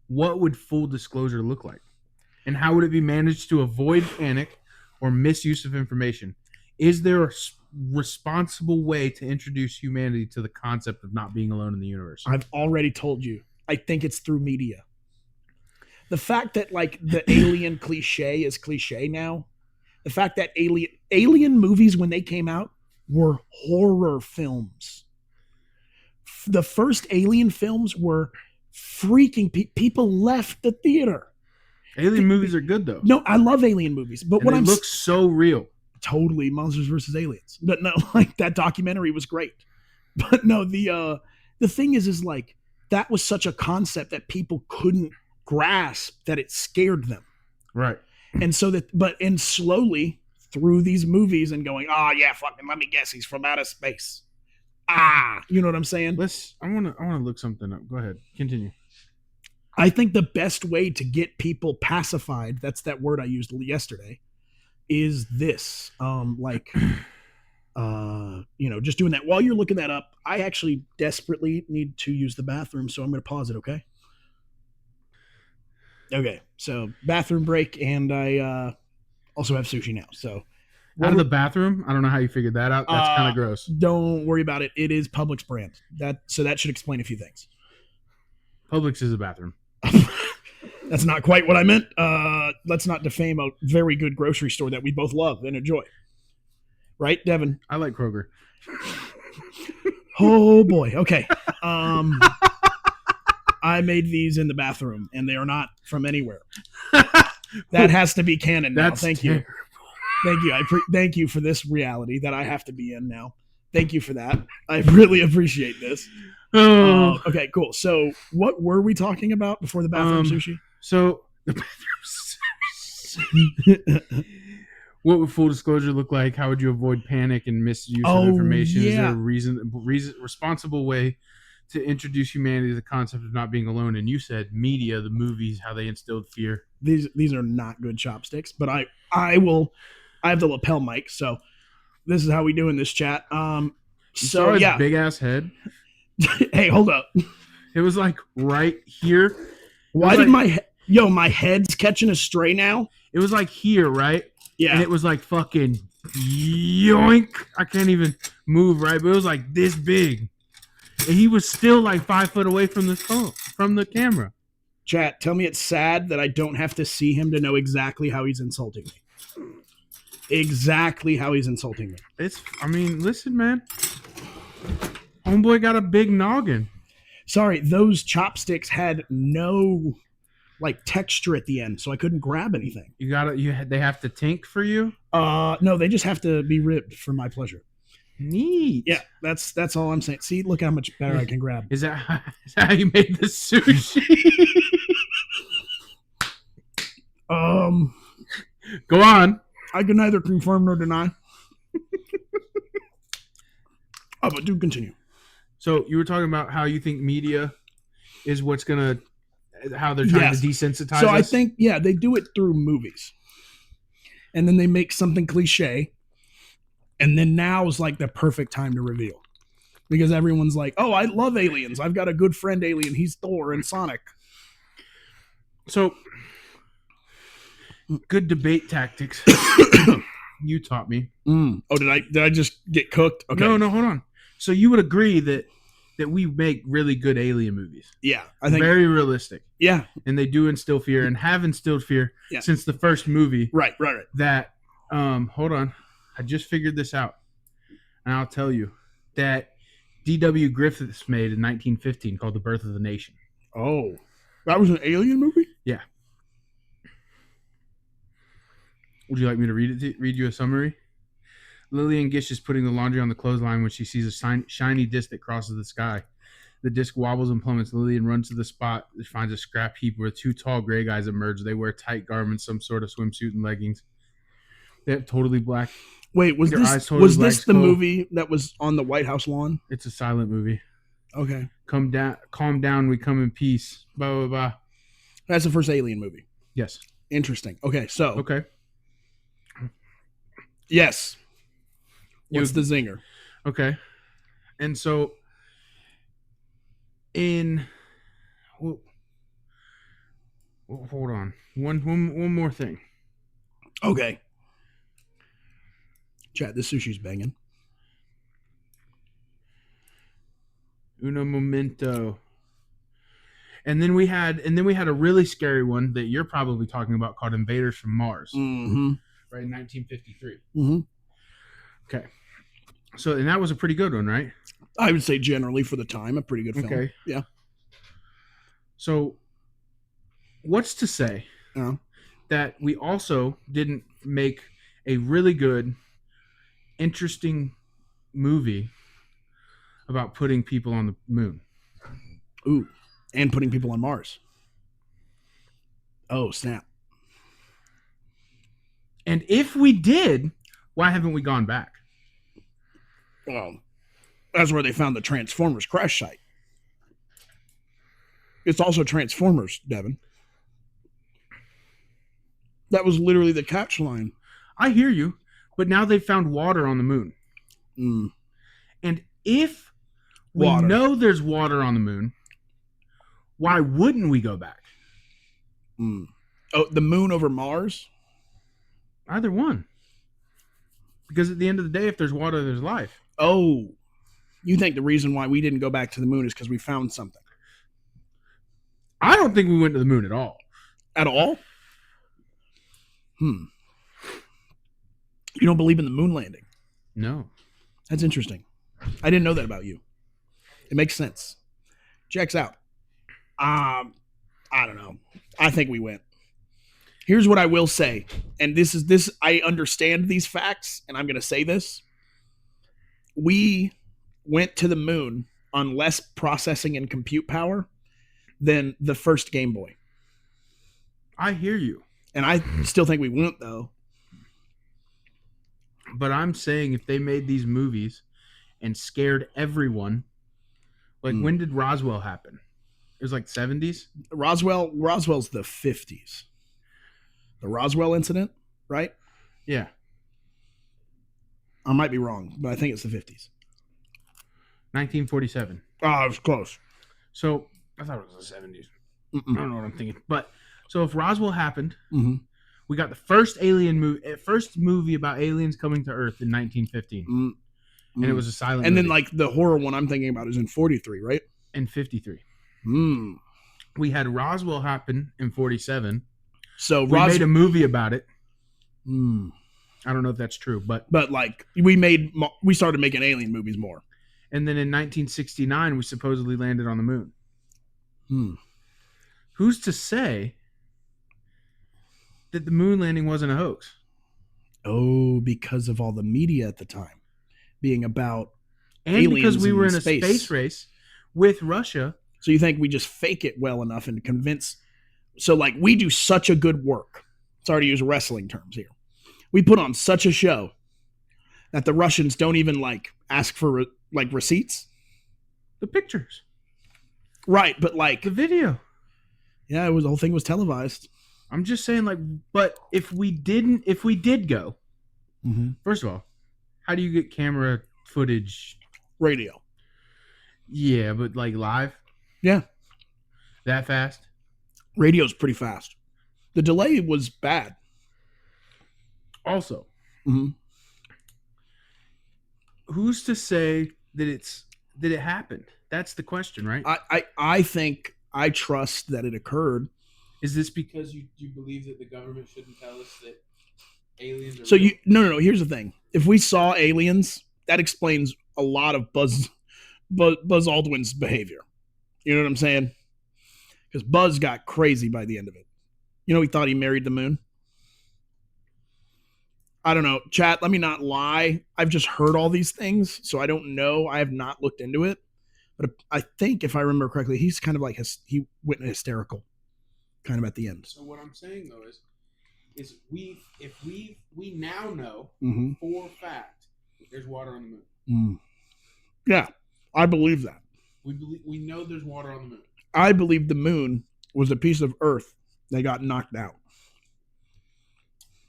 what would full disclosure look like? And how would it be managed to avoid panic or misuse of information? Is there a responsible way to introduce humanity to the concept of not being alone in the universe? I've already told you. I think it's through media. The fact that like the alien cliche is cliche now. The fact that alien movies when they came out were horror films. The first alien films were freaking people left the theater. Alien movies are good though. No, I love alien movies, but what they I'm look so real. Totally Monsters versus Aliens. But no, like that documentary was great. But no, the thing is like that was such a concept that people couldn't grasp that it scared them. Right. And so and slowly through these movies and going, yeah, fucking let me guess, he's from outer space. You know what I'm saying? I wanna look something up. Go ahead. Continue. I think the best way to get people pacified, that's that word I used yesterday, is this. Just doing that. While you're looking that up, I actually desperately need to use the bathroom, so I'm going to pause it, okay? Okay, so bathroom break, and I also have sushi now. So out of the bathroom? I don't know how you figured that out. That's kind of gross. Don't worry about it. It is Publix brand. That should explain a few things. Publix is a bathroom. That's not quite what I meant. Let's not defame a very good grocery store that we both love and enjoy. Right, Devin? I like Kroger. Oh boy. Okay. I made these in the bathroom, and they are not from anywhere. That has to be canon now. Thank you. Thank you. Thank you for this reality that I have to be in now. Thank you for that. I really appreciate this. Okay, cool. So what were we talking about before the bathroom sushi? So the bathroom sushi. What would full disclosure look like? How would you avoid panic and misuse of information? Yeah. Is there a responsible way to introduce humanity to the concept of not being alone? And you said media, the movies, how they instilled fear. These are not good chopsticks, but I have the lapel mic, so this is how we do in this chat. So his big ass head. Hey, hold up. It was like right here. Why did my head's catching a stray now? It was like here, right? Yeah. And it was like fucking yoink. I can't even move, right? But it was like this big. And he was still like 5 foot away from the phone, from the camera. Chat, tell me it's sad that I don't have to see him to know exactly how he's insulting me. Exactly how he's insulting me. Listen, man. Homeboy got a big noggin. Sorry, those chopsticks had no like texture at the end, so I couldn't grab anything. They have to tink for you? No, they just have to be ribbed for my pleasure. Neat. Yeah, that's all I'm saying. See, look how much better I can grab. Is that how you made the sushi? Go on. I can neither confirm nor deny. But do continue. So you were talking about how you think media is how they're trying to desensitize So us? I think, they do it through movies. And then they make something cliche. And then now is like the perfect time to reveal. Because everyone's like, oh, I love aliens. I've got a good friend alien. He's Thor and Sonic. So, good debate tactics. You taught me. Oh, did I just get cooked? Okay. No, hold on. So you would agree that we make really good alien movies? Yeah, I think very realistic. Yeah, and they do instill fear and have instilled fear since the first movie. Right. That Hold on. I just figured this out. And I'll tell you that D.W. Griffiths made in 1915 called The Birth of the Nation. Oh, that was an alien movie? Yeah. Would you like me to read you a summary? Lillian Gish is putting the laundry on the clothesline when she sees a shiny disc that crosses the sky. The disc wobbles and plummets. Lillian runs to the spot and finds a scrap heap where two tall gray guys emerge. They wear tight garments, some sort of swimsuit and leggings. They have totally black. Wait, was Their eyes this totally was black this the skull. movie that was on the White House lawn? It's a silent movie. Okay, Calm down. We come in peace. Blah blah blah. that's the first alien movie. Yes. Interesting. Okay, so Okay. yes, what's You- the zinger? Okay. And so well, hold on. One more thing. Okay, chat. This sushi's banging. Uno momento. And then we had a really scary one that you're probably talking about called Invaders from Mars, Mm-hmm. right in 1953. Mm-hmm. Okay. So and that was a pretty good one, right? I would say generally for the time, a pretty good film. Okay. Yeah. So what's to say Yeah. that we also didn't make a really good, interesting movie about putting people on the moon? Ooh, and putting people on Mars. Oh, snap. And if we did, why haven't we gone back? Well, that's where they found the Transformers crash site. It's also Transformers, Devin. That was literally the catch line. I hear you, but now they've found water on the moon. Mm. And if we Water. know there's water on the moon, why wouldn't we go back? Mm. Oh, the moon over Mars? Either one. Because at the end of the day, if there's water, there's life. Oh, you think the reason why we didn't go back to the moon is because we found something? I don't think we went to the moon at all. At all? You don't believe in the moon landing? No. That's interesting. I didn't know that about you. It makes sense. Checks out. I don't know. I think we went. Here's what I will say, and this. I understand these facts, and I'm going to say this. We went to the moon on less processing and compute power than the first Game Boy, I hear you. and I still think we went though. But I'm saying if they made these movies and scared everyone, like when did Roswell happen? It was like 70s? Roswell's the 50s. The Roswell incident, right? Yeah. I might be wrong, but I think it's the 50s. 1947. Oh, it was close. So I thought it was the 70s. I don't know what I'm thinking. But so if Roswell happened, Mm-hmm. we got the first movie about aliens coming to Earth in 1915. Mm-hmm. And it was a silent And movie. then like the horror one I'm thinking about is in 43, right? In 53. Mm. We had Roswell happen in 47. So We made a movie about it. Mm. I don't know if that's true, but like we started making alien movies more. and then in 1969 we supposedly landed on the moon. Hmm. Who's to say that the moon landing wasn't a hoax? Oh, because of all the media at the time being about And aliens because we were in a space. space race with Russia. So you think we just fake it well enough and convince? So like we do such a good work. Sorry to use wrestling terms here. We put on such a show that the Russians don't even like ask for like receipts. The pictures. Right, but like The video. yeah, the whole thing was televised. I'm just saying, like, but if we did go, first of all, how do you get camera footage? Radio. Yeah, but like live? Yeah. That fast? Radio's pretty fast. The delay was bad. Also, Mhm. who's to say that it happened? That's the question, right? I think I trust that it occurred. Is this because you believe that the government shouldn't tell us that aliens are So real? no. Here's the thing: if we saw aliens, that explains a lot of Buzz Aldrin's behavior. You know what I'm saying? Because Buzz got crazy by the end of it. You know, he thought he married the moon. I don't know. Chat, let me not lie. I've just heard all these things, so I don't know. I have not looked into it. But I think, if I remember correctly, he's kind of like he went hysterical, kind of at the end. So what I'm saying though is we now know Mm-hmm. for a fact there's water on the moon. Mm. Yeah, I believe that. We know there's water on the moon. I believe the moon was a piece of Earth that got knocked out.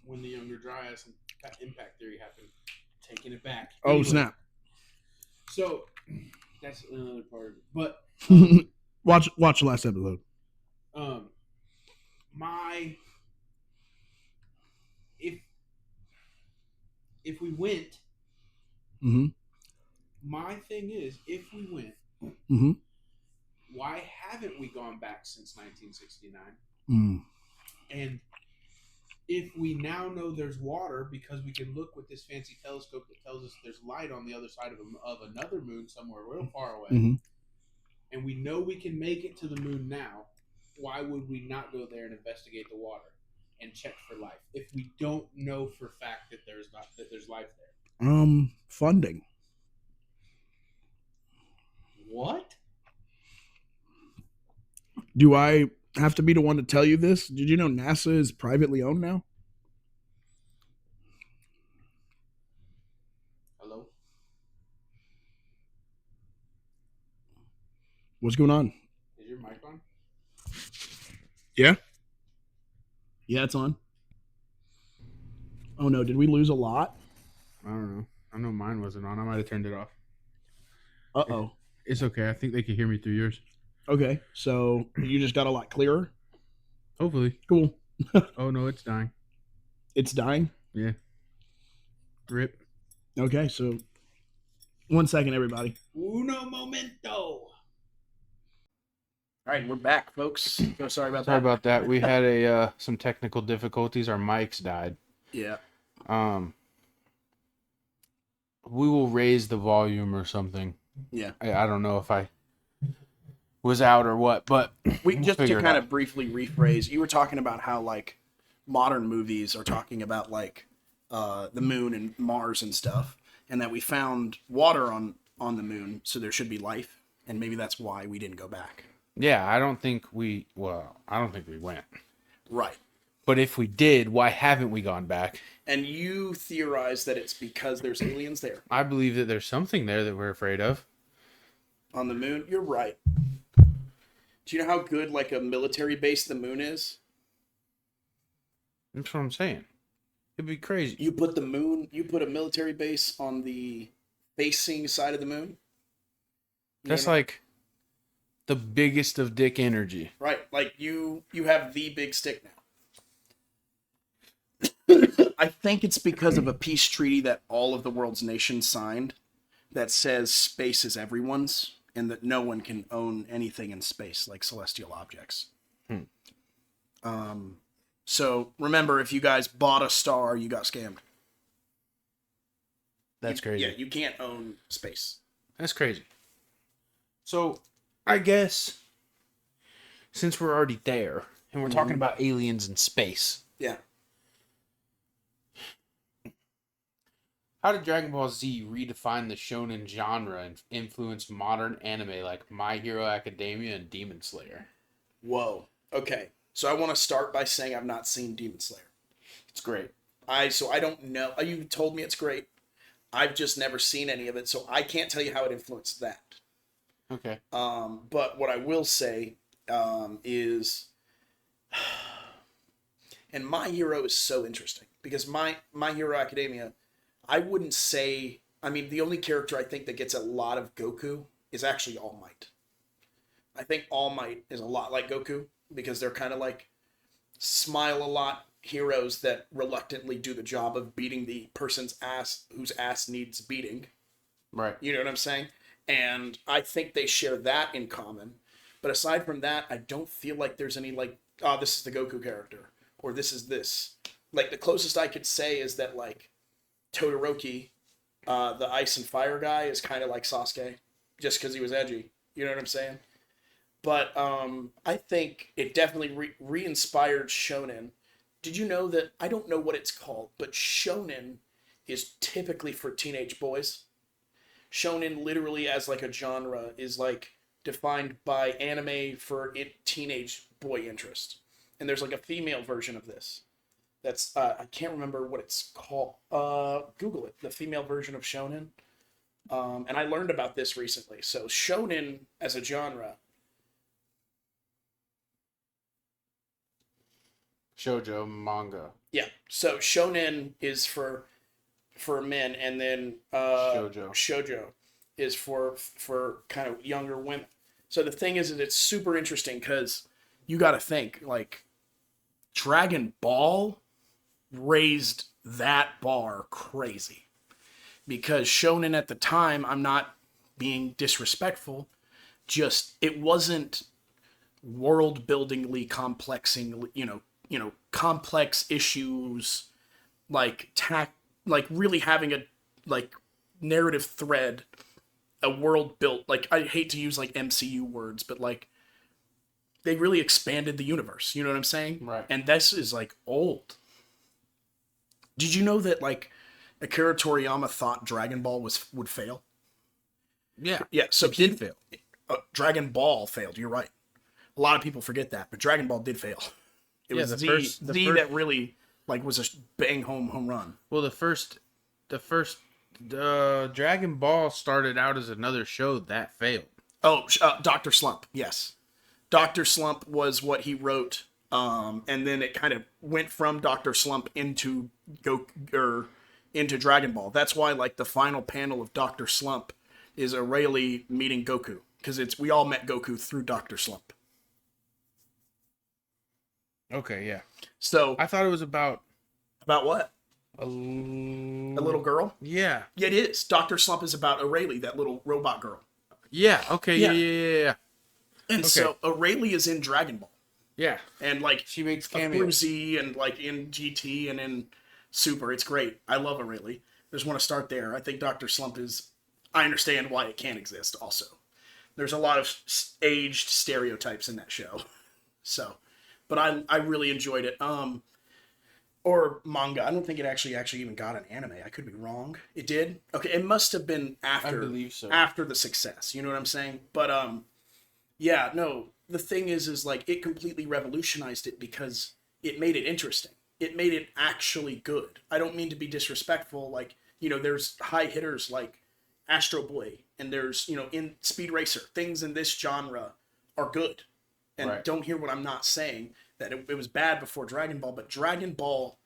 When the younger dry ice impact theory happened, taking it back. Oh, Anyway, snap. So that's another part of it. But Watch the last episode. If we went, Mm-hmm. my thing is, if we went, Mm-hmm. why haven't we gone back since 1969? Mm. And if we now know there's water because we can look with this fancy telescope that tells us there's light on the other side of another moon somewhere real far away, Mm-hmm. and we know we can make it to the moon now, why would we not go there and investigate the water and check for life if we don't know for fact that there's life there? Funding. What? Do I have to be the one to tell you this? Did you know NASA is privately owned now? Hello? What's going on? Is your mic on? Yeah, it's on. Oh no, did we lose a lot? I don't know. I know mine wasn't on. I might have turned it off. Uh-oh. It's okay. I think they can hear me through yours. Okay, so you just got a lot clearer? Hopefully. Cool. Oh, no, it's dying. It's dying? Yeah. Rip. Okay, so 1 second, everybody. Uno momento. All right, we're back, folks. So sorry about Sorry that. about that. We had some technical difficulties. Our mics died. Yeah. We will raise the volume or something. Yeah. I don't know if I was out or what, but We just to figure it kind out. of briefly rephrase, you were talking about how like modern movies are talking about like the moon and Mars and stuff, and that we found water on the moon, so there should be life, and maybe that's why we didn't go back. Yeah, I don't think we went. Right. But if we did, why haven't we gone back? And you theorize that it's because there's aliens there I believe that there's something there that we're afraid of. on the moon. You're right. Do you know how good like a military base the moon is? That's what I'm saying. It'd be crazy. You put a military base on the facing side of the moon. You That's know- like the biggest of dick energy. right. Like you have the big stick now. I think it's because of a peace treaty that all of the world's nations signed that says space is everyone's and that no one can own anything in space like celestial objects. So remember, if you guys bought a star, you got scammed. That's crazy. Yeah, you can't own space. That's crazy. So, I guess since we're already there and we're talking about aliens in space, Yeah. how did Dragon Ball Z redefine the shonen genre and influence modern anime like My Hero Academia and Demon Slayer? Whoa. Okay. So I want to start by saying I've not seen Demon Slayer. It's great. I don't know. You told me it's great. I've just never seen any of it, so I can't tell you how it influenced that. Okay. But what I will say is, and My Hero is so interesting because My Hero Academia, I wouldn't say. I mean, the only character I think that gets a lot of Goku is actually All Might. I think All Might is a lot like Goku because they're kind of like smile a lot heroes that reluctantly do the job of beating the person's ass whose ass needs beating. Right. You know what I'm saying? And I think they share that in common. But aside from that, I don't feel like there's any like, oh, this is the Goku character or this is this. like the closest I could say is that like Todoroki, the ice and fire guy, is kind of like Sasuke, just because he was edgy. You know what I'm saying? But I think it definitely re-inspired shonen. Did you know that, I don't know what it's called, but shonen is typically for teenage boys. Shonen literally as like a genre is like defined by anime for teenage boy interest. And there's like a female version of this. That's I can't remember what it's called. Google it. The female version of shonen. And I learned about this recently. So shonen as a genre. Shoujo manga. Yeah. So shonen is for men, and then shoujo is for kind of younger women. So the thing is that it's super interesting because you got to think like Dragon Ball raised that bar crazy, because shonen at the time, I'm not being disrespectful, just it wasn't world buildingly complexing, complex issues like really having a like narrative thread, a world built, like I hate to use like MCU words, but like they really expanded the universe, you know what I'm saying? Right. And this is like old. Did you know that like Akira Toriyama thought Dragon Ball would fail? Yeah. Yeah, so it did fail. Dragon Ball failed, you're right. A lot of people forget that, but Dragon Ball did fail. It was the Z first that really like was a bang home run. Well, the first Dragon Ball started out as another show that failed. Oh, Dr. Slump, yes. Dr. Slump was what he wrote, and then it kind of went from Dr. Slump into Dragon Ball. That's why like the final panel of Dr. Slump is Rayleigh meeting Goku, because we all met Goku through Dr. Slump. Okay, yeah. So I thought it was about what? a little girl? Yeah. Yeah, it is. Dr. Slump is about Rayleigh, that little robot girl. Yeah. Okay. Yeah. And Okay. so Rayleigh is in Dragon Ball. Yeah. And like She makes through cameos. Z and like in GT and in Super. It's great. I love Rayleigh. Just want to start there. I think Dr. Slump is, I understand why it can't exist also. There's a lot of aged stereotypes in that show. So, but I really enjoyed it. Or manga. I don't think it actually even got an anime. I could be wrong. It did? Okay, it must have been after. I believe so. After the success. You know what I'm saying? But yeah, no. The thing is like it completely revolutionized it because it made it interesting. It made it actually good. I don't mean to be disrespectful. Like, there's high hitters like Astro Boy, and there's, in Speed Racer, things in this genre are good. And Right. Don't hear what I'm not saying, that it was bad before Dragon Ball, but Dragon Ball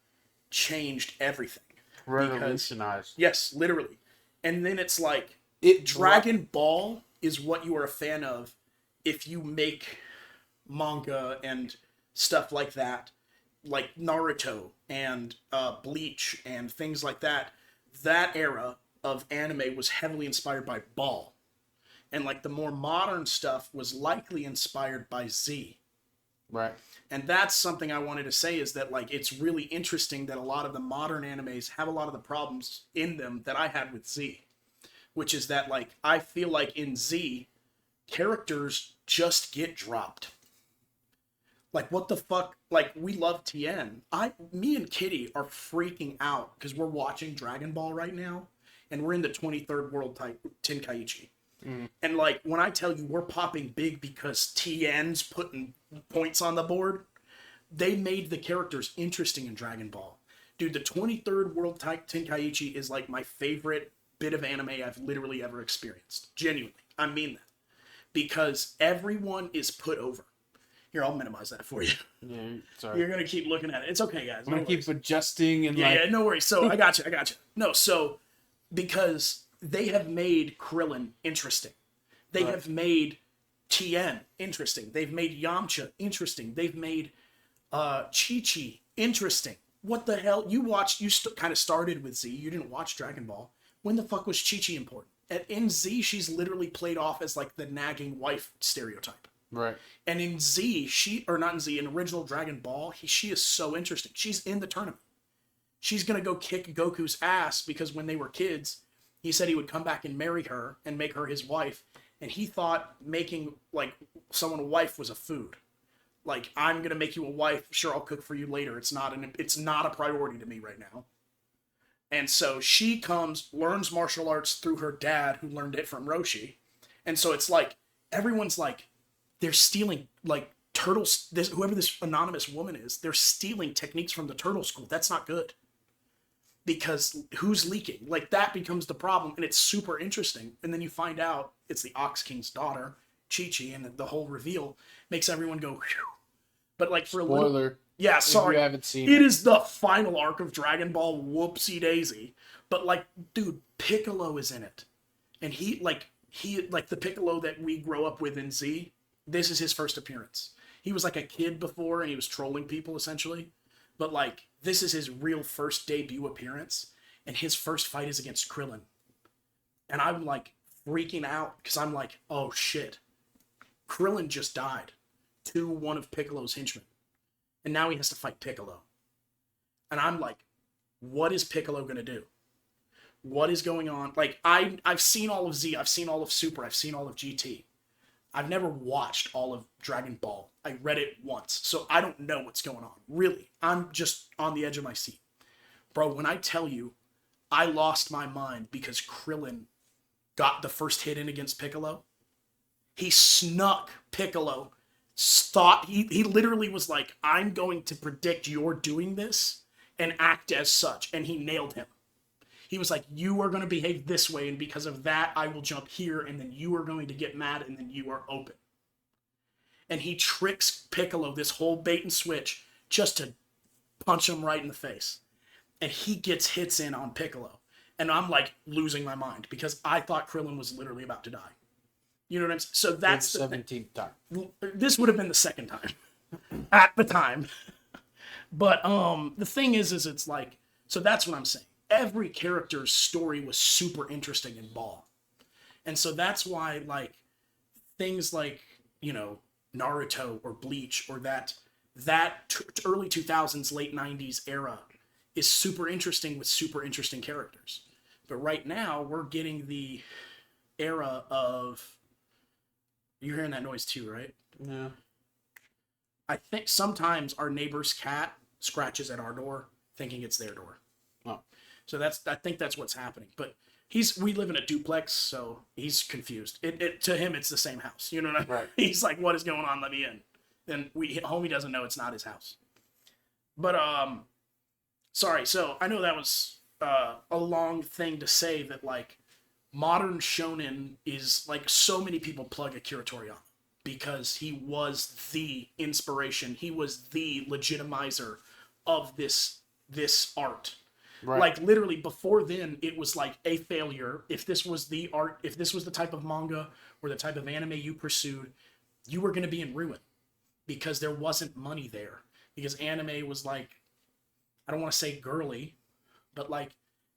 changed everything. Revolutionized. Yes, literally. And then it's like, Dragon Ball is what you are a fan of if you make manga and stuff like that, like Naruto and Bleach and things like that. That era of anime was heavily inspired by Ball. And like the more modern stuff was likely inspired by Z. Right. And that's something I wanted to say, is that like it's really interesting that a lot of the modern animes have a lot of the problems in them that I had with Z. Which is that like I feel like in Z, characters just get dropped. Like, what the fuck? Like, we love Tien. Me and Kitty are freaking out because we're watching Dragon Ball right now, and we're in the 23rd World type Tenkaichi. And like, when I tell you we're popping big because Tien's putting points on the board, they made the characters interesting in Dragon Ball. Dude, the 23rd World Tenkaichi is like my favorite bit of anime I've literally ever experienced. Genuinely. I mean that. Because everyone is put over. Here, I'll minimize that for you. Yeah, sorry. You're going to keep looking at it. It's okay, guys. I'm going to keep adjusting and Yeah, no worries. So, I got you. No, so, because they have made Krillin interesting. They have made Tien interesting. They've made Yamcha interesting. They've made Chi-Chi interesting. What the hell? You kind of started with Z. You didn't watch Dragon Ball. When the fuck was Chi-Chi important? In Z, she's literally played off as like the nagging wife stereotype. Right. And in Z, in original Dragon Ball, she is so interesting. She's in the tournament. she's going to go kick Goku's ass because when they were kids, he said he would come back and marry her and make her his wife. And he thought making, like, someone a wife was a food. Like, I'm going to make you a wife. Sure, I'll cook for you later. It's not a priority to me right now. And so she comes, learns martial arts through her dad, who learned it from Roshi. And so it's like, everyone's like, they're stealing, like, turtles, whoever this anonymous woman is, they're stealing techniques from the turtle school. That's not good. Because who's leaking? Like, that becomes the problem, and it's super interesting. And then you find out it's the Ox King's daughter, Chi-Chi, and the whole reveal makes everyone go, whew. But, like, for a little... Spoiler. Yeah, sorry. If you haven't seen it is the final arc of Dragon Ball, whoopsie daisy. But, like, dude, Piccolo is in it. And he, like the Piccolo that we grow up with in Z, this is his first appearance. He was, like, a kid before, and he was trolling people, essentially. But, like, this is his real first debut appearance, and his first fight is against Krillin. And I'm, like, freaking out, because I'm like, oh, shit. Krillin just died to one of Piccolo's henchmen. And now he has to fight Piccolo. And I'm like, what is Piccolo going to do? What is going on? Like, I've seen all of Z, I've seen all of Super, I've seen all of GT. I've never watched all of Dragon Ball. I read it once, so I don't know what's going on. Really, I'm just on the edge of my seat. Bro, when I tell you, I lost my mind because Krillin got the first hit in against Piccolo. He snuck Piccolo. He literally was like, I'm going to predict you're doing this and act as such. And he nailed him. He was like, you are going to behave this way, and because of that, I will jump here, and then you are going to get mad, and then you are open. And he tricks Piccolo, this whole bait and switch, just to punch him right in the face. And he gets hits in on Piccolo. And I'm like losing my mind, because I thought Krillin was literally about to die. You know what I'm saying? So that's the 17th time. This would have been the second time. At the time. But the thing is it's like, so that's what I'm saying. Every character's story was super interesting in Ball. And so that's why, like, things like, you know, Naruto or Bleach or that early 2000s, late 90s era is super interesting with super interesting characters. But right now, we're getting the era of... You're hearing that noise too, right? Yeah. I think sometimes our neighbor's cat scratches at our door thinking it's their door. Oh. So I think that's what's happening. But we live in a duplex, so he's confused. To him, it's the same house. You know what I mean? Right. He's like, what is going on? Let me in. Then homie doesn't know it's not his house. But, sorry. So I know that was a long thing to say that, like, modern shonen is, like, so many people plug Akira Toriyama because he was the inspiration. He was the legitimizer of this art. Right. Like, literally, before then, it was like a failure. If this was the art, if this was the type of manga or the type of anime you pursued, you were going to be in ruin because there wasn't money there. Because anime was, like, I don't want to say girly, but, like,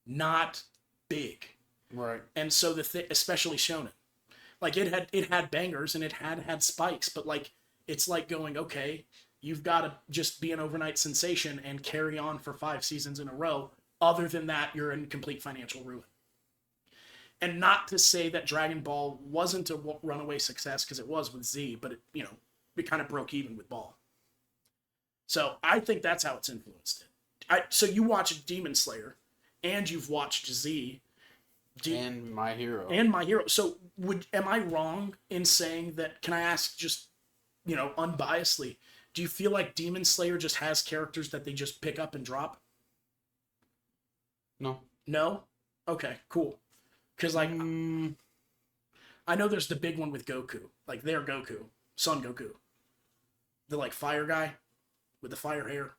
not big. Right. And so especially shonen, like, it had bangers and it had spikes, but, like, it's like going, okay, you've got to just be an overnight sensation and carry on for 5 seasons in a row. Other than that, you're in complete financial ruin. And not to say that Dragon Ball wasn't a runaway success, because it was with Z, but it kind of broke even with Ball. So I think that's how it's influenced it. So you watch Demon Slayer, and you've watched Z. And My Hero. So am I wrong in saying that, can I ask just, unbiasedly, do you feel like Demon Slayer just has characters that they just pick up and drop? No. No? Okay, cool. Because, like, I know there's the big one with Goku. Like, their Goku. Son Goku. The, like, fire guy with the fire hair.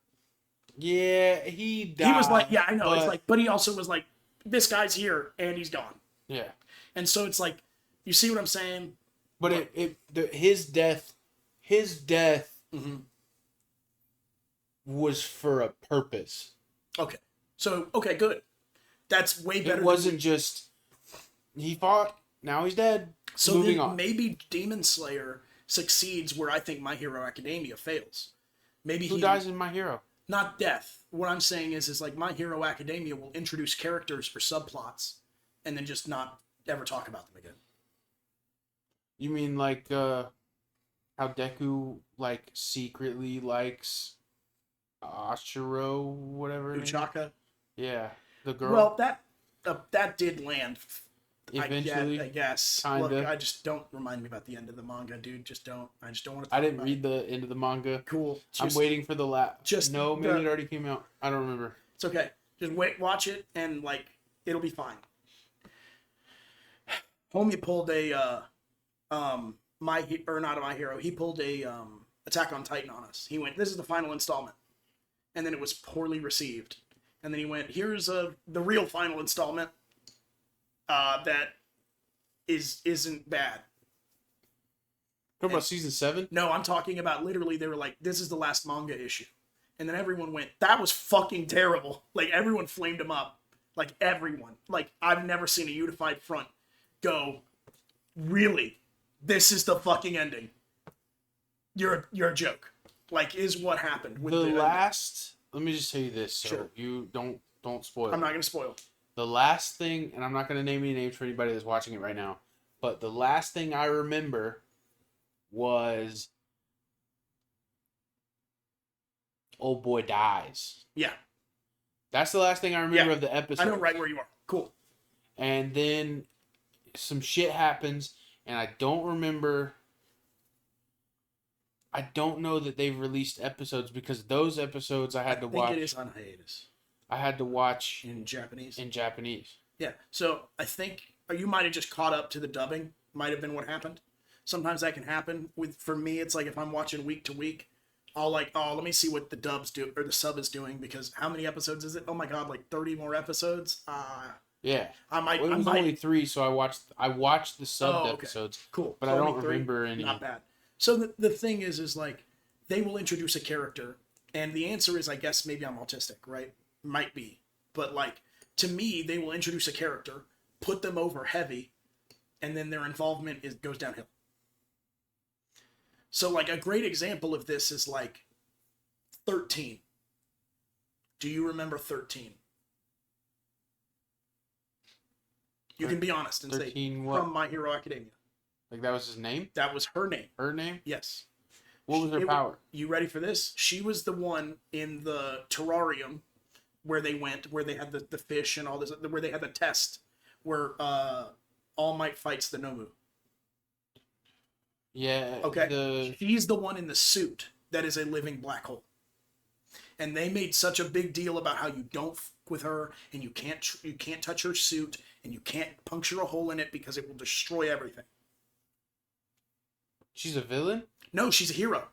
Yeah, he died. He was like, yeah, I know. It's like, but he also was like, this guy's here, and he's gone. Yeah. And so it's like, you see what I'm saying? But his death mm-hmm. was for a purpose. Okay. So, okay, good. That's way better. It wasn't just, he fought, now he's dead. So moving then on. Maybe Demon Slayer succeeds where I think My Hero Academia fails. Maybe Who dies in My Hero? Not death. What I'm saying is like My Hero Academia will introduce characters for subplots and then just not ever talk about them again. You mean like how Deku like secretly likes Ashiro, whatever. her name is? Uchaka. Yeah, the girl. Well, that did land. Eventually, I guess. kinda. Look, I just don't remind me about the end of the manga, dude. Just don't. I just don't want to. I didn't read the end of the manga. Cool. I'm waiting for the last. just No, maybe the- it already came out. I don't remember. It's okay. Just wait, watch it, and like it'll be fine. Homie pulled a not My Hero. He pulled a Attack on Titan on us. He went, "This is the final installment," and then it was poorly received. And then he went, "Here's the real final installment that isn't bad." Talking about season 7? No, I'm talking about literally. They were like, "This is the last manga issue," and then everyone went, "That was fucking terrible." Like everyone flamed him up. Like everyone. Like I've never seen a unified front go, "Really? This is the fucking ending. You're a joke." Like is what happened with The last. Let me just tell you this, so Sure. you don't spoil. I'm not gonna spoil. The last thing, and I'm not going to name any names for anybody that's watching it right now, but the last thing I remember was old boy dies. Yeah, That's the last thing I remember Yeah. of the episode. I know right where you are. Cool. And then some shit happens, and I don't remember. I don't know that they've released episodes because those episodes I had to I think watch. it is on hiatus I had to watch in Japanese. in Japanese. Yeah. So I think you might have just caught up to the dubbing. Might have been what happened. Sometimes that can happen. For me, it's like if I'm watching week to week, I'll like, oh, let me see what the dubs do or the sub is doing because how many episodes is it? Oh my god, like 30 more episodes. Yeah, I might. well, it I was might. only 3, so I watched the subbed Oh, okay. episodes, Cool. but So I only don't 3? remember any. Not bad. So the thing is like they will introduce a character, and the answer is I guess maybe I'm autistic, right? Might be, but like to me, they will introduce a character, put them over heavy, and then their involvement goes downhill. So like a great example of this is like 13. Do you remember 13? You can be honest and say 13 what? from My Hero Academia. Like that was his name? That was her name. Her name? Yes. What was her power? You ready for this? She was the one in the terrarium where they had the fish and all this, where they had the test where All Might fights the Nomu. Yeah. Okay. She's the one in the suit that is a living black hole. And they made such a big deal about how you don't f with her and you can't touch her suit and you can't puncture a hole in it because it will destroy everything. She's a villain? No, she's a hero.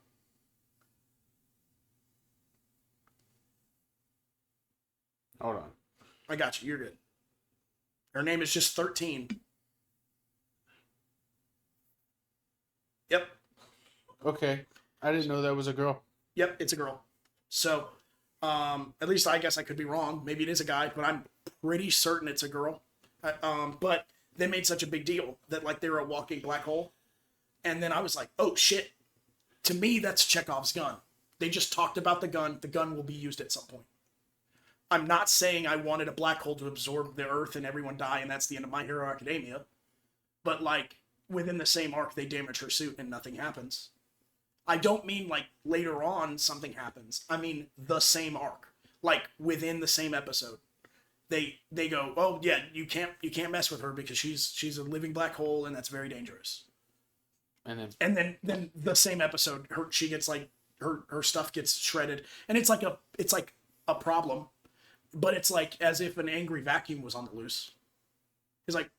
Hold on. I got you. You're good. Her name is just 13. Yep. Okay. I didn't know that was a girl. Yep, it's a girl. So, at least I guess I could be wrong. Maybe it is a guy, but I'm pretty certain it's a girl. But they made such a big deal that like they were a walking black hole. And then I was like, oh shit. To me, that's Chekhov's gun. They just talked about the gun. The gun will be used at some point. I'm not saying I wanted a black hole to absorb the Earth and everyone die, and that's the end of My Hero Academia. But like within the same arc, they damage her suit and nothing happens. I don't mean like later on something happens. I mean the same arc, like within the same episode. They go, oh yeah, you can't mess with her because she's a living black hole and that's very dangerous. And then the same episode, she gets like her stuff gets shredded, and it's like a problem, but it's like as if an angry vacuum was on the loose. It's like,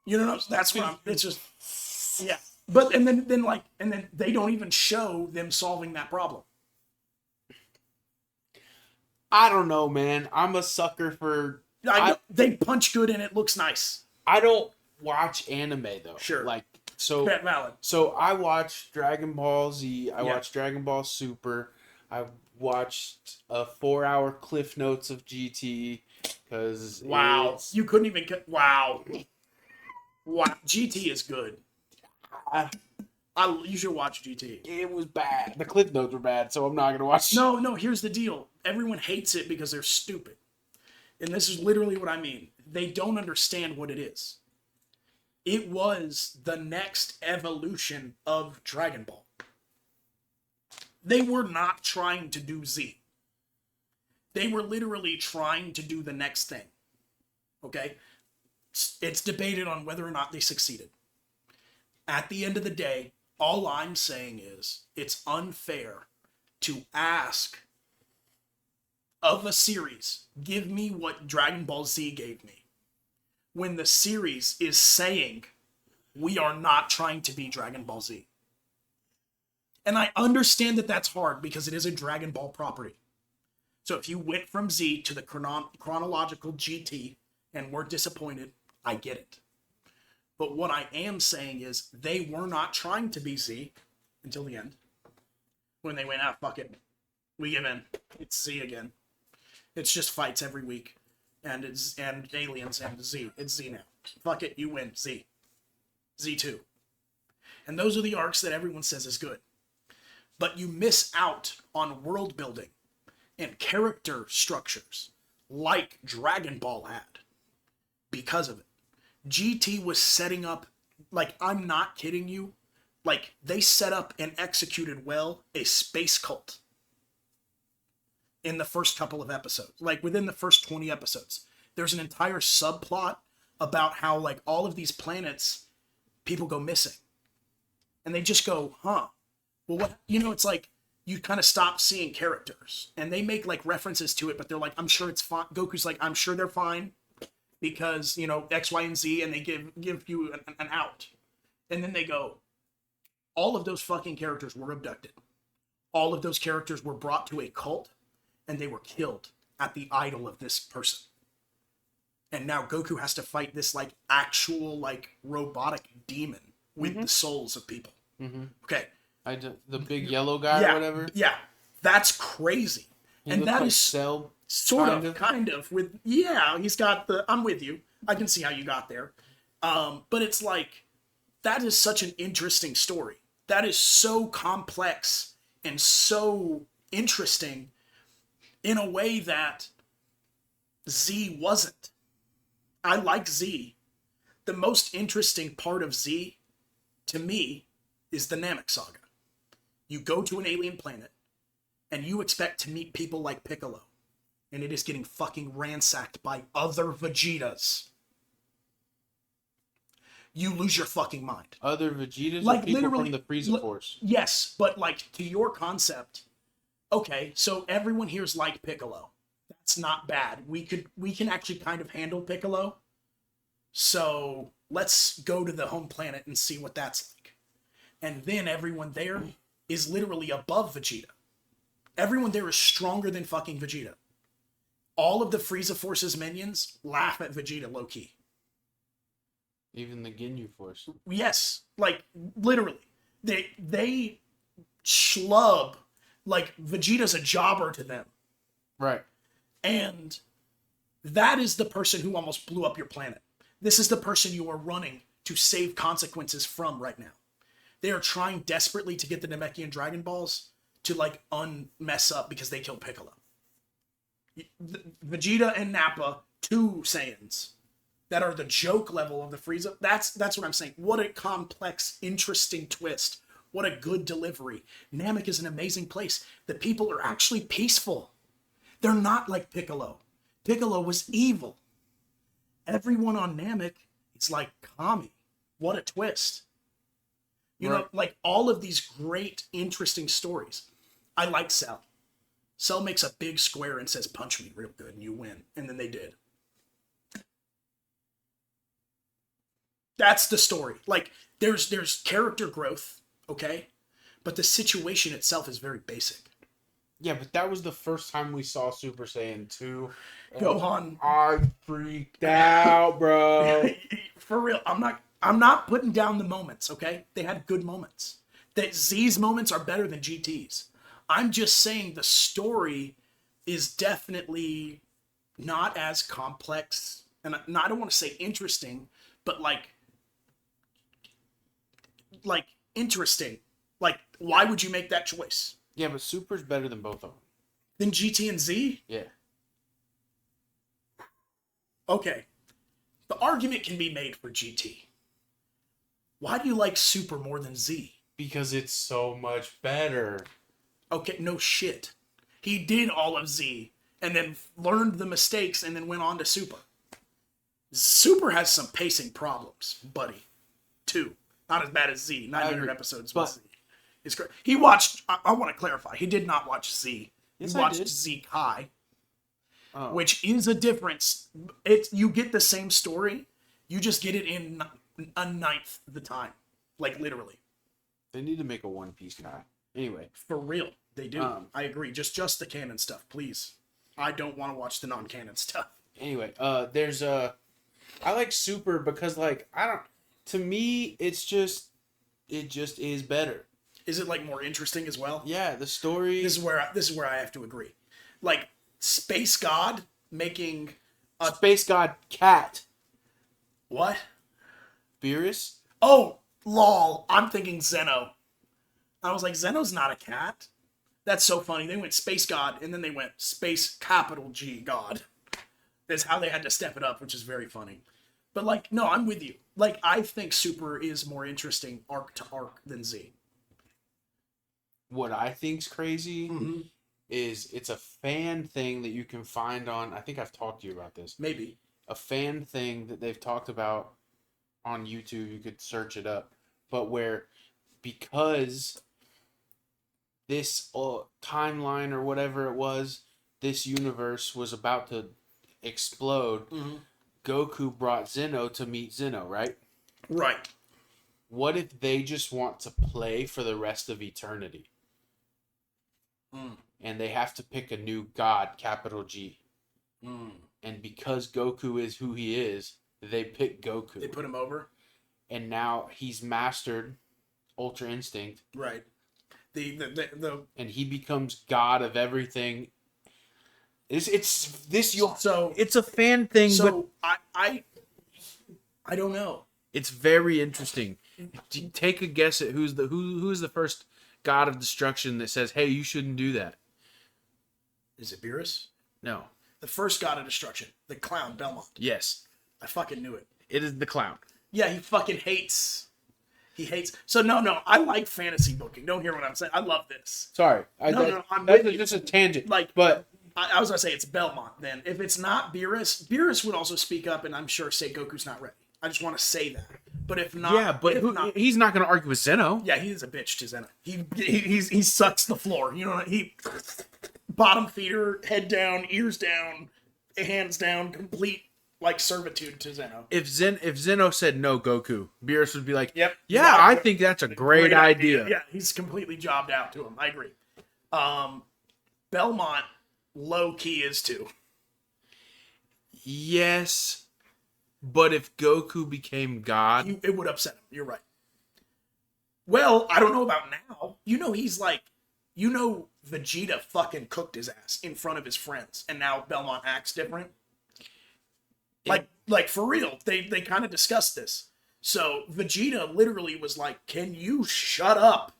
you know, that's what it's just, yeah. But and then they don't even show them solving that problem. I don't know, man. I'm a sucker for. They punch good and it looks nice. I don't watch anime though. Sure. Like so. Valid. So I watched Dragon Ball Z. I Yeah. watched Dragon Ball Super. I watched 4-hour Cliff Notes of GT because Wow. You couldn't even. Wow. GT is good. You should watch GT. It was bad. The clip notes were bad, so I'm not gonna watch. No, here's the deal. Everyone hates it because they're stupid. And this is literally what I mean. They don't understand what it is. It was the next evolution of Dragon Ball. They were not trying to do Z. They were literally trying to do the next thing. Okay? It's debated on whether or not they succeeded. At the end of the day, all I'm saying is it's unfair to ask of a series, give me what Dragon Ball Z gave me, when the series is saying we are not trying to be Dragon Ball Z. And I understand that that's hard because it is a Dragon Ball property. So if you went from Z to the chronological GT and were disappointed, I get it. But what I am saying is they were not trying to be Z until the end. When they went, fuck it. We give in. It's Z again. It's just fights every week. And aliens and Z. It's Z now. Fuck it, you win. Z. Z2. And those are the arcs that everyone says is good. But you miss out on world building and character structures like Dragon Ball had because of it. GT was setting up, like, I'm not kidding you, like, they set up and executed well a space cult in the first couple of episodes. Like, within the first 20 episodes. There's an entire subplot about how, like, all of these planets, people go missing. And they just go, huh. Well, what, it's like, you kind of stop seeing characters. And they make, like, references to it, but they're like, I'm sure it's fine. Goku's like, I'm sure they're fine. Because, X, Y, and Z, and they give you an out. And then they go, all of those fucking characters were abducted. All of those characters were brought to a cult, and they were killed at the idol of this person. And now Goku has to fight this, like, actual, like, robotic demon with the souls of people. Mm-hmm. Okay. The big yellow guy or whatever? Yeah. That's crazy. And that is Cell. Kind of with, he's got I'm with you. I can see how you got there. But it's like, that is such an interesting story. That is so complex and so interesting in a way that Z wasn't. I like Z. The most interesting part of Z, to me, is the Namek Saga. You go to an alien planet, and you expect to meet people like Piccolo. And it is getting fucking ransacked by other Vegetas. You lose your fucking mind. Other Vegetas? Like, or people literally, from the Frieza Force? Yes, but, like, to your concept, okay, so everyone here's like Piccolo. That's not bad. We can actually kind of handle Piccolo. So let's go to the home planet and see what that's like. And then everyone there is literally above Vegeta. Everyone there is stronger than fucking Vegeta. All of the Frieza Force's minions laugh at Vegeta low-key. Even the Ginyu Force. Yes, like, literally. They schlub, like, Vegeta's a jobber to them. Right. And that is the person who almost blew up your planet. This is the person you are running to save consequences from right now. They are trying desperately to get the Namekian Dragon Balls to, like, unmess up because they killed Piccolo. Vegeta and Nappa, two Saiyans that are the joke level of the Frieza. That's what I'm saying. What a complex, interesting twist. What a good delivery. Namek is an amazing place. The people are actually peaceful. They're not like Piccolo. Piccolo was evil. Everyone on Namek is like Kami. What a twist. You know, like all of these great, interesting stories. I like Cell. Cell makes a big square and says, punch me real good, and you win. And then they did. That's the story. Like, there's character growth, okay? But the situation itself is very basic. Yeah, but that was the first time we saw Super Saiyan 2. Gohan. I freaked out, bro. For real, I'm not putting down the moments, okay? They had good moments. That Z's moments are better than GT's. I'm just saying the story is definitely not as complex, and I don't want to say interesting, but like interesting. Like, why would you make that choice? Yeah, but Super's better than both of them. Then GT and Z? Yeah. Okay. The argument can be made for GT. Why do you like Super more than Z? Because it's so much better. Okay, no shit. He did all of Z and then learned the mistakes and then went on to Super. Super has some pacing problems, buddy. 2. Not as bad as Z. 900 episodes with Z. It's great. He watched, I want to clarify, he did not watch Z. Yes, He I watched did. Z Kai, Oh. which is a difference. You get the same story, you just get it in a ninth the time. Like, literally. They need to make a One Piece guy. Anyway. For real. They do. I agree. Just the canon stuff, please. I don't want to watch the non-canon stuff. Anyway, there's I like Super because, like, to me, it just is better. Is it, like, more interesting as well? Yeah, the story. This is where I have to agree. Like, Space God making a Space God Cat. what? Beerus? Oh, lol. I'm thinking Zeno. I was like, Zeno's not a cat. That's so funny. They went Space God, and then they went Space capital G God. That's how they had to step it up, which is very funny. But, like, no, I'm with you. Like, I think Super is more interesting arc to arc than Z. What I think's crazy is it's a fan thing that you can find on, I think I've talked to you about this. Maybe. A fan thing that they've talked about on YouTube, you could search it up. But because this timeline or whatever it was, this universe was about to explode, Goku brought Zeno to meet Zeno, right? Right. What if they just want to play for the rest of eternity? And they have to pick a new god, capital G. And because Goku is who he is, they pick Goku. They put him over. And now he's mastered Ultra Instinct. Right. And he becomes god of everything. It's a fan thing, so I don't know. it's very interesting. Take a guess at who's the first god of destruction that says, "Hey, you shouldn't do that." Is it Beerus? No. The first god of destruction. The clown, Belmont. Yes. I fucking knew it. It is the clown. Yeah, he fucking hates. He hates. So no, I like fantasy booking. Don't hear what I'm saying. I love this. Sorry. No, I'm that's with you. just a tangent. Like, but I was gonna say it's Belmont. Then if it's not Beerus would also speak up and I'm sure say Goku's not ready. I just want to say that. But if not, yeah, but he's not going to argue with Zeno. Yeah, he is a bitch to Zeno. He sucks the floor. You know, he bottom feeder, head down, ears down, hands down, complete like servitude to Zeno. If Zeno said no, Goku, Beerus would be like, Yep. yeah, I think that's a great idea. Yeah, he's completely jobbed out to him. I agree. Belmont low key is too. Yes, but if Goku became God, It would upset him. You're right. Well, I don't know about now. You know, he's like, Vegeta fucking cooked his ass in front of his friends, and now Belmont acts different. Like for real, they kind of discussed this. So Vegeta literally was like, "Can you shut up?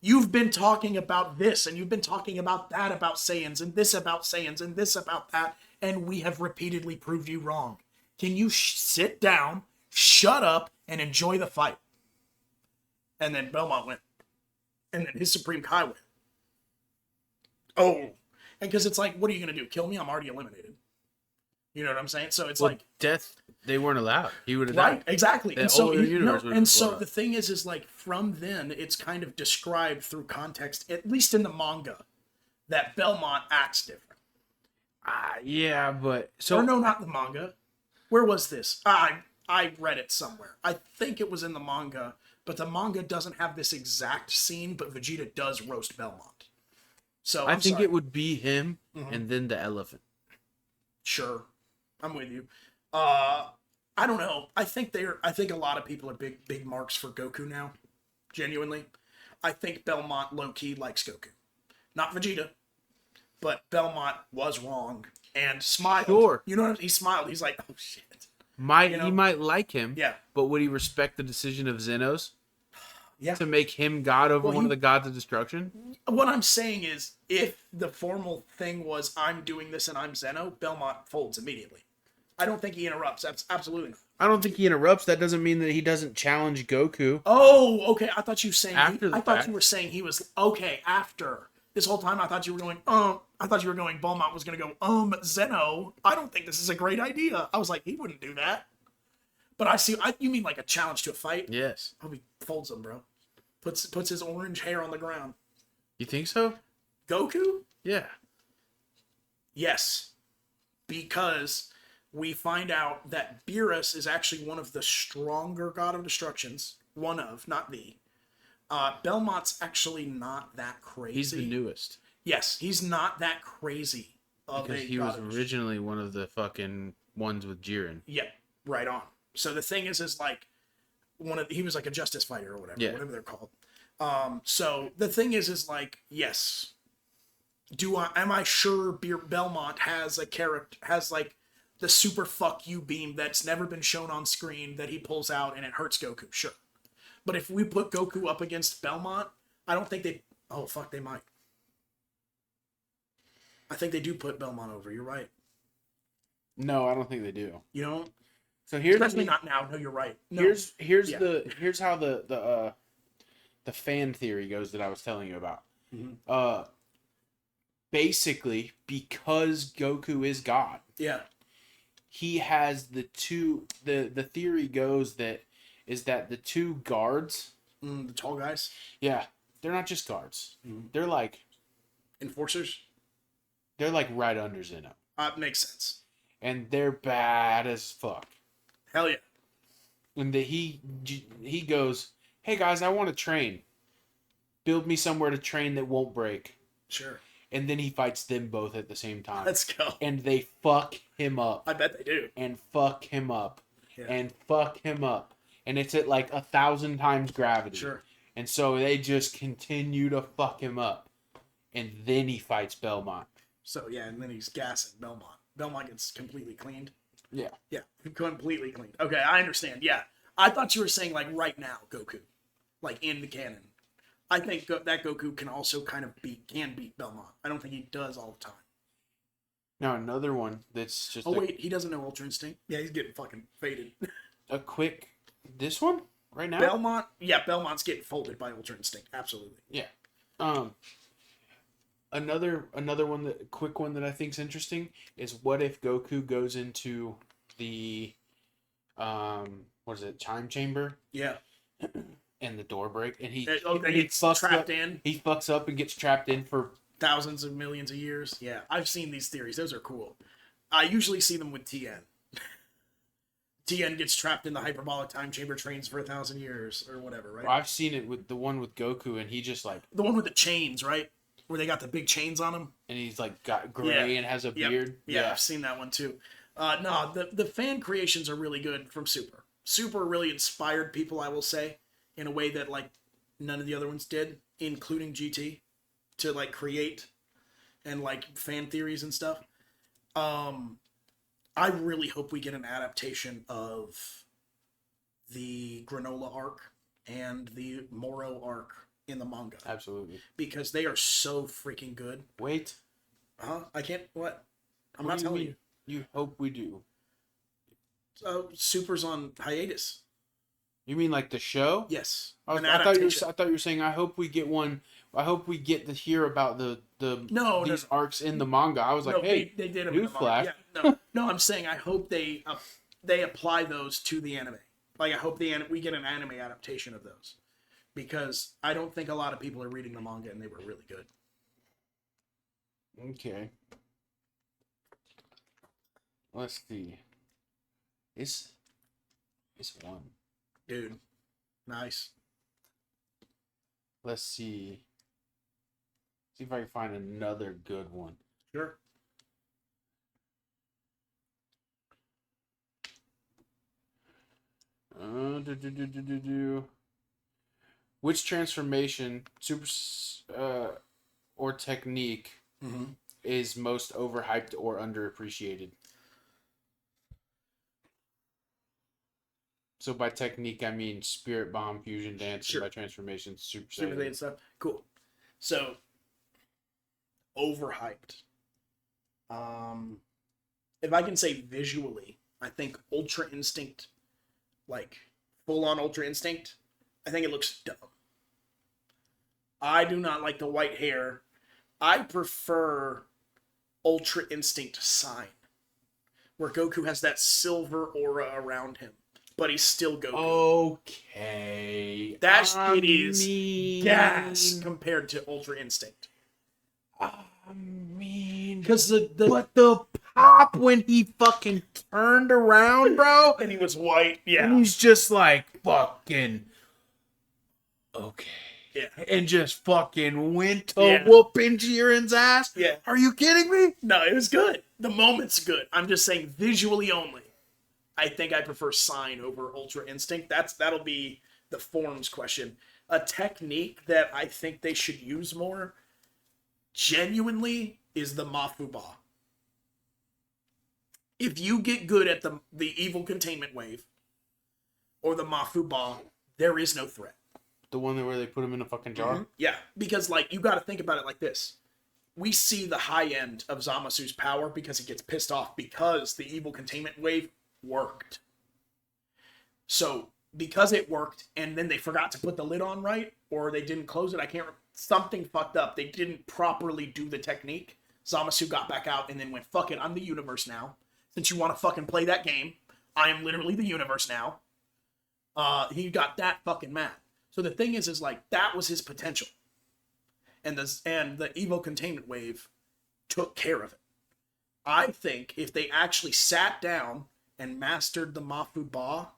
You've been talking about this, and you've been talking about that about Saiyans, and this about Saiyans, and this about that, and we have repeatedly proved you wrong. Can you sit down, shut up, and enjoy the fight?" And then Belmont went. And then his Supreme Kai went. Oh. And because it's like, what are you going to do? Kill me? I'm already eliminated. You know what I'm saying? So it's like... death, they weren't allowed. He would have Right, died. exactly. The And so, whole universe would have blown up. the thing is like, from then, it's kind of described through context, at least in the manga, that Belmont acts different. Yeah, but... Or no, not the manga. Where was this? I read it somewhere. I think it was in the manga, but the manga doesn't have this exact scene, but Vegeta does roast Belmont. So I think it would be him and then the elephant. Sure. I'm with you. I don't know. I think a lot of people are big marks for Goku now. Genuinely. I think Belmont low-key likes Goku. Not Vegeta. But Belmont was wrong and smiled. Sure. You know what I mean? He smiled. He's like, oh shit. He might like him. Yeah. But would he respect the decision of Zeno's? Yeah. to make him god over Well, one of the gods of destruction? What I'm saying is, if the formal thing was I'm doing this and I'm Zeno, Belmont folds immediately. I don't think he interrupts. That's absolutely not. I don't think he interrupts. That doesn't mean that he doesn't challenge Goku. Oh, okay. I thought you were saying After the I thought fact. you were saying he was okay after. This whole time I thought you were going, I thought you were going, Beaumont was going to go, Zeno, I don't think this is a great idea. I was like, he wouldn't do that. But you mean like a challenge to a fight? Yes. Oh, he folds him, bro. Puts his orange hair on the ground. You think so? Goku? Yeah. Yes. Because we find out that Beerus is actually one of the stronger God of Destructions. One of, not the. Belmont's actually not that crazy. He's the newest. Yes, he's not that crazy. Because he was originally one of the fucking ones with Jiren. Yeah, right on. So the thing is like he was like a justice fighter or whatever, whatever they're called. So the thing is like, yes. Am I sure Belmont has a character, has like the super fuck you beam that's never been shown on screen that he pulls out and it hurts Goku? Sure. But if we put Goku up against Belmont, I don't think they... Oh, fuck, they might. I think they do put Belmont over. You're right. No, I don't think they do. You know? So here's Especially not now. No, you're right. No. Here's how the fan theory goes that I was telling you about. Mm-hmm. Basically, because Goku is God, Yeah. he has the theory goes that the two guards, The tall guys. yeah, they're not just guards. Mm-hmm. They're like Enforcers. they're like right under Zeno, Makes sense. and they're bad as fuck. Hell yeah. And he goes, "Hey guys, I want to train. Build me somewhere to train that won't break." Sure. And then he fights them both at the same time. Let's go. And they fuck him up. I bet they do. And fuck him up. Yeah. And fuck him up. And it's at like 1,000 times gravity. Sure. And so they just continue to fuck him up. And then he fights Belmont. So, yeah, and then he's gassing Belmont. Belmont gets completely cleaned. Yeah. Yeah, completely cleaned. Okay, I understand. Yeah. I thought you were saying, like, right now, Goku. Like, in the canon. I think that Goku can also kind of beat Belmont. I don't think he does all the time. Now, another one that's just Wait, he doesn't know Ultra Instinct? Yeah, he's getting fucking faded. a quick... This one? Right now? Belmont's getting folded by Ultra Instinct. Absolutely. Yeah. Another one quick one that I think is interesting is what if Goku goes into the chime chamber? Yeah. And the door break and he gets fucks trapped up, in. He fucks up and gets trapped in for thousands of millions of years. Yeah, I've seen these theories. Those are cool. I usually see them with TN. TN gets trapped in the hyperbolic time chamber, trains for 1,000 years or whatever, right? Well, I've seen it with the one with Goku, and he just like the one with the chains, right? Where they got the big chains on him, and he's like got gray and has a beard. Yeah, I've seen that one too. No, the fan creations are really good from Super. Super really inspired people, I will say, in a way that like none of the other ones did, including GT, to like create and like fan theories and stuff. I really hope we get an adaptation of the Granola arc and the Moro arc in the manga. Absolutely. Because they are so freaking good. Wait. Huh? I can't... What? I'm What not do telling mean? You hope we do. Super's on hiatus. You mean like the show? Yes. I thought you were saying I hope we get one. I hope we get to hear about these arcs in the manga. I was like, hey, they did newsflash. Yeah, no, I'm saying I hope they apply those to the anime. Like I hope we get an anime adaptation of those, because I don't think a lot of people are reading the manga and they were really good. Okay. Let's see. It's one. Dude, nice. Let's see. See if I can find another good one. Sure. Which transformation, or technique is most overhyped or underappreciated? So by technique, I mean spirit bomb, fusion dance, Sure. and by transformation, Super Super Saiyan. Saiyan stuff. Cool. So, overhyped. If I can say visually, I think Ultra Instinct, like full on Ultra Instinct, I think it looks dumb. I do not like the white hair. I prefer Ultra Instinct Sign, where Goku has that silver aura around him, but he's still Goku. Okay. That shit is gas compared to Ultra Instinct. I mean, Because but the pop when he fucking turned around, bro, and he was white, yeah. and he's just like fucking okay, Yeah. and just fucking went to Yeah. whooping Jiren's ass. Yeah. Are you kidding me? No, it was good. The moment's good. I'm just saying visually only. I think I prefer Sign over Ultra Instinct. That'll be the forms question. A technique that I think they should use more, genuinely, is the Mafuba. If you get good at the evil containment wave or the Mafuba, there is no threat. The one where they put him in a fucking jar. Yeah, because like you got to think about it like this. We see the high end of Zamasu's power because he gets pissed off because the evil containment wave worked. So, because it worked and then they forgot to put the lid on right, or they didn't close it, something fucked up. They didn't properly do the technique. Zamasu got back out and then went, fuck it, I'm the universe now. Since you want to fucking play that game, I am literally the universe now. He got that fucking mad. So the thing is like, that was his potential. And the evil containment wave took care of it. I think if they actually sat down and mastered the Mafu Ba,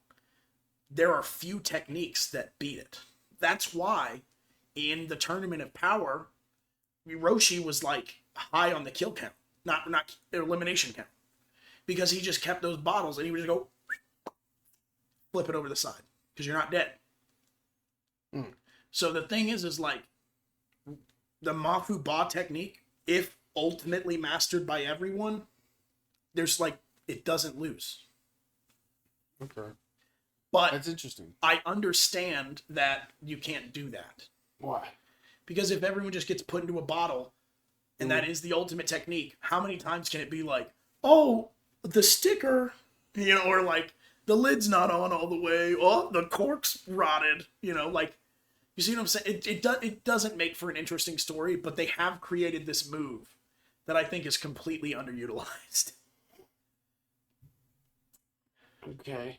there are few techniques that beat it. That's why in the Tournament of Power, Hiroshi was like high on the kill count, not elimination count, because he just kept those bottles and he would just go flip it over the side because you're not dead. So the thing is like the Mafu Ba technique, if ultimately mastered by everyone, there's like, it doesn't lose. Okay. But That's interesting. I understand that you can't do that. Why? Because if everyone just gets put into a bottle and that is the ultimate technique, how many times can it be like, oh, the sticker, or like the lid's not on all the way, oh, the cork's rotted, like, you see what I'm saying? It doesn't make for an interesting story, but they have created this move that I think is completely underutilized. Okay.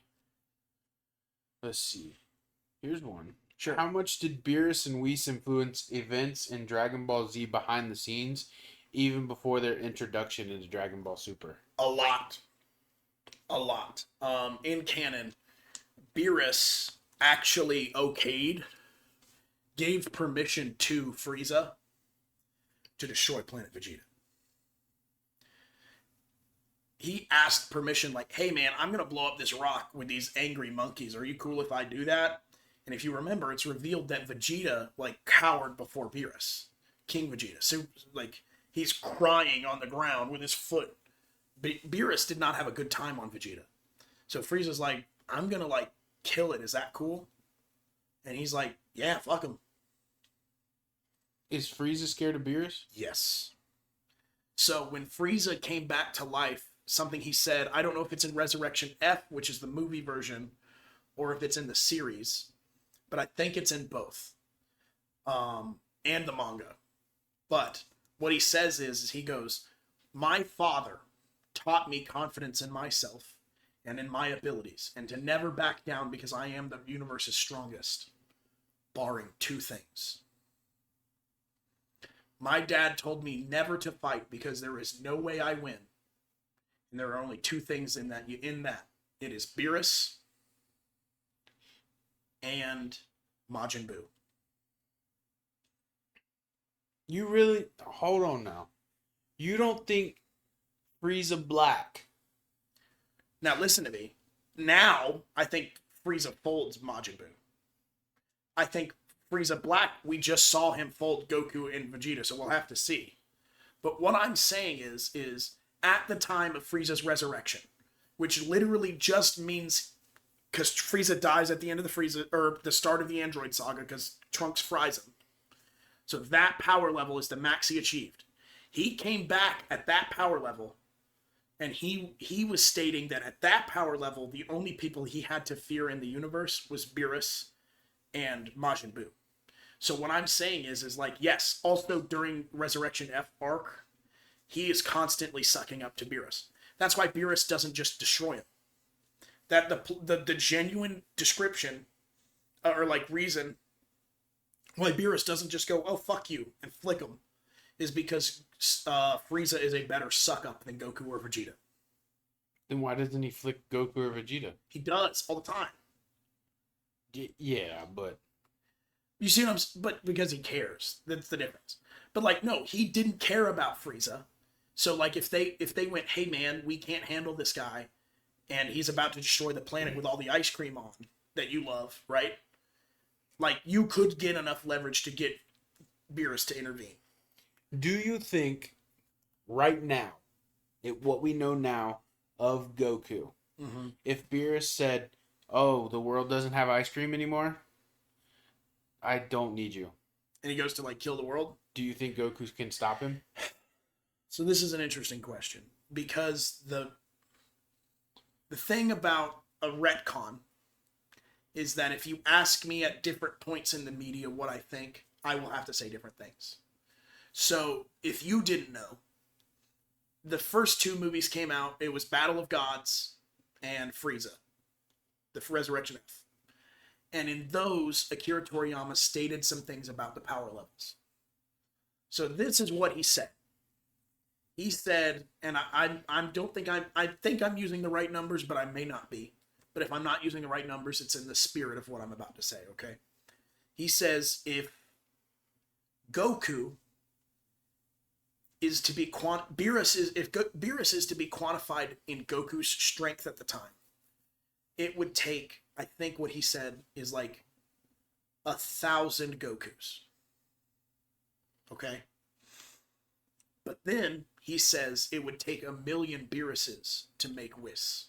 Let's see. Here's one. Sure. How much did Beerus and Whis influence events in Dragon Ball Z behind the scenes, even before their introduction into Dragon Ball Super? A lot. In canon, Beerus actually gave permission to Frieza to destroy Planet Vegeta. He asked permission like, hey man, I'm going to blow up this rock with these angry monkeys. Are you cool if I do that? And if you remember, it's revealed that Vegeta like cowered before Beerus. King Vegeta. So like he's crying on the ground with his foot. Beerus did not have a good time on Vegeta. So Frieza's like, I'm going to like kill it. Is that cool? And he's like, yeah, fuck him. Is Frieza scared of Beerus? Yes. So when Frieza came back to life, something he said, I don't know if it's in Resurrection F, which is the movie version, or if it's in the series, but I think it's in both, and the manga. But what he says is he goes, my father taught me confidence in myself and in my abilities, and to never back down because I am the universe's strongest, barring two things. My dad told me never to fight because there is no way I win. And there are only two things in that. It is Beerus and Majin Buu. You really... Hold on now. You don't think Frieza Black... Now listen to me. Now, I think Frieza folds Majin Buu. I think Frieza Black, we just saw him fold Goku and Vegeta, so we'll have to see. But what I'm saying is at the time of Frieza's resurrection, which literally just means because Frieza dies at the end of the start of the Android saga because Trunks fries him. So that power level is the max he achieved. He came back at that power level, and he was stating that at that power level, the only people he had to fear in the universe was Beerus and Majin Buu. So what I'm saying is like, yes, also during Resurrection F arc, he is constantly sucking up to Beerus. That's why Beerus doesn't just destroy him. That the genuine description, or like reason why Beerus doesn't just go, oh, fuck you, and flick him, is because Frieza is a better suck-up than Goku or Vegeta. Then why doesn't he flick Goku or Vegeta? He does, all the time. Yeah, but... You see what I'm... But because he cares. That's the difference. But, like, no, he didn't care about Frieza. So, like, if they went, hey, man, we can't handle this guy, and he's about to destroy the planet with all the ice cream on that you love, right? Like, you could get enough leverage to get Beerus to intervene. Do you think, right now, what we know now of Goku, if Beerus said, oh, the world doesn't have ice cream anymore, I don't need you. And he goes to, like, kill the world? Do you think Goku can stop him? So this is an interesting question. Because the thing about a retcon is that if you ask me at different points in the media what I think, I will have to say different things. So, if you didn't know, the first two movies came out, it was Battle of Gods and Frieza, the Resurrection F. And in those, Akira Toriyama stated some things about the power levels. So this is what he said. He said, and I think I'm using the right numbers, but I may not be. But if I'm not using the right numbers, it's in the spirit of what I'm about to say, okay? He says if Goku is to be Beerus is to be quantified in Goku's strength at the time, it would take, I think what he said is like 1,000 Gokus. Okay? But then he says it would take 1,000,000 Beeruses to make Whis.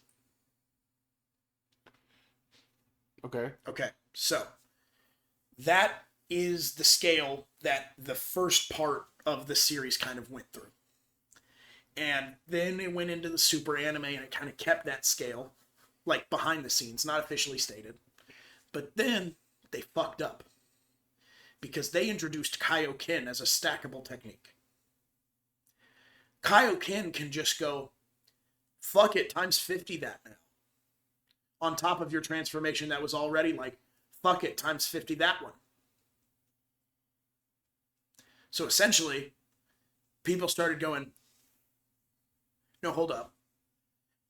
Okay. Okay, so that is the scale that the first part of the series kind of went through. And then it went into the Super Anime and it kind of kept that scale, like behind the scenes, not officially stated. But then they fucked up because they introduced Kaioken as a stackable technique. Kaioken can just go, fuck it, times 50 that now. On top of your transformation that was already like, fuck it, times 50 that one. So essentially, people started going, no, hold up.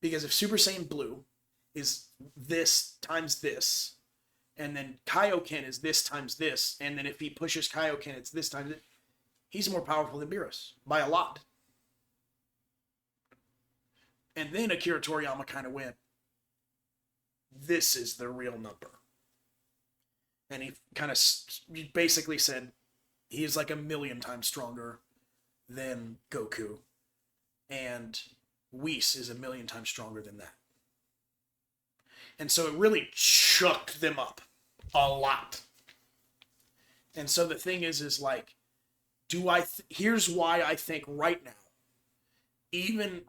Because if Super Saiyan Blue is this times this, and then Kaioken is this times this, and then if he pushes Kaioken, it's this times this, he's more powerful than Beerus by a lot. And then Akira Toriyama kind of went, this is the real number. And he kind of basically said, he's like 1,000,000 times stronger than Goku. And Whis is 1,000,000 times stronger than that. And so it really shook them up a lot. And so the thing is like, here's why I think right now, even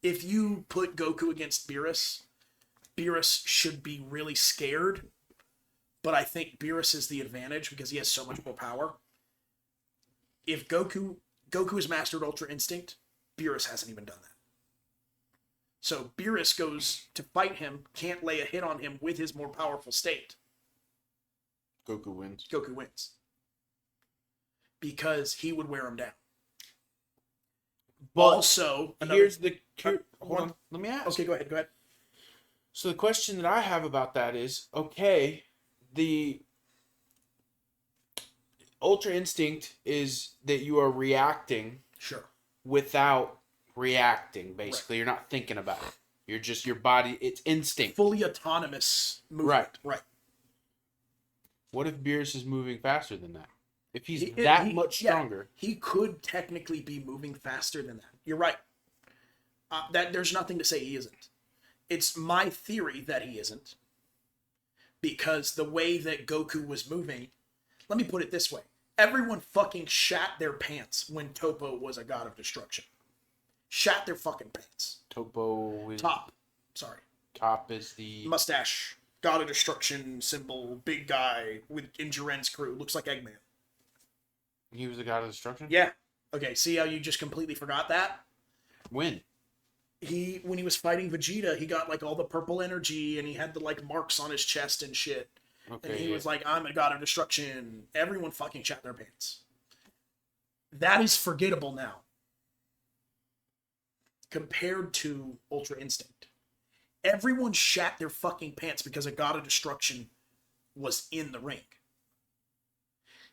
if you put Goku against Beerus, Beerus should be really scared. But I think Beerus is the advantage because he has so much more power. If Goku has mastered Ultra Instinct, Beerus hasn't even done that. So Beerus goes to fight him, can't lay a hit on him with his more powerful state. Goku wins. Goku wins. Because he would wear him down. But also, here's the... hold on. Let me ask. Okay, go ahead. So the question that I have about that is, okay, the Ultra Instinct is that you are reacting Sure. without reacting, basically. Right. You're not thinking about it. You're just, your body, it's instinct. Fully autonomous movement. Right. What if Beerus is moving faster than that? If he's He- much stronger. Yeah, he could technically be moving faster than that. You're right. That there's nothing to say he isn't. It's my theory that he isn't. Because the way that Goku was moving, let me put it this way. Everyone fucking shat their pants when Topo was a god of destruction. Shat their fucking pants. Topo is Top. Sorry. Top is the Mustache. God of destruction symbol. Big guy with in Jiren's crew. Looks like Eggman. He was the god of destruction? Yeah. Okay, see how you just completely forgot that? When? When he was fighting Vegeta, he got like all the purple energy and he had the like marks on his chest and shit. Okay. And he was like, I'm a god of destruction. Everyone fucking shat their pants. That is forgettable now. Compared to Ultra Instinct. Everyone shat their fucking pants because a god of destruction was in the ring.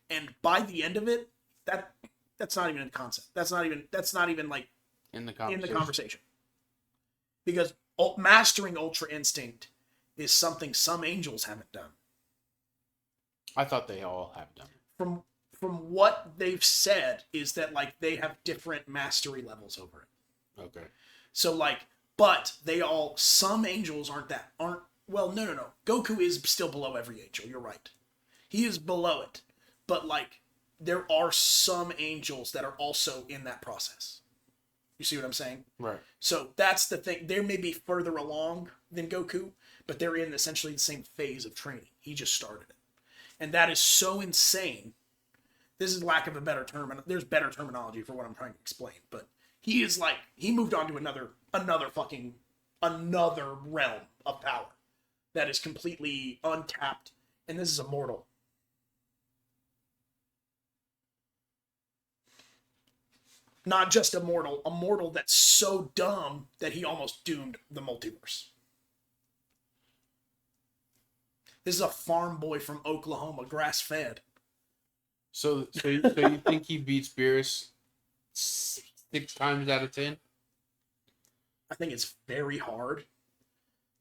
And by the end of it, that's not even a concept. That's not even like in the conversation. Because mastering Ultra Instinct is something some angels haven't done. I thought they all have done. From what they've said is that like they have different mastery levels over it. Okay. So like, but some angels aren't. Well, no. Goku is still below every angel. You're right. He is below it. But like, there are some angels that are also in that process. You see what I'm saying? Right. So that's the thing. They may be further along than Goku, but they're in essentially the same phase of training. He just started it. And that is so insane. This is lack of a better term, and there's better terminology for what I'm trying to explain, but he moved on to another realm of power that is completely untapped, and this is immortal. Not just a mortal that's so dumb that he almost doomed the multiverse. This is a farm boy from Oklahoma, grass-fed. So you think he beats Beerus 6 times out of 10? I think it's very hard,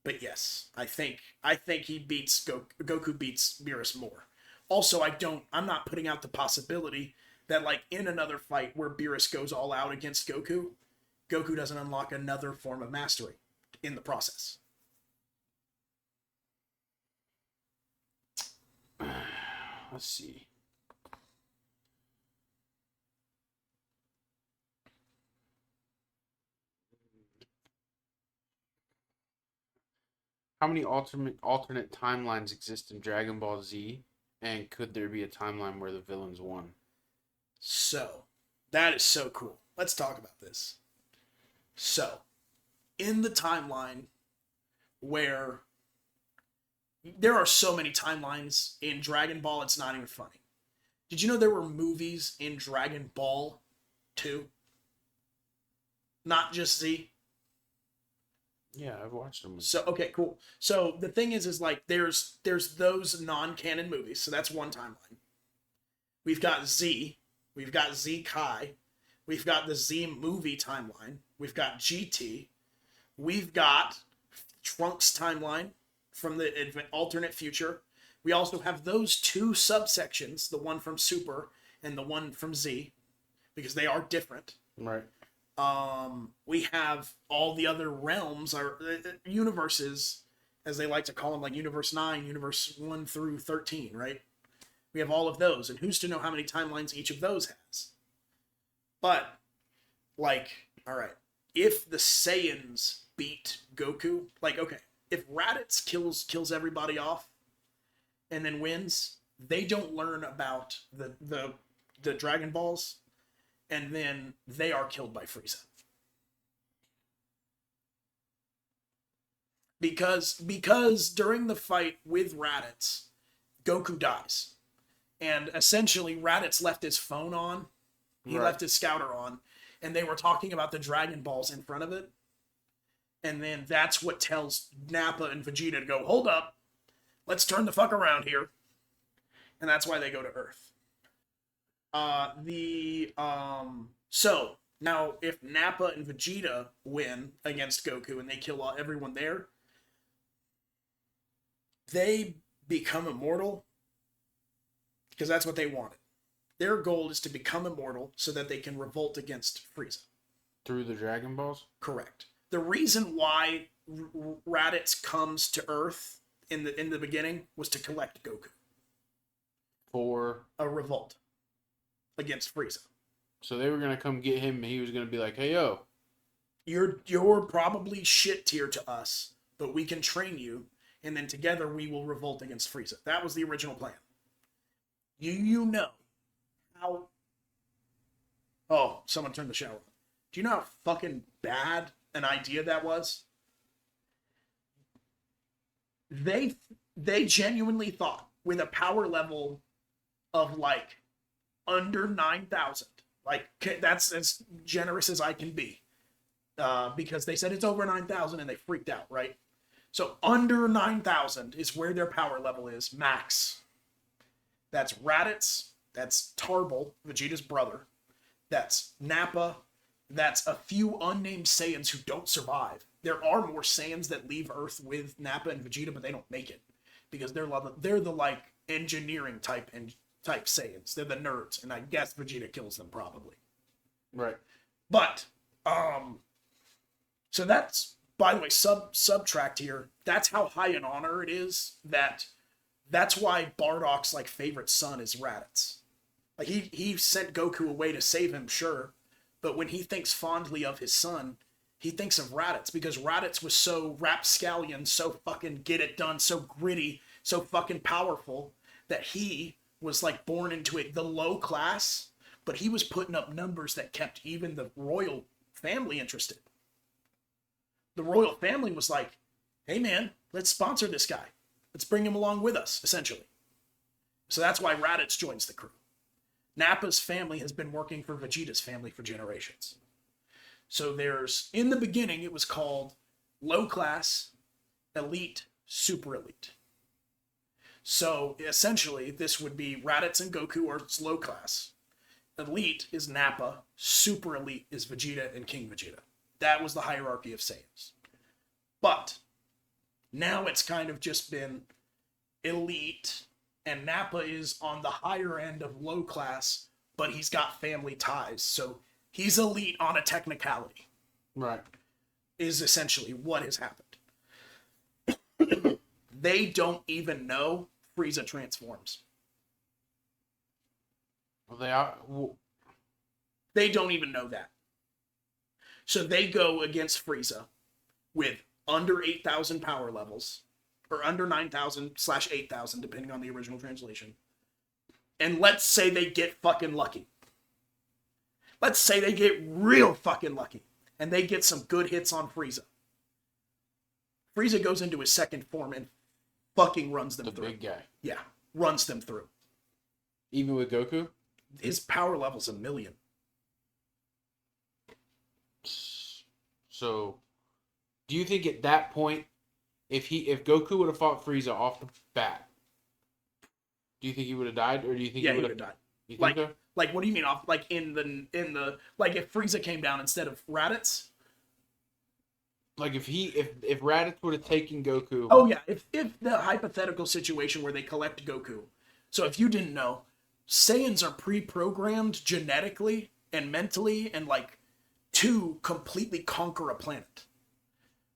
but yes, I think he beats Goku beats Beerus more. Also, I'm not putting out the possibility that like in another fight where Beerus goes all out against Goku doesn't unlock another form of mastery in the process. Let's see. How many alternate timelines exist in Dragon Ball Z? And could there be a timeline where the villains won? So, that is so cool. Let's talk about this. So, in the timeline where there are so many timelines in Dragon Ball, it's not even funny. Did you know there were movies in Dragon Ball 2? Not just Z? Yeah, I've watched them. So, okay, cool. So, the thing is like, there's those non-canon movies, so that's one timeline. We've got Z. We've got Z Kai. We've got the Z movie timeline. We've got GT. We've got Trunks timeline from the alternate future. We also have those 2 subsections, the one from Super and the one from Z, because they are different. Right. We have all the other realms, or universes, as they like to call them, like Universe 9, Universe 1 through 13, right? We have all of those, and who's to know how many timelines each of those has? But, like, alright, if the Saiyans beat Goku, like, okay, if Raditz kills everybody off and then wins, they don't learn about the Dragon Balls, and then they are killed by Frieza. Because during the fight with Raditz, Goku dies. And essentially, Raditz left his phone on. He left his scouter on. And they were talking about the Dragon Balls in front of it. And then that's what tells Nappa and Vegeta to go, hold up. Let's turn the fuck around here. And that's why they go to Earth. So, now, if Nappa and Vegeta win against Goku and they kill everyone there, they become immortal. Because that's what they wanted. Their goal is to become immortal so that they can revolt against Frieza. Through the Dragon Balls? Correct. the reason why Raditz comes to Earth in the beginning was to collect Goku. For A revolt against Frieza. so they were gonna come get him, and he was gonna be like, "Hey, yo, You're probably shit tier to us, but we can train you, and then together we will revolt against Frieza." That was the original plan. You know how... Oh, someone turned the shower on. Do you know how fucking bad an idea that was? They genuinely thought, with a power level of like under 9,000, like that's as generous as I can be, because they said it's over 9,000 and they freaked out, right? So under 9,000 is where their power level is max. That's Raditz, that's Tarble, Vegeta's brother, that's Nappa, that's a few unnamed Saiyans who don't survive. There are more Saiyans that leave Earth with Nappa and Vegeta, but they don't make it because they're the like engineering type Saiyans. They're the nerds, and I guess Vegeta kills them probably. right." But so that's, by the way, subtract here. That's how high an honor it is. That's why Bardock's like favorite son is Raditz. Like he sent Goku away to save him, sure, but when he thinks fondly of his son, he thinks of Raditz because Raditz was so rapscallion, so fucking get it done, so gritty, so fucking powerful that he was like born into the low class, but he was putting up numbers that kept even the royal family interested. The royal family was like, "Hey man, let's sponsor this guy. Let's bring him along with us," essentially. So that's why Raditz joins the crew. Nappa's family has been working for Vegeta's family for generations. So there's, in the beginning, it was called low class, elite, super elite. So essentially, this would be Raditz and Goku are low class. Elite is Nappa, super elite is Vegeta and King Vegeta. That was the hierarchy of Saiyans. But now it's kind of just been elite, and Nappa is on the higher end of low class, but he's got family ties. So he's elite on a technicality. Right. Is essentially what has happened. They don't even know Frieza transforms. Well, they are. They don't even know that. So they go against Frieza with under 8,000 power levels, or under 9,000/8,000, depending on the original translation. And let's say they get fucking lucky. Let's say they get real fucking lucky, and they get some good hits on Frieza. Frieza goes into his second form and fucking runs them The through. big guy. Yeah, runs them through. Even with Goku? His power level's 1,000,000. So, do you think at that point, if Goku would have fought Frieza off the bat, do you think he would have died, or do you think Yeah, he he would would have have died. You think Like, so? like, what do you mean off? Like in the like if Frieza came down instead of Raditz? Like if Raditz would have taken Goku. Oh yeah, if the hypothetical situation where they collect Goku. So if you didn't know, Saiyans are pre-programmed genetically and mentally and like to completely conquer a planet.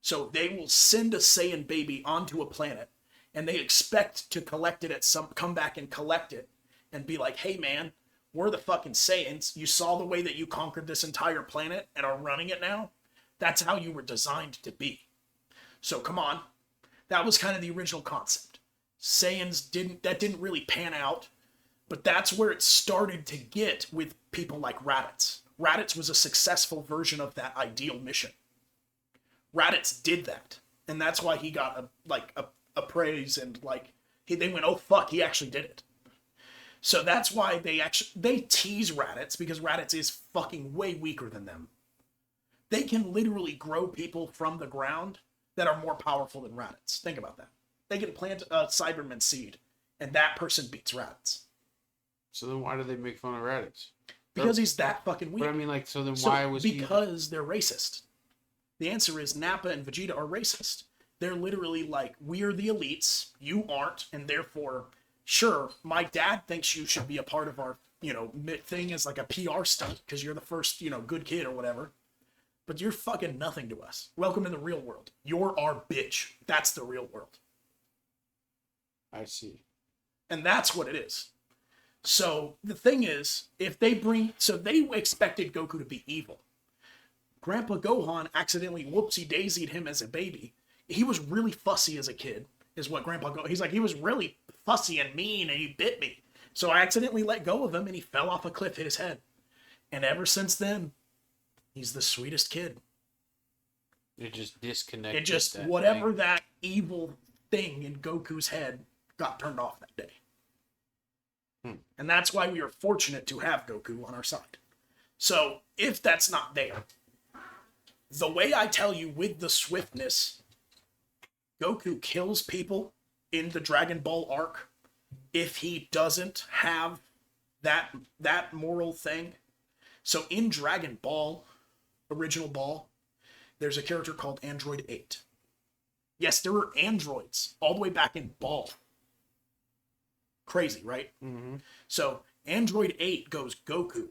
So they will send a Saiyan baby onto a planet and they expect to collect it come back and collect it and be like, "Hey man, we're the fucking Saiyans. You saw the way that you conquered this entire planet and are running it now? That's how you were designed to be. So come on." That was kind of the original concept. Saiyans didn't really pan out, but that's where it started to get with people like Raditz. Raditz was a successful version of that ideal mission. Raditz did that, and that's why he got a praise and like they went, "Oh fuck, he actually did it." So that's why they tease Raditz because Raditz is fucking way weaker than them. They can literally grow people from the ground that are more powerful than Raditz. Think about that. They can plant a Cyberman seed, and that person beats Raditz. So then why do they make fun of Raditz? Because he's that fucking weak. But I mean, like, so then why was he? Because they're racist. The answer is Nappa and Vegeta are racist. They're literally like, we're the elites, you aren't, and therefore, sure, my dad thinks you should be a part of our, thing as like a PR stunt because you're the first, good kid or whatever. but you're fucking nothing to us. Welcome to the real world. You're our bitch. That's the real world. I see. And that's what it is. So the thing is, if they they expected Goku to be evil. Grandpa Gohan accidentally whoopsie-daisied him as a baby. He was really fussy as a kid, is what Grandpa Gohan... He's like, he was really fussy and mean, and he bit me. So I accidentally let go of him, and he fell off a cliff, hit his head. And ever since then, he's the sweetest kid. It just disconnected. It just, whatever that evil thing in Goku's head got turned off that day. And that's why we are fortunate to have Goku on our side. So, if that's not there, the way I tell you with the swiftness, Goku kills people in the Dragon Ball arc if he doesn't have that moral thing. So in Dragon Ball, original Ball, there's a character called Android 8. Yes, there were androids all the way back in Ball. Crazy, right? Mm-hmm. So Android 8 goes Goku.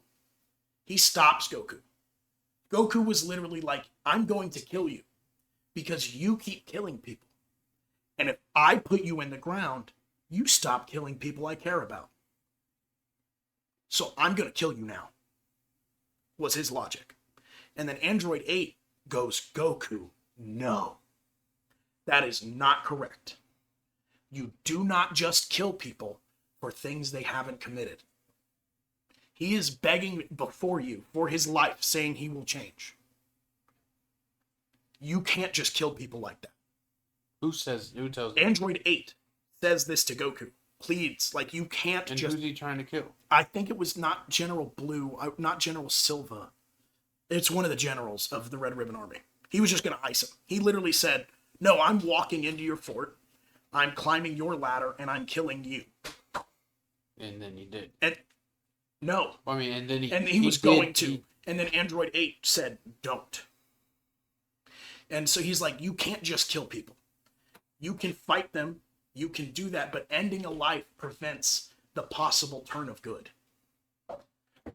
He stops Goku. Goku was literally like, I'm going to kill you because you keep killing people. And if I put you in the ground, you stop killing people I care about. So I'm going to kill you now, was his logic. And then Android 8 goes, Goku, no. That is not correct. You do not just kill people for things they haven't committed. He is begging before you for his life, saying he will change. You can't just kill people like that. Who tells him? Android 8 says this to Goku. Pleads, like, you can't And just... who's he trying to kill? I think it was not General Blue, not General Silva. It's one of the generals of the Red Ribbon Army. He was just going to ice him. He literally said, no, I'm walking into your fort, I'm climbing your ladder, and I'm killing you. And then he did. And no. I mean, and then he was going to. And then Android 8 said, don't. And so he's like, you can't just kill people. You can fight them, you can do that, but ending a life prevents the possible turn of good.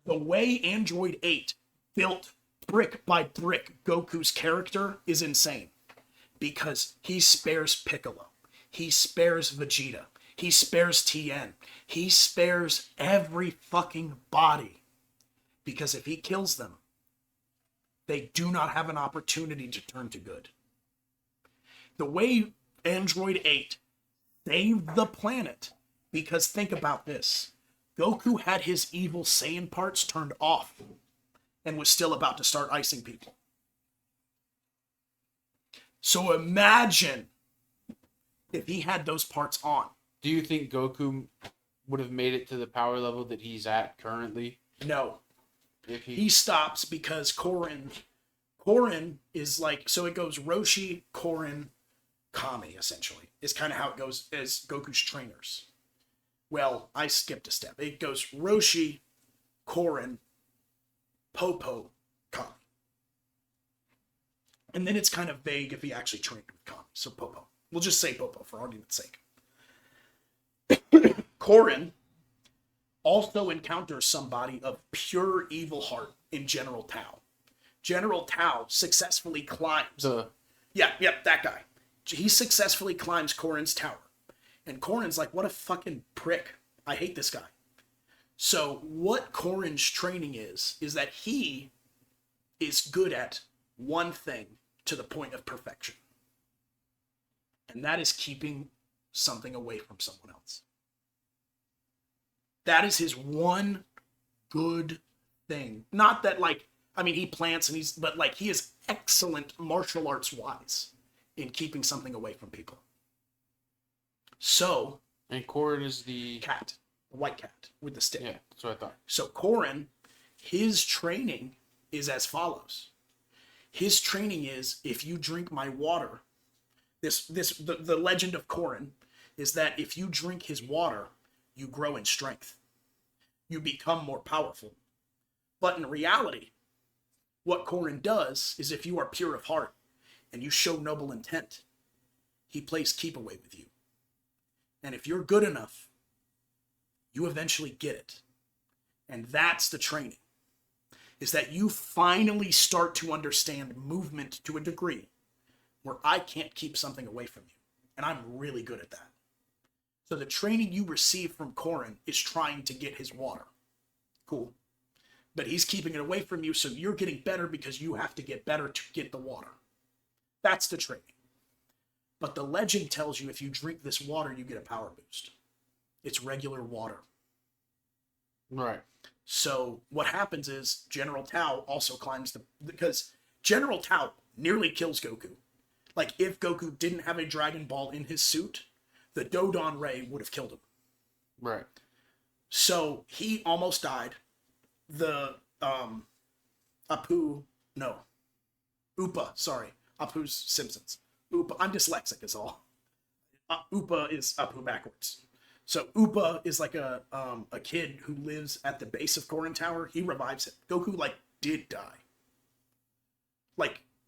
The way Android 8 built brick by brick Goku's character is insane. Because he spares Piccolo. He spares Vegeta. He spares Tien. He spares every fucking body. Because if he kills them, they do not have an opportunity to turn to good. The way Android 8 saved the planet, because think about this. Goku had his evil Saiyan parts turned off and was still about to start icing people. So imagine if he had those parts on. Do you think Goku would have made it to the power level that he's at currently? No. If He stops because Korin is like, so it goes Roshi, Korin, Kami, essentially, is kind of how it goes as Goku's trainers. Well, I skipped a step. It goes Roshi, Korin, Popo, Kami. And then it's kind of vague if he actually trained with Kami. So Popo. We'll just say Popo for argument's sake. Korin also encounters somebody of pure evil heart in General Tao. General Tao successfully climbs... that guy. He successfully climbs Korin's tower. And Korin's like, what a fucking prick. I hate this guy. So what Korin's training is that he is good at one thing to the point of perfection. And that is keeping something away from someone else. That is his one good thing. Not that, like, I mean, he plants and but like, he is excellent martial arts wise in keeping something away from people. So. And Korin is the cat, the white cat with the stick. Yeah, that's what I thought. So Korin, his training is as follows. His training is, if you drink my water, the legend of Korin is that if you drink his water, you grow in strength. You become more powerful. But in reality, what Korin does is if you are pure of heart and you show noble intent, he plays keep away with you. And if you're good enough, you eventually get it. And that's the training. is that you finally start to understand movement to a degree where I can't keep something away from you. And I'm really good at that. So the training you receive from Corrin is trying to get his water. Cool. But he's keeping it away from you, so you're getting better because you have to get better to get the water. That's the training. But the legend tells you if you drink this water, you get a power boost. It's regular water. Right. So what happens is General Tao also climbs because General Tao nearly kills Goku. Like, if Goku didn't have a Dragon Ball in his suit, the Dodon Ray would have killed him. Right. So he almost died. The Apu's Simpsons. Upa, I'm dyslexic is all. Upa is Apu backwards. So Upa is like a kid who lives at the base of Corrin Tower. He revives him. Goku did die.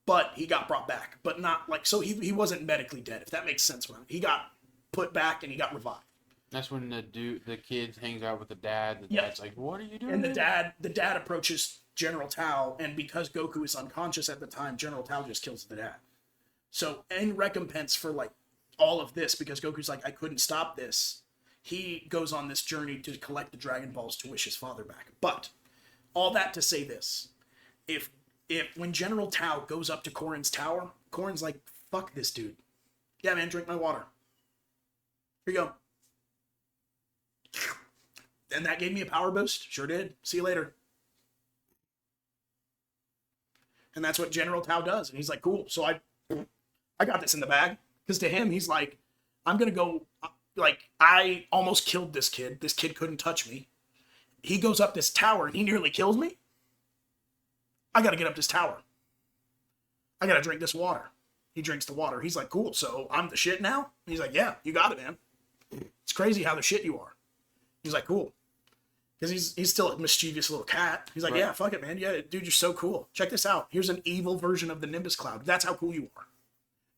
But he got brought back. But not so he wasn't medically dead, if that makes sense. He got put back and he got revived. That's when the kid hangs out with the dad. The dad's like, "What are you doing?" And the dad approaches General Tao, and because Goku is unconscious at the time, General Tao just kills the dad. So in recompense for all of this, because Goku's like, I couldn't stop this, he goes on this journey to collect the Dragon Balls to wish his father back. But all that to say this: if when General Tao goes up to Corrin's tower, Corrin's like, "Fuck this dude. Yeah, man, drink my water. Here you go." And that gave me a power boost. Sure did. See you later. And that's what General Tao does. And he's like, cool. So I got this in the bag. Because to him, he's like, I'm going to go, I almost killed this kid. This kid couldn't touch me. He goes up this tower and he nearly kills me. I got to get up this tower. I got to drink this water. He drinks the water. He's like, cool. So I'm the shit now? And he's like, yeah, you got it, man. It's crazy how the shit you are. He's like, cool. Because he's still a mischievous little cat. He's like, right. Yeah, fuck it, man. Yeah, dude, you're so cool. Check this out. Here's an evil version of the Nimbus Cloud. That's how cool you are.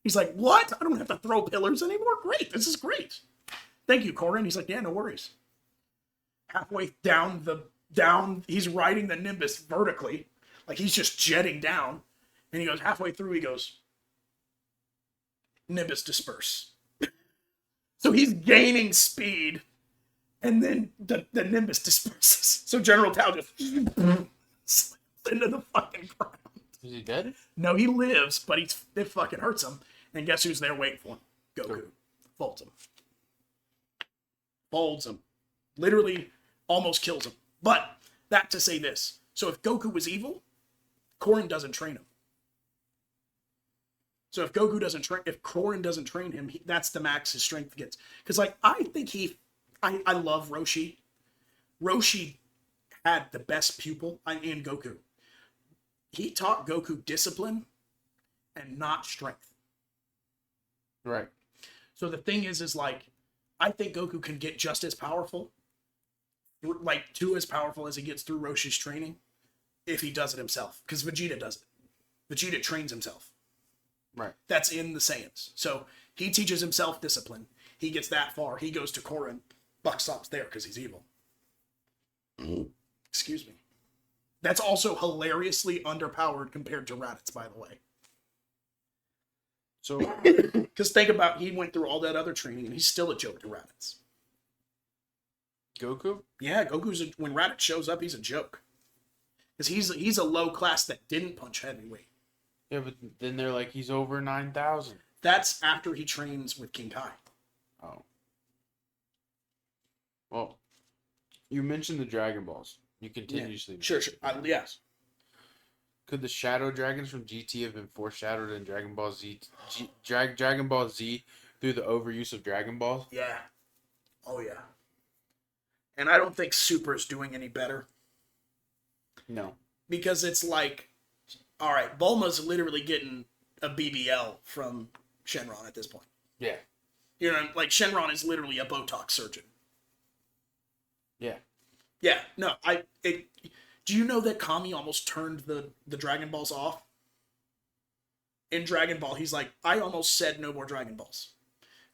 He's like, what? I don't have to throw pillars anymore? Great. This is great. Thank you, Corrin. He's like, yeah, no worries. Halfway down, he's riding the Nimbus vertically. He's just jetting down. And he goes, halfway through, he goes, Nimbus disperse. So he's gaining speed. And then the Nimbus disperses. So General Tao just slams into the fucking ground. Is he dead? No, he lives, but it fucking hurts him. And guess who's there waiting for him? Goku. Folds him. Folds him. Literally almost kills him. But that to say this. So if Goku was evil, Corrin doesn't train him. So if Corrin doesn't train him, that's the max his strength gets. Because I think I love Roshi. Roshi had the best pupil in Goku. He taught Goku discipline and not strength. Right. So the thing is I think Goku can get just as powerful, to as powerful as he gets through Roshi's training, if he does it himself. Because Vegeta does it. Vegeta trains himself. Right. That's in the Saiyans. So he teaches himself discipline. He gets that far. He goes to Corrin. Buck stops there because he's evil. Excuse me. That's also hilariously underpowered compared to Raditz, by the way. So, because think about, he went through all that other training and he's still a joke to Raditz. Goku? Yeah, when Raditz shows up, he's a joke. Because he's a low class that didn't punch heavyweight. Yeah, but then they're like, he's over 9,000. That's after he trains with King Kai. Oh. Well, you mentioned the Dragon Balls. You continuously. Yeah. Sure. Yes. Could the Shadow Dragons from GT have been foreshadowed in Dragon Ball Z? Dragon Ball Z through the overuse of Dragon Balls? Yeah. Oh, yeah. And I don't think Super's doing any better. No. Because it's all right, Bulma's literally getting a BBL from Shenron at this point. Yeah. You know, Shenron is literally a Botox surgeon. Yeah. Yeah, no, do you know that Kami almost turned the Dragon Balls off? In Dragon Ball, he's like, I almost said no more Dragon Balls.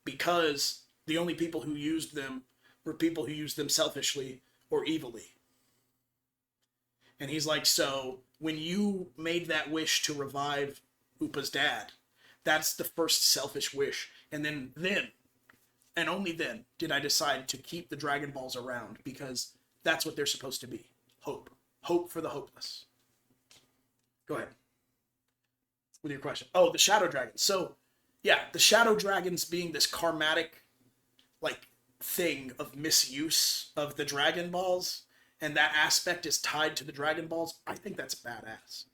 Because the only people who used them were people who used them selfishly or evilly. And he's like, so when you made that wish to revive Upa's dad, that's the first selfish wish. And then, and only then, did I decide to keep the Dragon Balls around, because that's what they're supposed to be. Hope. Hope for the hopeless. Go ahead. With your question. Oh, the Shadow Dragons. So, yeah, the Shadow Dragons being this karmatic, like, thing of misuse of the Dragon Balls, and that aspect is tied to the Dragon Balls, I think that's badass.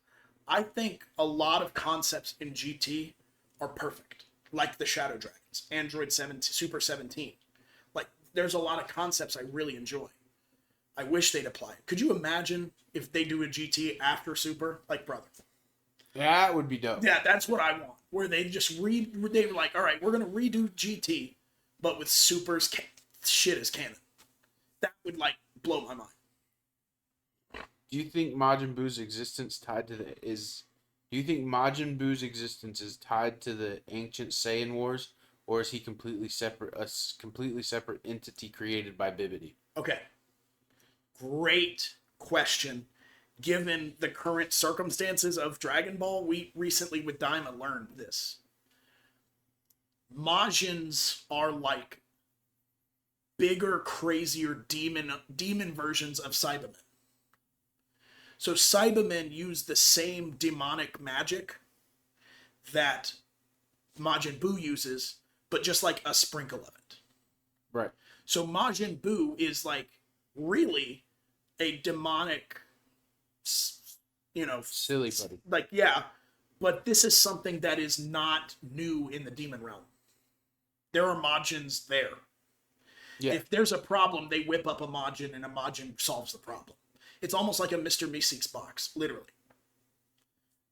I think a lot of concepts in GT are perfect, like the Shadow Dragons, Android 17, Super 17. Like, there's a lot of concepts I really enjoy. I wish they'd apply it. Could you imagine if they do a GT after Super? Like, brother. That would be dope. Yeah, that's what I want. Where they just they were like, all right, we're going to redo GT, but with Super's shit as canon. That would, like, blow my mind. Do you think Majin Buu's existence is tied to the ancient Saiyan Wars, or is he completely separate, a completely separate entity created by Bibidi? Okay. Great question. Given the current circumstances of Dragon Ball, we recently with Daima learned this. Majins are like bigger, crazier demon versions of Cybermen. So Cybermen use the same demonic magic that Majin Buu uses, but just like a sprinkle of it. Right. So Majin Buu is like really a demonic, Silly buddy. like, yeah, but this is something that is not new in the demon realm. There are Majins there. Yeah. If there's a problem, they whip up a Majin and a Majin solves the problem. It's almost like a Mr. Meeseeks box, literally.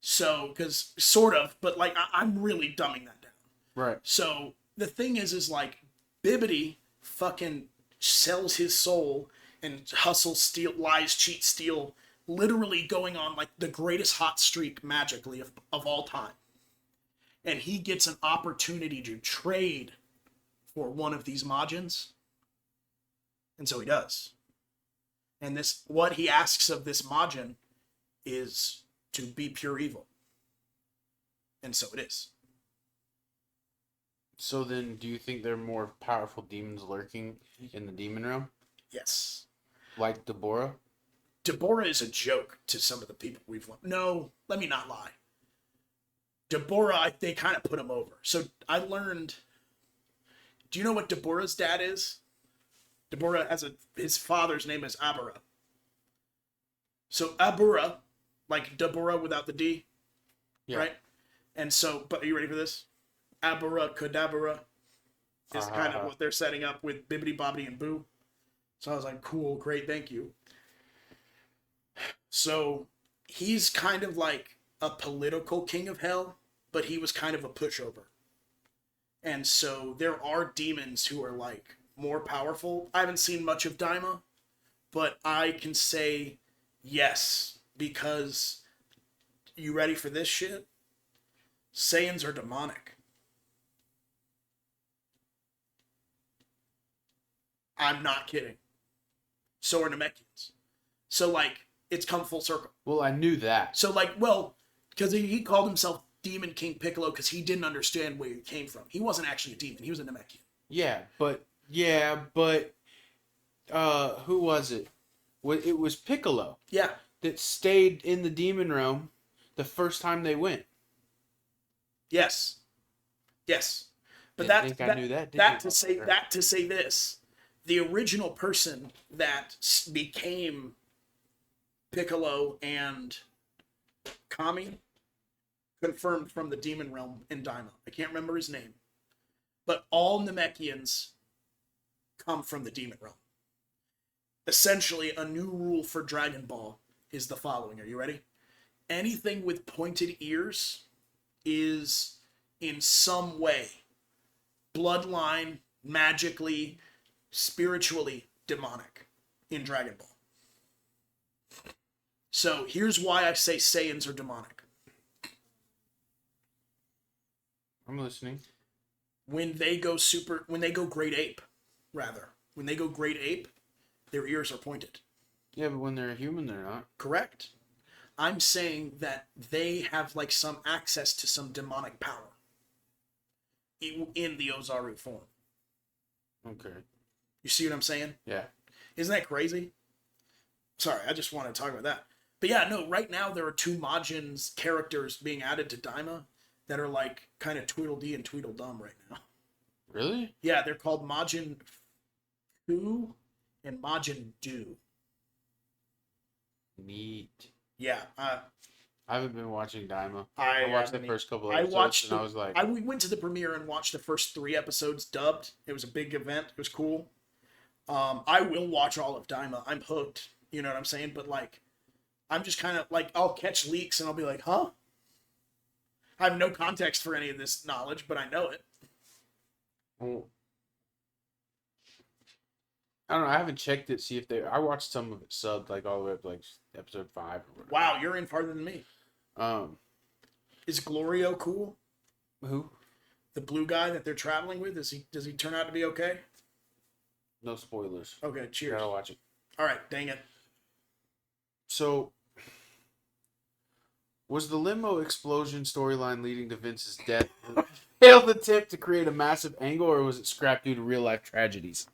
So, because sort of, but like, I'm really dumbing that down. Right. So, the thing is like, Bibidi fucking sells his soul and hustles, steal, lies, cheat, steal, literally going on like the greatest hot streak magically of all time. And he gets an opportunity to trade for one of these Majins. And so he does. And this, what he asks of this Majin is to be pure evil. And so it is. So then, do you think there are more powerful demons lurking in the demon realm? Yes. Like Deborah? Deborah is a joke to some of the people we've learned. No, let me not lie. Deborah, they kind of put him over. So I learned, do you know what Deborah's dad is? Deborah has his father's name is Abura. So Abura, like Deborah without the D, Yeah. right? And so, but are you ready for this? Abura Kadabra is kind of what they're setting up with Bibbidi Bobbidi and Boo. So I was like, cool, great, thank you. So he's kind of like a political king of hell, but he was kind of a pushover. And so there are demons who are like more powerful. I haven't seen much of Daima, but I can say yes, because you ready for this shit? Saiyans are demonic. I'm not kidding. So are Namekians. So like, it's come full circle. Well, I knew that. So like, well, because he called himself Demon King Piccolo because he didn't understand where he came from. He wasn't actually a demon. He was a Namekian. Yeah, but who was it? It was Piccolo. Yeah. That stayed in the demon realm the first time they went. Yes. Yes. But Didn't think I knew that. Did you? to say this, the original person that became Piccolo and Kami confirmed from the demon realm in Daima. I can't remember his name. But all Namekians come from the demon realm. Essentially, a new rule for Dragon Ball is the following. Are you ready? Anything with pointed ears is in some way bloodline, magically, spiritually demonic in Dragon Ball. So here's why I say Saiyans are demonic. I'm listening. When they go great ape, their ears are pointed. Yeah, but when they're a human, they're not. Correct. I'm saying that they have like some access to some demonic power in the Ozaru form. Okay. You see what I'm saying? Yeah. Isn't that crazy? Sorry, I just want to talk about that. But yeah, no, right now there are two Majin's characters being added to Daima that are like kind of Tweedledee and Tweedledum right now. Really? Yeah, they're called Majin Fu and Majin Do. Neat. Yeah, I haven't been watching Daima. I I watched the haven't first couple I episodes watched and I was like, we went to the premiere and watched the first 3 episodes dubbed. It was a big event. It was cool. I will watch all of Daima. I'm hooked. You know what I'm saying? But like, I'm just kind of like, I'll catch leaks and I'll be like, huh? I have no context for any of this knowledge, but I know it. well, I don't know. I haven't checked it. See if they. I watched some of it subbed, like all the way up to like episode 5 or whatever. Wow, you're in farther than me. Is Is Glorio cool? who? The blue guy that they're traveling with? Does he turn out to be okay? No spoilers. Okay, cheers. Gotta watch it. All right, dang it. So, was the limo explosion storyline leading to Vince's death failed attempt to create a massive angle, or was it scrapped due to real life tragedies?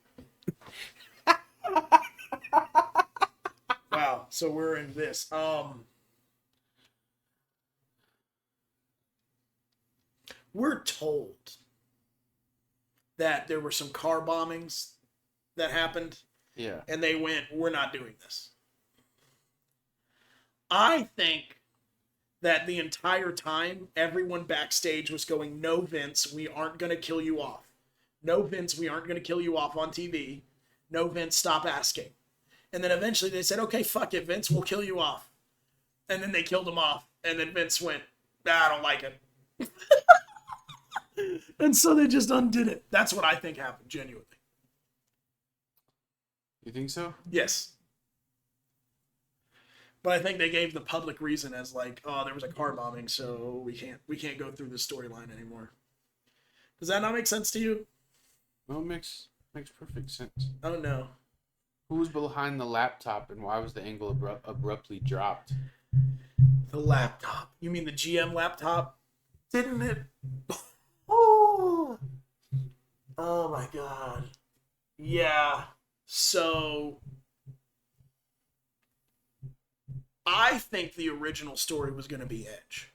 Wow, so we're in this. We're told that there were some car bombings that happened, Yeah. and they went, we're not doing this. I think that the entire time, everyone backstage was going, no, Vince, we aren't going to kill you off. No, Vince, we aren't going to kill you off on TV. No, Vince, stop asking. And then eventually they said, okay, fuck it, Vince, we'll kill you off. And then they killed him off. And then Vince went, I don't like it. And so they just undid it. That's what I think happened, genuinely. You think so? Yes. But I think they gave the public reason as like, oh, there was a car bombing, so we can't go through this storyline anymore. Does that not make sense to you? No, it makes perfect sense. Oh no. Who was behind the laptop, and why was the angle abruptly dropped? The laptop. You mean the GM laptop? Didn't it? Oh my god. Yeah. So I think the original story was going to be Edge.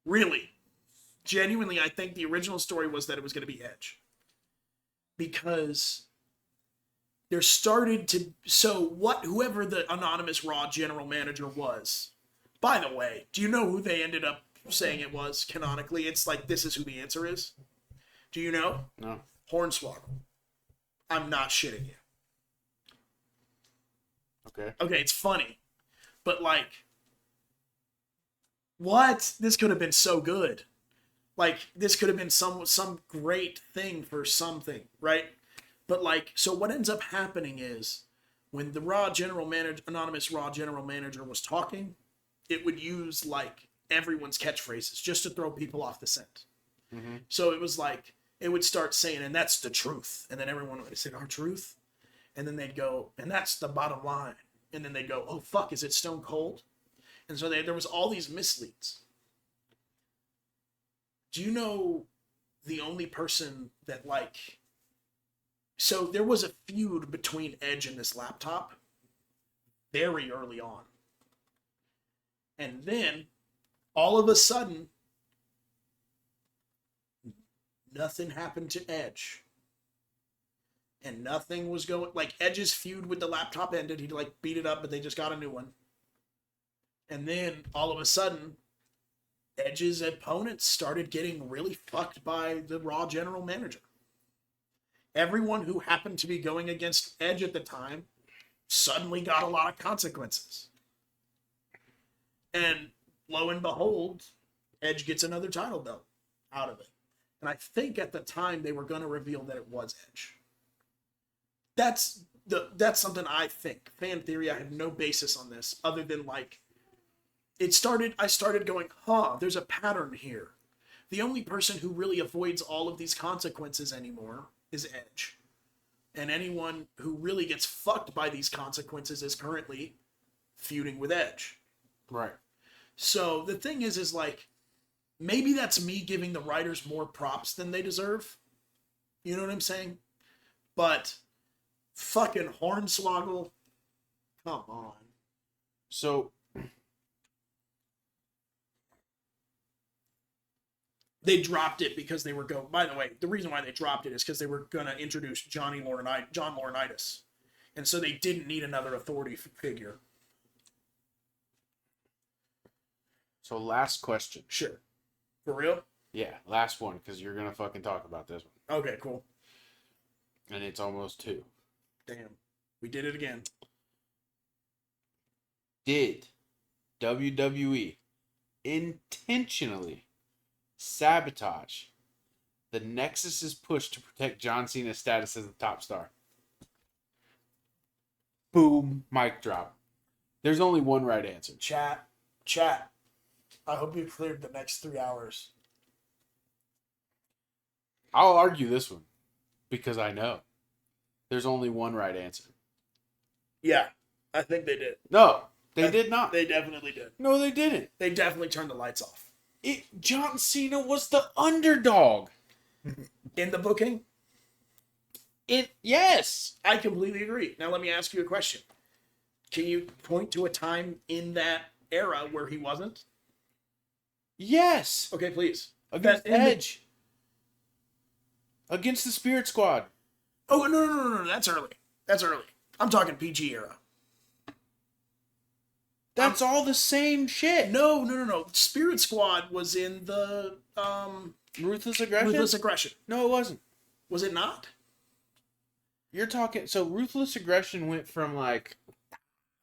Really. Genuinely, I think the original story was that it was going to be Edge. Because there started to... So whoever the anonymous Raw general manager was... By the way, do you know who they ended up saying it was canonically? It's like, this is who the answer is. Do you know? No. Hornswoggle. I'm not shitting you. Okay. Okay, it's funny. But like, what? This could have been so good. Like, this could have been some great thing for something, right? But like, so what ends up happening is when the anonymous Raw general manager was talking, it would use like everyone's catchphrases just to throw people off the scent. Mm-hmm. So it was like, it would start saying, and that's the truth. And then everyone would say, our truth? And then they'd go, and that's the bottom line. And then they'd go, oh, fuck, is it Stone Cold? And so there was all these misleads. Do you know the only person that, like... So there was a feud between Edge and this laptop very early on. And then, all of a sudden... Nothing happened to Edge. And nothing was going... Like, Edge's feud with the laptop ended. He, like, beat it up, but they just got a new one. And then, all of a sudden, Edge's opponents started getting really fucked by the Raw general manager. Everyone who happened to be going against Edge at the time suddenly got a lot of consequences. And, lo and behold, Edge gets another title belt out of it. And I think at the time they were going to reveal that it was Edge. That's something I think. Fan theory, I have no basis on this other than like I started going, there's a pattern here. The only person who really avoids all of these consequences anymore is Edge. And anyone who really gets fucked by these consequences is currently feuding with Edge. Right. So the thing is like, maybe that's me giving the writers more props than they deserve. You know what I'm saying? But fucking Hornswoggle, come on. So They dropped it because they were going. By the way, the reason why they dropped it is because they were going to introduce John Laurinaitis. And so they didn't need another authority figure. So last question. Sure. For real? Yeah, last one, because you're going to fucking talk about this one. Okay, cool. And it's almost 2. Damn. We did it again. Did WWE intentionally sabotage the Nexus's push to protect John Cena's status as the top star? Boom. Mic drop. There's only one right answer. Chat. I hope you cleared the next 3 hours. I'll argue this one because I know. There's only one right answer. Yeah, I think they did. No, they did not. They definitely did. No, they didn't. They definitely turned the lights off. John Cena was the underdog. In the booking? Yes. I completely agree. Now let me ask you a question. Can you point to a time in that era where he wasn't? Yes. Okay, please. Against Edge. Against the Spirit Squad. Oh, no. That's early. I'm talking PG era. That's all the same shit. No. Spirit Squad was in the Ruthless Aggression? Ruthless Aggression. No, it wasn't. Was it not? You're talking... So, Ruthless Aggression went from, like...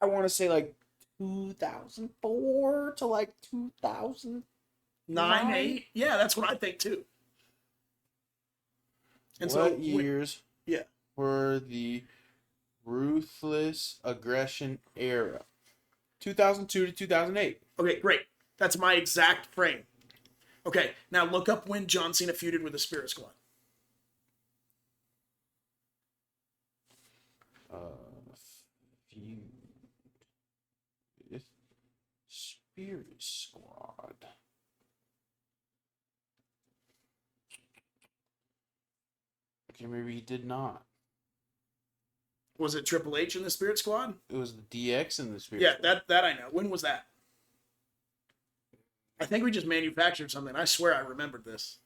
I want to say, like, 2004 to, like, 2009? 9, 8? Yeah, that's what I think, too. And what years yeah. were the Ruthless Aggression era? 2002 to 2008. Okay, great. That's my exact frame. Okay, now look up when John Cena feuded with the Spirit Squad. Feud with Spirit Squad. Okay, maybe he did not. Was it Triple H in the Spirit Squad? It was the DX and the Spirit Yeah, Squad. that I know. When was that? I think we just manufactured something. I swear I remembered this.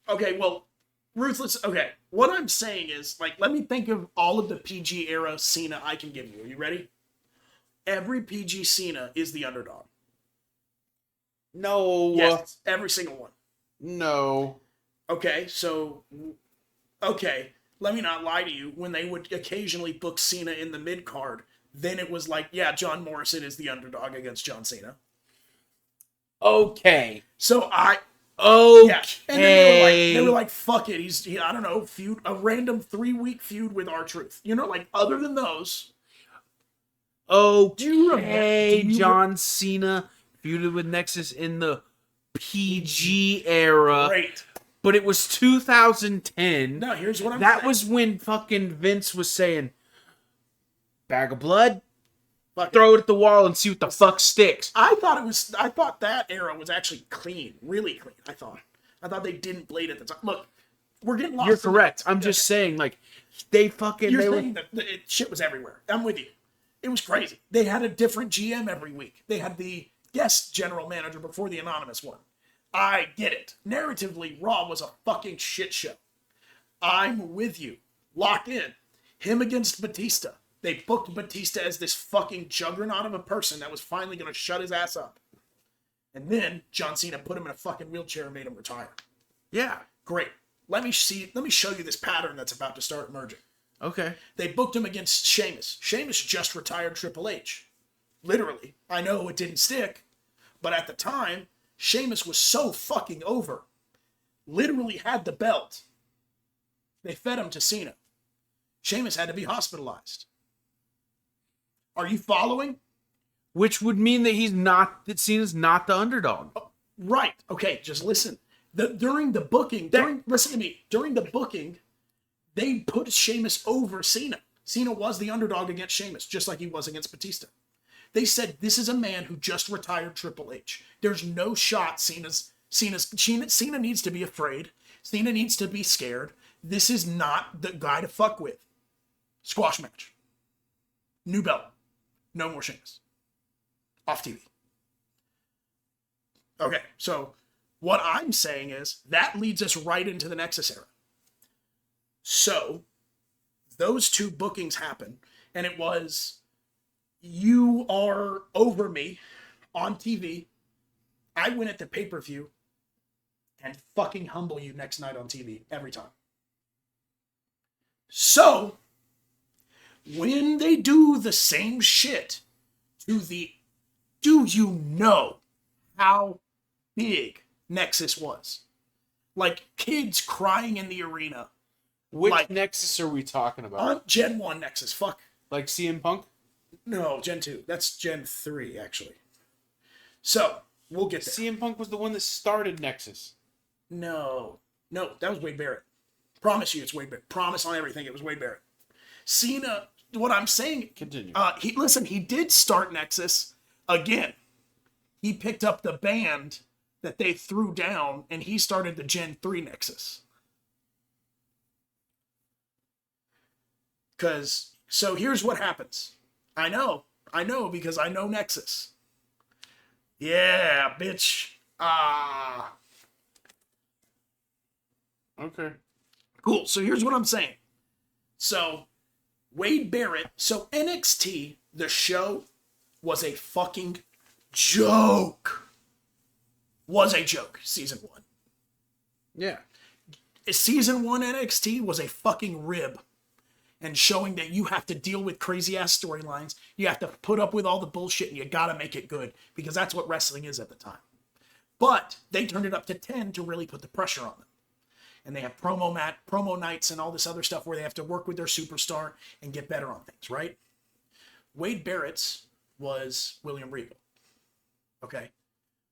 Okay, well, Ruthless... Okay, what I'm saying is, like, let me think of all of the PG era Cena I can give you. Are you ready? Every PG Cena is the underdog. No. Yes, every single one. No. Okay, so... Okay, let me not lie to you. When they would occasionally book Cena in the mid-card, then it was like, yeah, John Morrison is the underdog against John Cena. Okay. So Okay. yeah. And then they were like, fuck it. I don't know, feud, a random 3-week feud with R-Truth. You know, like, other than those. Okay. John Cena feuded with Nexus in the PG era. Great. But it was 2010. No, here's what I'm That saying. was when fucking Vince was saying, bag of blood, Fuck it. throw it at the wall and see what the fuck sticks. I thought that era was actually clean. Really clean, I thought they didn't blade at the time. Look, we're getting lost. You're correct. I'm just saying, like, You're saying that shit was everywhere. I'm with you. It was crazy. They had a different GM every week. They had the guest general manager before the anonymous one. I get it. Narratively, Raw was a fucking shit show. I'm with you. Locked in. Him against Batista. They booked Batista as this fucking juggernaut of a person that was finally going to shut his ass up. And then John Cena put him in a fucking wheelchair and made him retire. Yeah. Great. Let me show you this pattern that's about to start emerging. Okay. They booked him against Sheamus. Sheamus just retired Triple H. Literally. I know it didn't stick, but at the time, Sheamus was so fucking over. Literally had the belt. They fed him to Cena. Sheamus had to be hospitalized. Are you following? Which would mean that Cena's not the underdog. Right. Okay, just listen. During the booking, listen to me. During the booking, They put Sheamus over Cena. Cena was the underdog against Sheamus, just like he was against Batista. They said, this is a man who just retired Triple H. There's no shot Cena needs to be afraid. Cena needs to be scared. This is not the guy to fuck with. Squash match. New belt. No more Sheamus. Off TV. Okay, so what I'm saying is that leads us right into the Nexus era. So those two bookings happen, and it was, you are over me on TV. I win at the pay-per-view and fucking humble you next night on TV every time. So when they do the same shit to the, do you know how big Nexus was? Like kids crying in the arena. Which Like- Nexus are we talking about? On Gen 1 Nexus, fuck. Like CM Punk? No, Gen 2. That's Gen 3, actually. So, we'll get there. CM Punk was the one that started Nexus. No, that was Wade Barrett. Promise you it's Wade Barrett. Promise on everything it was Wade Barrett. Cena, what I'm saying, Continue. he did start Nexus again. He picked up the band that they threw down, and he started the Gen 3 Nexus. So here's what happens. I know, because I know Nexus. Yeah, bitch. Okay. Cool. So here's what I'm saying. So Wade Barrett, so NXT, the show, was a fucking joke. Was a joke, season 1. Yeah. Season 1 NXT was a fucking rib. And showing that you have to deal with crazy ass storylines, you have to put up with all the bullshit, and you gotta make it good, because that's what wrestling is at the time. But they turned it up to 10 to really put the pressure on them. And they have promo nights and all this other stuff where they have to work with their superstar and get better on things, right? Wade Barrett's was William Regal. Okay?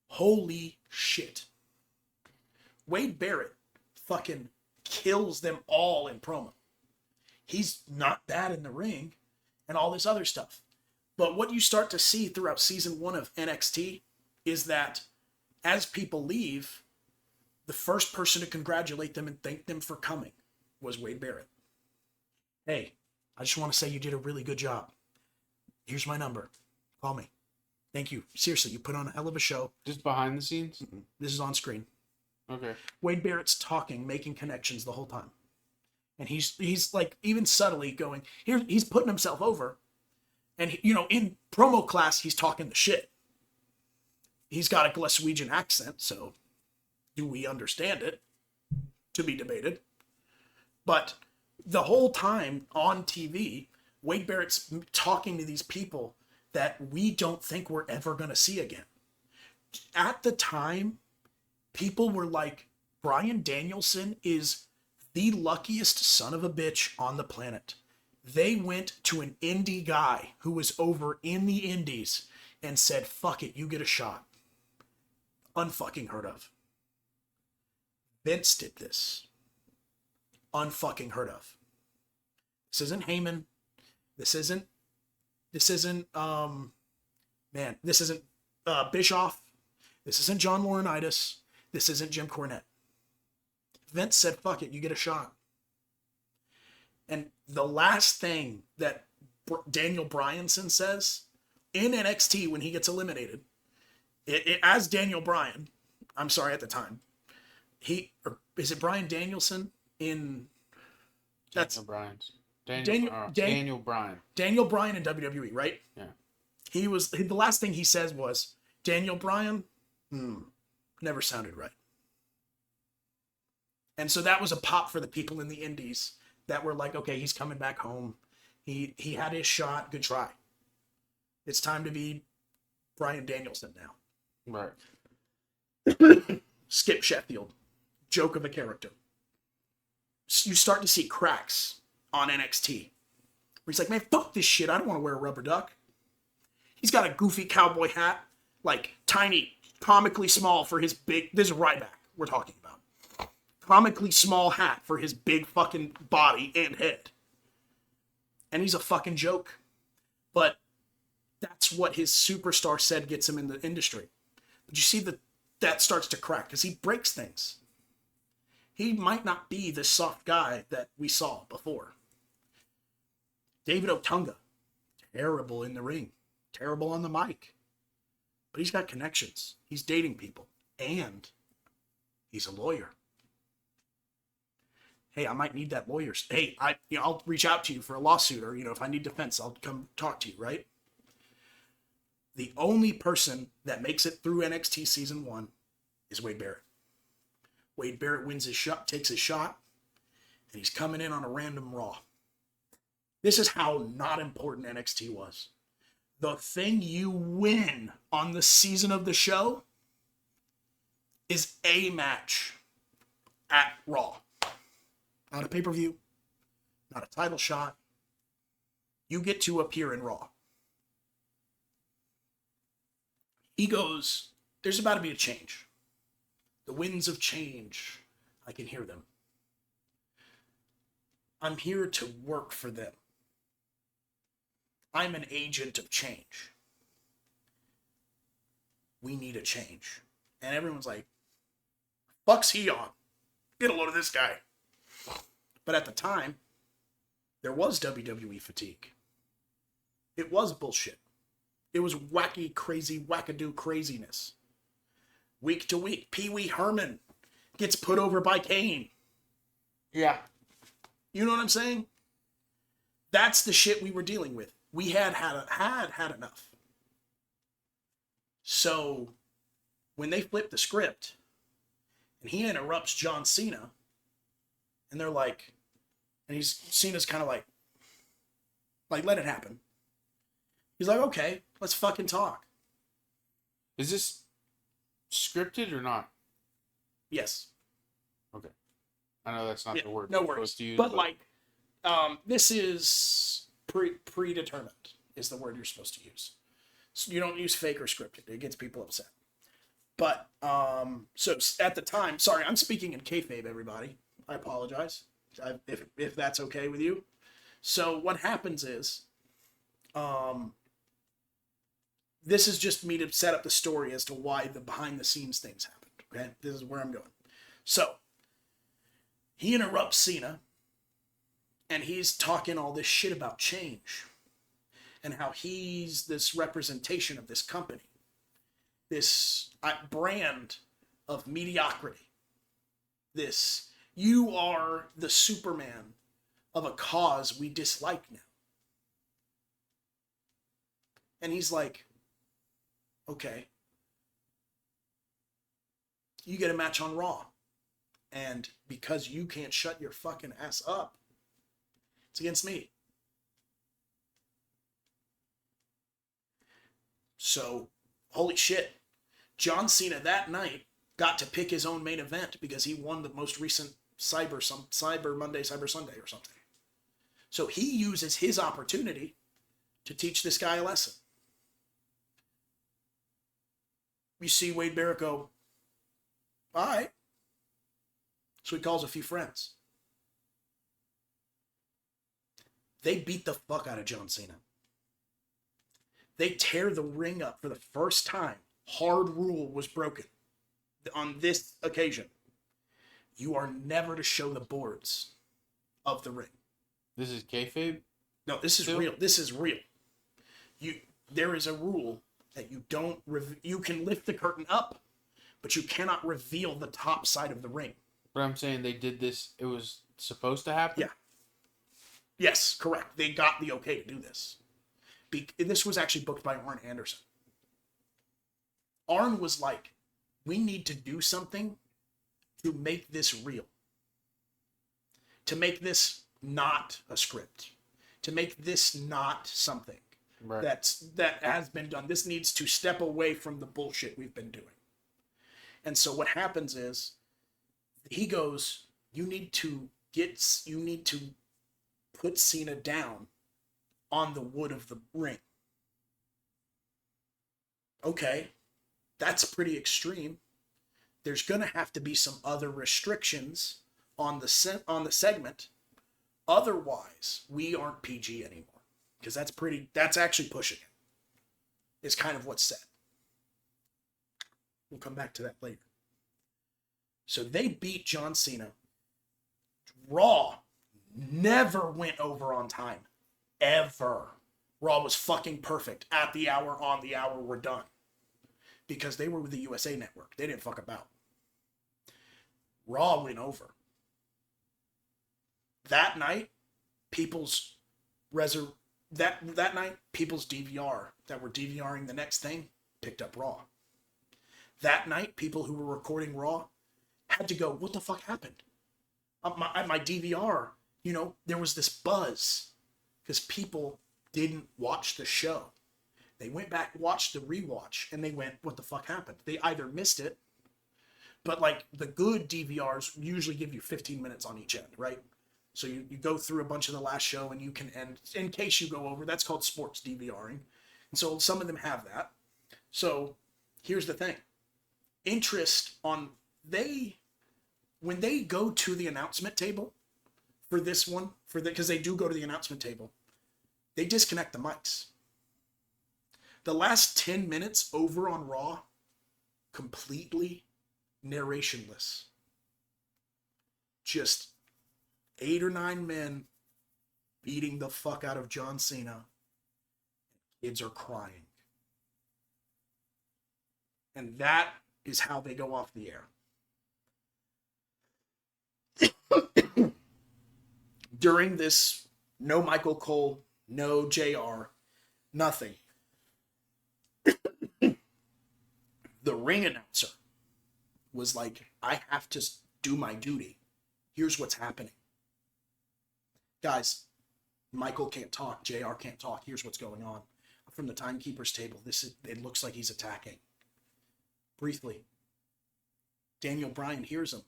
Holy shit. Wade Barrett fucking kills them all in promo. He's not bad in the ring and all this other stuff. But what you start to see throughout season 1 of NXT is that as people leave, the first person to congratulate them and thank them for coming was Wade Barrett. Hey, I just want to say you did a really good job. Here's my number. Call me. Thank you. Seriously, you put on a hell of a show. Just behind the scenes? This is on screen. Okay. Wade Barrett's talking, making connections the whole time. And he's like, even subtly going, here, he's putting himself over. And, in promo class, he's talking the shit. He's got a Glaswegian accent, so do we understand it? To be debated. But the whole time on TV, Wade Barrett's talking to these people that we don't think we're ever going to see again. At the time, people were like, Bryan Danielson is the luckiest son of a bitch on the planet. They went to an indie guy who was over in the indies and said, fuck it, you get a shot. Unfucking heard of. Vince did this. Unfucking heard of. This isn't Heyman. This isn't Bischoff. This isn't John Laurinaitis. This isn't Jim Cornette. Vince said, fuck it, you get a shot. And the last thing that Daniel Bryanson says in NXT when he gets eliminated, as Daniel Bryan, I'm sorry, at the time, is it Bryan Danielson in... Daniel Bryan's. Daniel Bryan. Daniel Bryan in WWE, right? Yeah. The last thing he says was, Daniel Bryan, never sounded right. And so that was a pop for the people in the indies that were like, okay, he's coming back home. He had his shot. Good try. It's time to be Bryan Danielson now. Right. Skip Sheffield. Joke of a character. You start to see cracks on NXT. Where he's like, man, fuck this shit. I don't want to wear a rubber duck. He's got a goofy cowboy hat. Like, tiny, comically small for his big... This is Ryback we're talking about. comically small hat for his big fucking body and head. And he's a fucking joke. But that's what his superstar said gets him in the industry. But you see that starts to crack because he breaks things. He might not be the soft guy that we saw before. David Otunga, terrible in the ring, terrible on the mic. But he's got connections. He's dating people. And he's a lawyer. Hey, I might need that lawyer. Hey, I'll reach out to you for a lawsuit, or if I need defense, I'll come talk to you, right? The only person that makes it through NXT season 1 is Wade Barrett. Wade Barrett wins his shot, takes his shot, and he's coming in on a random Raw. This is how not important NXT was. The thing you win on the season of the show is a match at Raw. Not a pay-per-view, not a title shot. You get to appear in Raw. He goes, there's about to be a change. The winds of change, I can hear them. I'm here to work for them. I'm an agent of change. We need a change. And everyone's like, fuck's he on? Get a load of this guy. But at the time, there was WWE fatigue. It was bullshit. It was wacky, crazy, wackadoo craziness. Week to week, Pee Wee Herman gets put over by Kane. Yeah. You know what I'm saying? That's the shit we were dealing with. We had enough. So, when they flip the script, and he interrupts John Cena, and they're like, and Cena's kind of like, let it happen. He's like, okay, let's fucking talk. Is this scripted or not? Yes. Okay. I know that's not the word no we're worries. supposed to use. But this is predetermined is the word you're supposed to use. So you don't use fake or scripted. It gets people upset. But, so at the time, sorry, I'm speaking in kayfabe, everybody. I apologize if that's okay with you. So what happens is, this is just me to set up the story as to why the behind the scenes things happened. Okay, this is where I'm going. So he interrupts Cena, and he's talking all this shit about change, and how he's this representation of this company, this brand of mediocrity. This, you are the Superman of a cause we dislike now. And he's like, okay, you get a match on Raw. And because you can't shut your fucking ass up, it's against me. So, holy shit. John Cena that night got to pick his own main event because he won the most recent Cyber Monday, Cyber Sunday or something. So he uses his opportunity to teach this guy a lesson. You see Wade Barrett go, all right. So he calls a few friends. They beat the fuck out of John Cena. They tear the ring up for the first time. Hard rule was broken on this occasion. You are never to show the boards of the ring. This is kayfabe? No, this is real. This is real. There is a rule that you don't, you can lift the curtain up, but you cannot reveal the top side of the ring. But I'm saying they did this, it was supposed to happen? Yeah. Yes, correct. They got the okay to do this. This was actually booked by Arn Anderson. Arn was like, we need to do something to make this real. To make this not a script. To make this not something that has been done. This needs to step away from the bullshit we've been doing. And so what happens is, he goes, you need to put Cena down on the wood of the ring. Okay, that's pretty extreme. there's going to have to be some other restrictions on the segment. Otherwise, we aren't PG anymore. Because that's actually pushing it. Is kind of what's said. We'll come back to that later. So they beat John Cena. Raw never went over on time. Ever. Raw was fucking perfect. At the hour, on the hour, we're done. Because they were with the USA Network. They didn't fuck about. Raw went over. That night, people's that night, people's DVR that were DVRing the next thing picked up Raw. That night, people who were recording Raw had to go, what the fuck happened? At my DVR, there was this buzz because people didn't watch the show. They went back, watched the rewatch, and they went, what the fuck happened? They either missed it, but like the good DVRs usually give you 15 minutes on each end, right? So you go through a bunch of the last show and you can end, in case you go over, that's called sports DVRing. And so some of them have that. So here's the thing. When they go to the announcement table for this one, because they do go to the announcement table, they disconnect the mics. The last 10 minutes over on Raw, completely narrationless. Just 8 or 9 men beating the fuck out of John Cena. Kids are crying. And that is how they go off the air. During this, no Michael Cole, no JR, nothing. The ring announcer was like, I have to do my duty. Here's what's happening. Guys, Michael can't talk. JR can't talk. Here's what's going on. From the timekeeper's table, it looks like he's attacking. Briefly, Daniel Bryan hears him.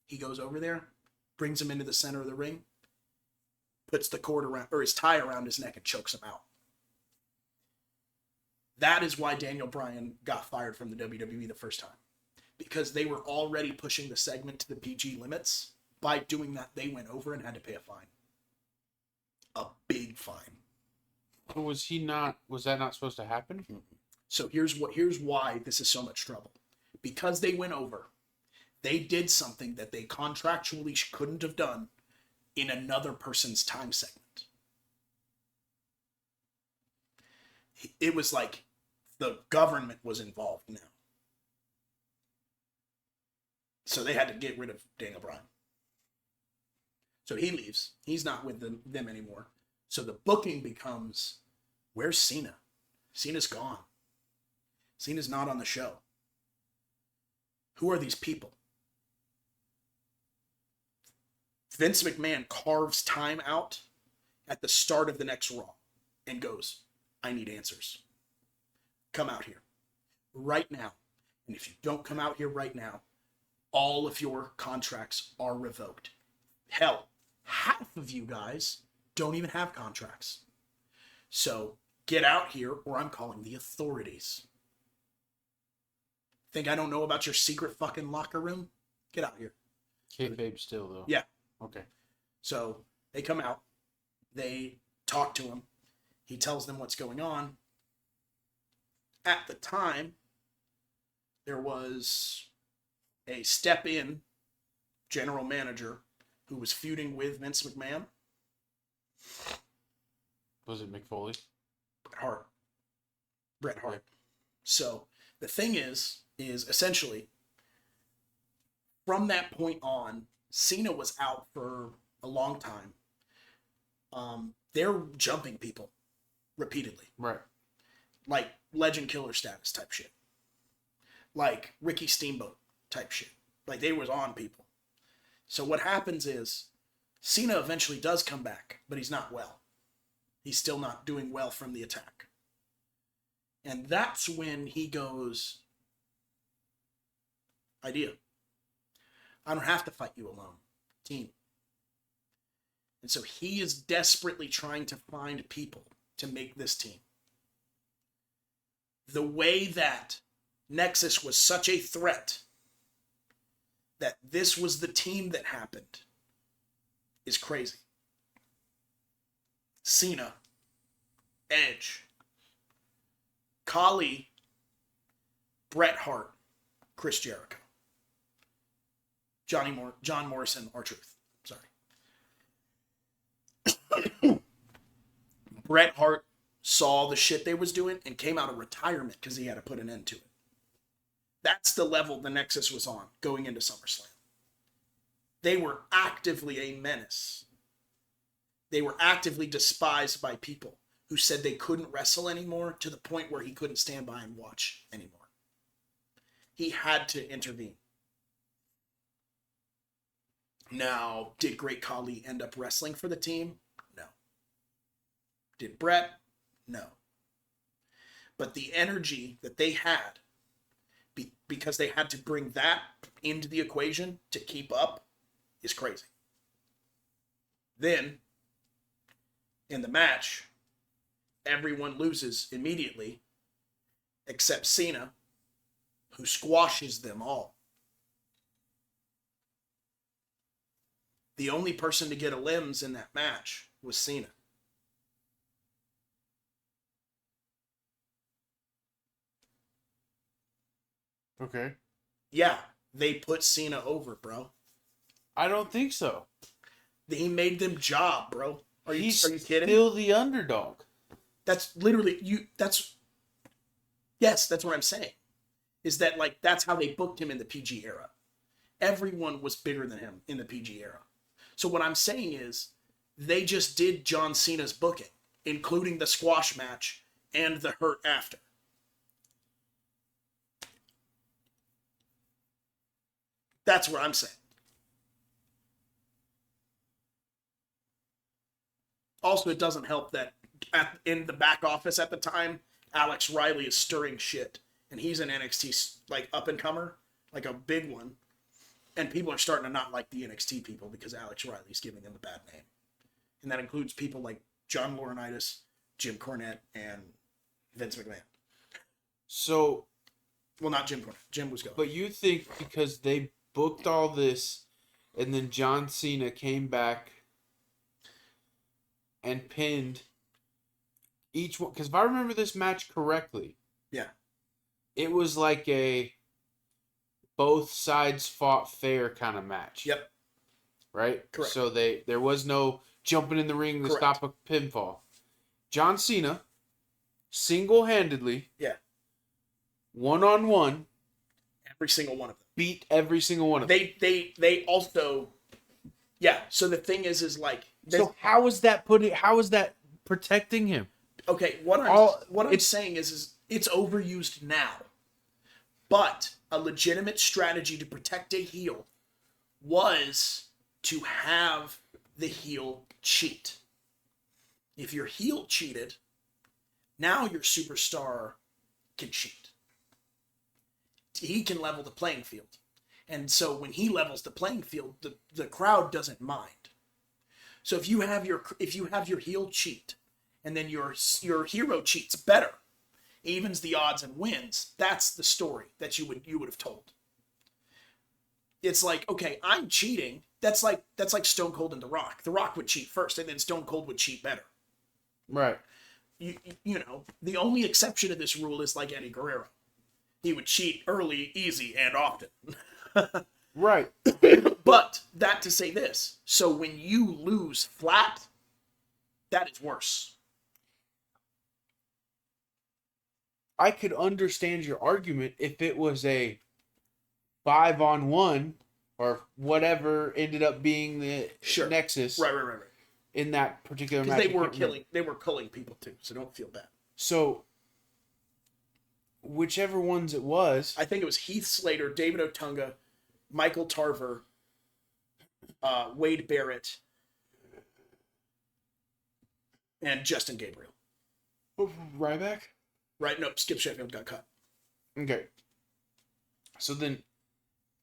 He goes over there, brings him into the center of the ring, puts the cord around, or his tie around his neck and chokes him out. That is why Daniel Bryan got fired from the WWE the first time. Because they were already pushing the segment to the PG limits. By doing that, they went over and had to pay a fine. A big fine. Was that not supposed to happen? So here's why this is so much trouble. Because they went over, they did something that they contractually couldn't have done in another person's time segment. It was like the government was involved now. So they had to get rid of Daniel Bryan. So he leaves. He's not with them anymore. So the booking becomes, where's Cena? Cena's gone. Cena's not on the show. Who are these people? Vince McMahon carves time out at the start of the next Raw and goes, I need answers. Come out here right now. And if you don't come out here right now, all of your contracts are revoked. Hell, half of you guys don't even have contracts. So get out here or I'm calling the authorities. Think I don't know about your secret fucking locker room? Get out here. Kayfabe still, though. Yeah. Okay. So they come out. They talk to him. He tells them what's going on. At the time, there was a step-in general manager who was feuding with Vince McMahon. Was it McFoley? Bret Hart. So the thing is essentially, from that point on, Cena was out for a long time. They're jumping people repeatedly. Right. Like Legend Killer status type shit. Like Ricky Steamboat type shit. Like they was on people. So what happens is Cena eventually does come back, but he's not well. He's still not doing well from the attack. And that's when he goes, idea. I don't have to fight you alone. Team. And so he is desperately trying to find people to make this team. The way that Nexus was such a threat that this was the team that happened is crazy. Cena, Edge, Khali, Bret Hart, Chris Jericho, John Morrison, R-Truth. Sorry. Bret Hart saw the shit they was doing and came out of retirement because he had to put an end to it. That's the level the Nexus was on going into SummerSlam. They were actively a menace. They were actively despised by people who said they couldn't wrestle anymore, to the point where he couldn't stand by and watch anymore. He had to intervene. Now, did Great Khali end up wrestling for the team? No. Did Bret? No. But the energy that they had, because they had to bring that into the equation to keep up, is crazy. Then, in the match, everyone loses immediately except Cena, who squashes them all. The only person to get a limbs in that match was Cena. Okay. Yeah, they put Cena over, bro. I don't think so. He made them job, bro. Are you kidding? Still the underdog. That's literally yes, that's what I'm saying. Is that, like, that's how they booked him in the PG era. Everyone was bigger than him in the PG era. So what I'm saying is, they just did John Cena's booking, including the squash match and the hurt after. That's what I'm saying. Also, it doesn't help that in the back office at the time, Alex Riley is stirring shit. And he's an NXT, like, up-and-comer, like a big one. And people are starting to not like the NXT people because Alex Riley's giving them a bad name. And that includes people like John Laurinaitis, Jim Cornette, and Vince McMahon. So, well, not Jim Cornette. Jim was going. But you think because they booked all this, and then John Cena came back and pinned each one, because if I remember this match correctly, yeah, it was like a both sides fought fair kind of match. Yep. Right? Correct. So there was no jumping in the ring to stop a pinfall. John Cena, single-handedly, one-on-one, every single one of them. Beat every single one of them. They also, so the thing is like... So how is that protecting him? Okay, what I'm saying is it's overused now. But a legitimate strategy to protect a heel was to have the heel cheat. If your heel cheated, now your superstar can cheat. He can level the playing field. And so when he levels the playing field, the crowd doesn't mind. So if you have your heel cheat, and then your hero cheats better, evens the odds and wins, that's the story that you would have told. It's like, okay, I'm cheating. That's like Stone Cold and The Rock. The Rock would cheat first, and then Stone Cold would cheat better. Right. You know, the only exception to this rule is like Eddie Guerrero. He would cheat early, easy, and often. Right. But that to say this, so when you lose flat, that is worse. I could understand your argument if it was a 5-on-1 or whatever ended up being the Nexus. Right. In that particular match. They were culling people too, so don't feel bad. So whichever ones it was, I think it was Heath Slater, David Otunga, Michael Tarver, Wade Barrett, and Justin Gabriel. Ryback? Right, no, Skip Sheffield got cut. Okay. So then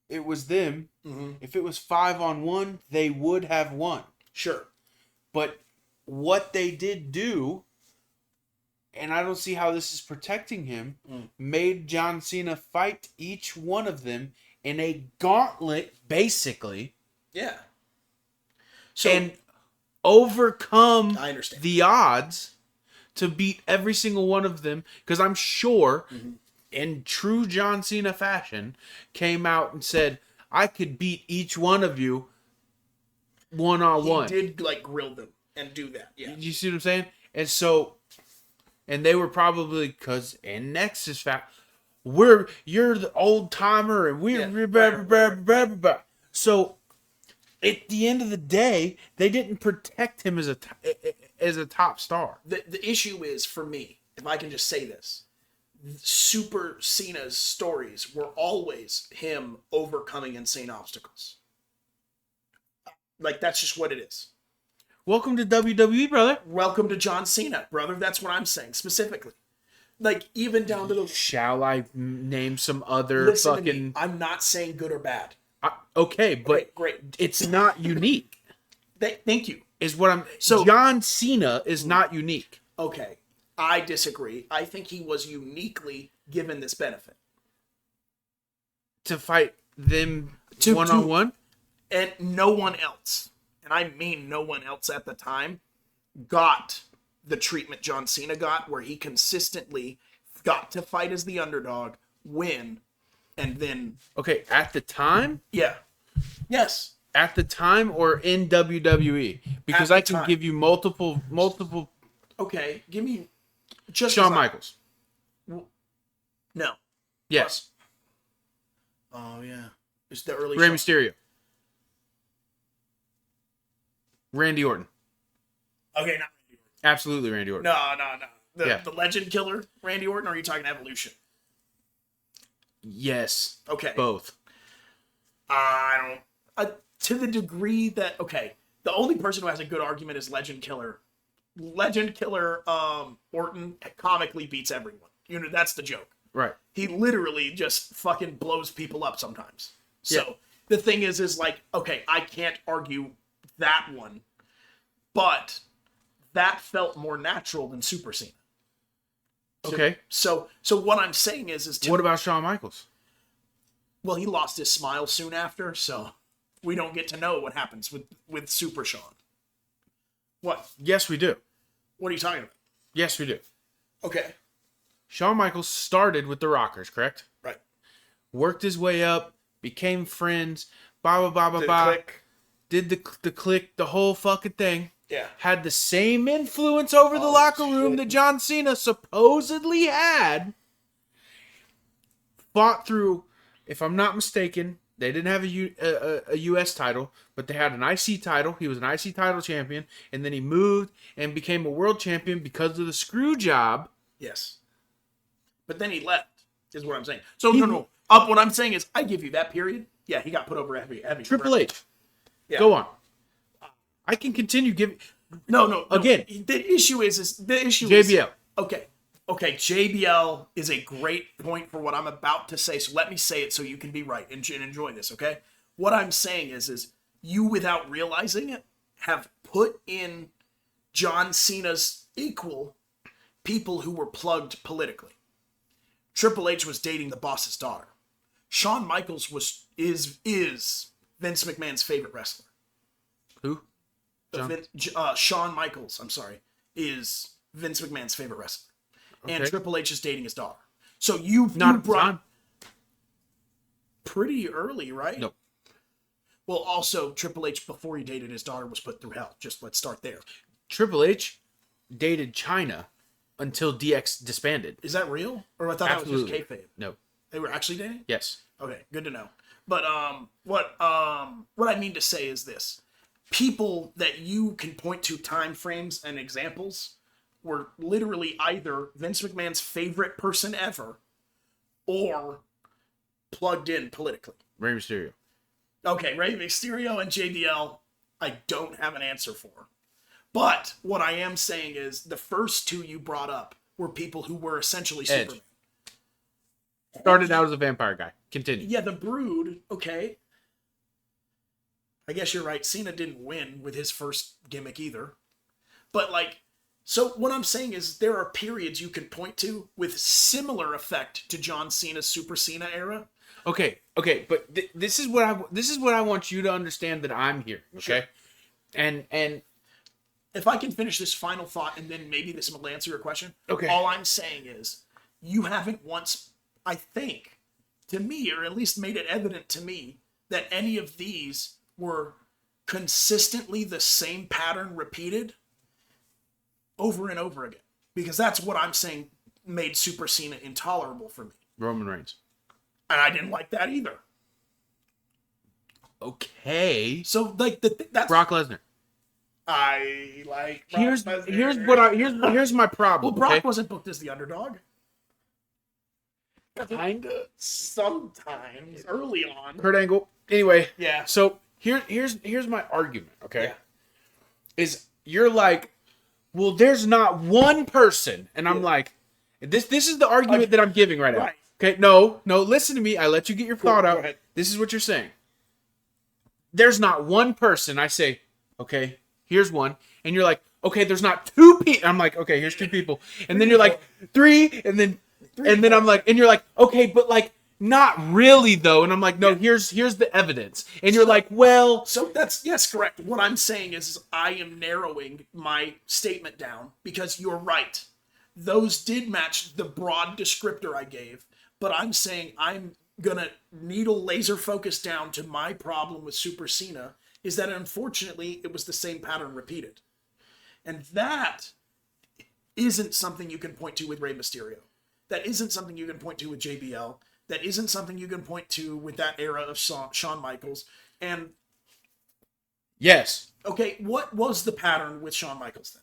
it was them. Mm-hmm. If it was 5-on-1, they would have won. Sure. But what they did do, and I don't see how this is protecting him, made John Cena fight each one of them in a gauntlet, basically, Yeah. So and overcome I understand. the odds to beat every single one of them. Because I'm sure, in true John Cena fashion, came out and said, I could beat each one of you one-on-one. He did like grill them and do that. Yeah. You see what I'm saying? And so, and they were probably, because in Nexus fact, you're the old timer and we're Yeah. blah, blah, blah, blah, blah. So at the end of the day, they didn't protect him as a top star. The issue is, for me, if I can just say this, Super Cena's stories were always him overcoming insane obstacles. Like, that's just what it is. Welcome to WWE, brother. Welcome to John Cena, brother. That's what I'm saying specifically. Like, even down to the Shall I name some other listen to me. fucking? I'm not saying good or bad. Okay, but Great. it's not unique. Thank you. Is what I'm. So- John Cena is not unique. Okay, I disagree. I think he was uniquely given this benefit. To fight them To- one-on-one. And no one else, and I mean no one else at the time, got the treatment John Cena got, where he consistently got to fight as the underdog, win, and then, Okay, at the time. yeah. Yes. At the time or in WWE? Because At I the can time. give you multiple. Okay, give me just Shawn as Michaels. No. Yes. Oh, yeah. It's the early Rey Shawn- Mysterio. Randy Orton. Okay, not Randy Orton. Absolutely Randy Orton. No. Yeah. The legend killer, Randy Orton, or are you talking Evolution? Yes. Okay. Both. I don't. To the degree that, okay, the only person who has a good argument is Legend Killer. Legend Killer Orton comically beats everyone. You know, that's the joke. Right. He literally just fucking blows people up sometimes. So Yeah. the thing is like, okay, I can't argue that one, but that felt more natural than Super Cena. Okay. So what I'm saying is What about Shawn Michaels? well, he lost his smile soon after, so we don't get to know what happens with Super Shawn. What? Yes, we do. What are you talking about? Yes, we do. Okay. Shawn Michaels started with the Rockers, correct? Right. Worked his way up, became friends, blah, blah, blah, The blah. click. Did the click, the whole fucking thing. Yeah. Had the same influence over the Oh, locker room shit. that John Cena supposedly had. Fought through, if I'm not mistaken, they didn't have a U.S. title, but they had an IC title. He was an IC title champion, and then he moved and became a world champion because of the screw job. Yes. But then he left, is what I'm saying. So, no. What I'm saying is, I give you that period. Yeah, he got put over heavy. Triple H. Yeah. Go on. I can continue giving. No. Again. The issue is JBL. Okay, JBL is a great point for what I'm about to say, so let me say it so you can be right and enjoy this, okay? What I'm saying is you, without realizing it, have put in John Cena's equal people who were plugged politically. Triple H was dating the boss's daughter. Shawn Michaels is Vince McMahon's favorite wrestler. Who? Shawn Michaels, I'm sorry, is Vince McMahon's favorite wrestler. And Okay. Triple H is dating his daughter. So you Not at the brought time. pretty early, right? No. Well, also, Triple H, before he dated his daughter, was put through hell. Just let's start there. Triple H dated China until DX disbanded. Is that real? Or I thought Absolutely. that was just kayfabe. No. They were actually dating? Yes. Okay, good to know. But what I mean to say is this. People that you can point to time frames and examples were literally either Vince McMahon's favorite person ever or plugged in politically. Rey Mysterio. Okay, Rey Mysterio and JBL, I don't have an answer for. But what I am saying is the first two you brought up were people who were essentially Edge. Superman. Started out as a vampire guy. Continue. Yeah, the Brood, okay. I guess you're right. Cena didn't win with his first gimmick either. But, so what I'm saying is there are periods you can point to with similar effect to John Cena's Super Cena era Okay, but this is what I want you to understand, that I'm here. Okay, Sure. and If I can finish this final thought, and then maybe this will answer your question. Okay. All I'm saying is, you haven't once, I think, to me, or at least made it evident to me, that any of these were consistently the same pattern repeated over and over again. Because that's what I'm saying made Super Cena intolerable for me. Roman Reigns. And I didn't like that either. Okay. So, like, that's... Brock Lesnar. I like... Here's Brock Lesnar. here's my problem. Well, Brock okay? wasn't booked as the underdog. Kinda. Sometimes early on. Kurt Angle. Anyway. Yeah. So here's my argument. Okay. Yeah. Is you're like, well, there's not one person, and I'm like, this is the argument that I'm giving right now. Right. Okay. No. Listen to me. I let you get your thought Go out. ahead. This is what you're saying. There's not one person. I say, okay, here's one, and you're like, okay, there's not two people. I'm like, okay, here's two people, and then you're like, three, and then I'm like, and you're like, okay, but like, not really though, and I'm like, no, here's the evidence, and you're like, well, So that's, yes, correct. What I'm saying is I am narrowing my statement down because you're right. Those did match the broad descriptor I gave, but I'm saying I'm gonna needle laser focus down to my problem with Super Cena is that unfortunately it was the same pattern repeated. And that isn't something you can point to with Rey Mysterio. That isn't something you can point to with JBL. That isn't something you can point to with that era of Shawn Michaels. And, yes, okay, what was the pattern with Shawn Michaels then?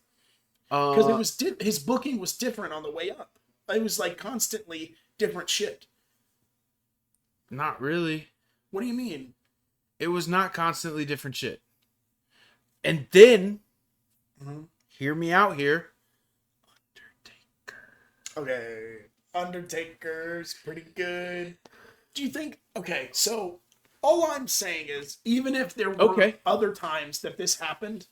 Because it was his booking was different on the way up. It was like constantly different shit. not really. What do you mean? It was not constantly different shit. And then, hear me out here. Okay, Undertaker's pretty good. Do you think? Okay, so all I'm saying is, even if there were other times that this happened,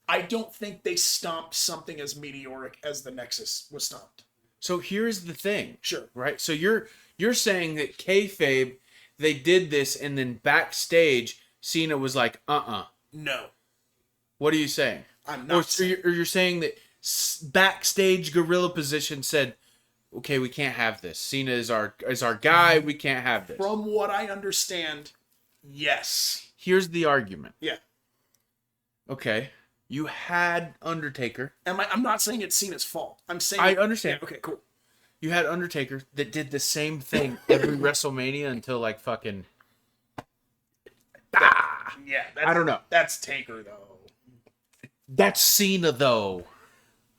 I don't think they stomped something as meteoric as the Nexus was stomped. So here's the thing. Sure. Right? So you're saying that kayfabe, they did this, and then backstage, Cena was like, No, What are you saying? I'm not. Or you're saying that backstage gorilla position said, okay, we can't have this. Cena is our guy. We can't have this. From what I understand, yes. Here's the argument. Yeah. Okay. You had Undertaker. I'm not saying it's Cena's fault. I'm saying... I understand. Yeah, okay, cool. You had Undertaker that did the same thing every WrestleMania until like fucking... Yeah, I don't know. That's Taker, though. That's Cena, though.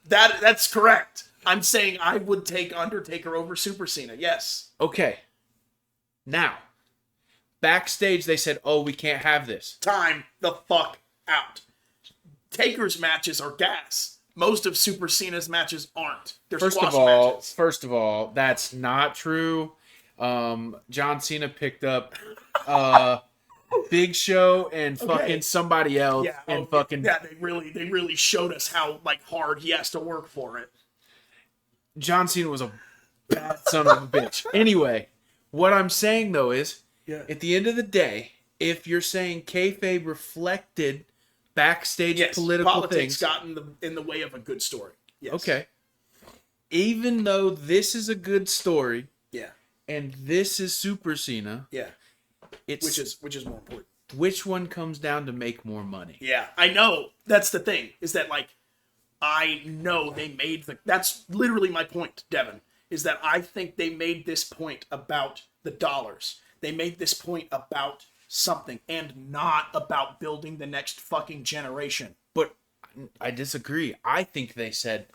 That's correct. I'm saying I would take Undertaker over Super Cena. Yes. Okay. Now, backstage they said, "Oh, we can't have this." Time the fuck out. Taker's matches are gas. Most of Super Cena's matches aren't. They're squash matches. First of all, that's not true. John Cena picked up Big Show and fucking somebody else, and fucking they really showed us how like hard he has to work for it. John Cena was a bad son of a bitch. Anyway, what I'm saying though is, at the end of the day, if you're saying kayfabe reflected backstage political politics things, got in the way of a good story. Yes. Okay. Even though this is a good story, and this is Super Cena, it's which is more important. Which one comes down to make more money? Yeah, I know. That's the thing. Is that like I know they made that's literally my point, Devin, is that I think they made this point about the dollars. They made this point about something and not about building the next fucking generation. But I disagree. I think they said,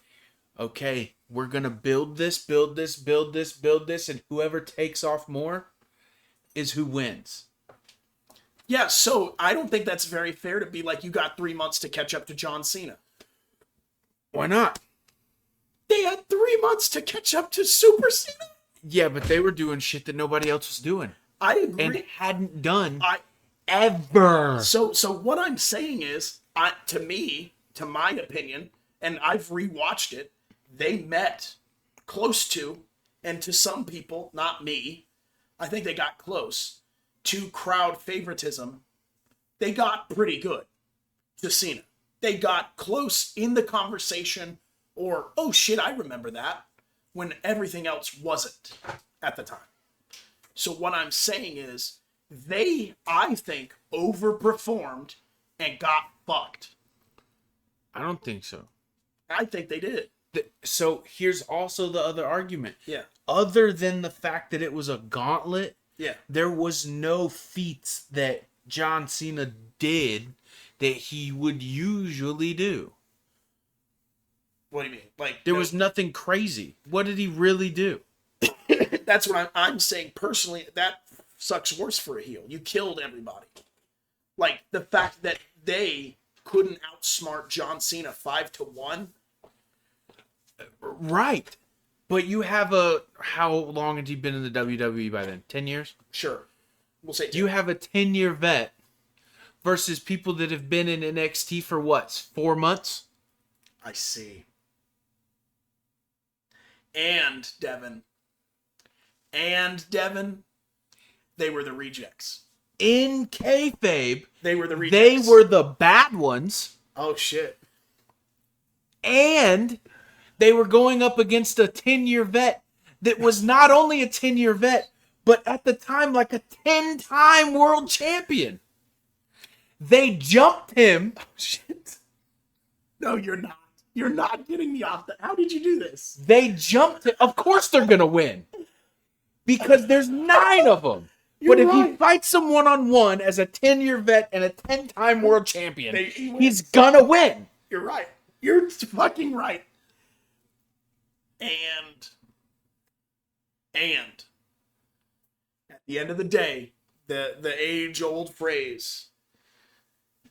okay, we're going to build this, and whoever takes off more is who wins. Yeah, so I don't think that's very fair to be like, you got 3 months to catch up to John Cena. Why not? They had 3 months to catch up to Super Cena? Yeah, but they were doing shit that nobody else was doing. I agree. And hadn't done ever. So what I'm saying is, to my opinion, and I've rewatched it, they met close to, and to some people, not me, I think they got close. To crowd favoritism, they got pretty good to Cena. They got close in the conversation, or, oh shit, I remember that, when everything else wasn't at the time. So what I'm saying is, they, I think, overperformed and got fucked. I don't think so. I think they did. So here's also the other argument. Yeah. Other than the fact that it was a gauntlet, Yeah. there was no feats that John Cena did that he would usually do. What do you mean? Like, There was nothing crazy. What did he really do? That's what I'm saying personally. That sucks worse for a heel. You killed everybody. Like, the fact that they couldn't outsmart John Cena 5-1. Right. But you have how long had he been in the WWE by then? 10 years? Sure. We'll say You have a 10-year vet versus people that have been in NXT for what? 4 months? I see. And Devin, they were the rejects. In kayfabe, They were the rejects. they were the bad ones. Oh, shit. And they were going up against a 10-year vet that was not only a 10-year vet, but at the time like a 10-time world champion. They jumped him. Oh, shit. No, you're not. You're not getting me off that. How did you do this? They jumped him. Of course they're going to win. Because there's 9 of them. But if he fights them one-on-one as a 10-year vet and a 10-time world champion, he's going to win. You're right. You're fucking right. And at the end of the day, the age-old phrase,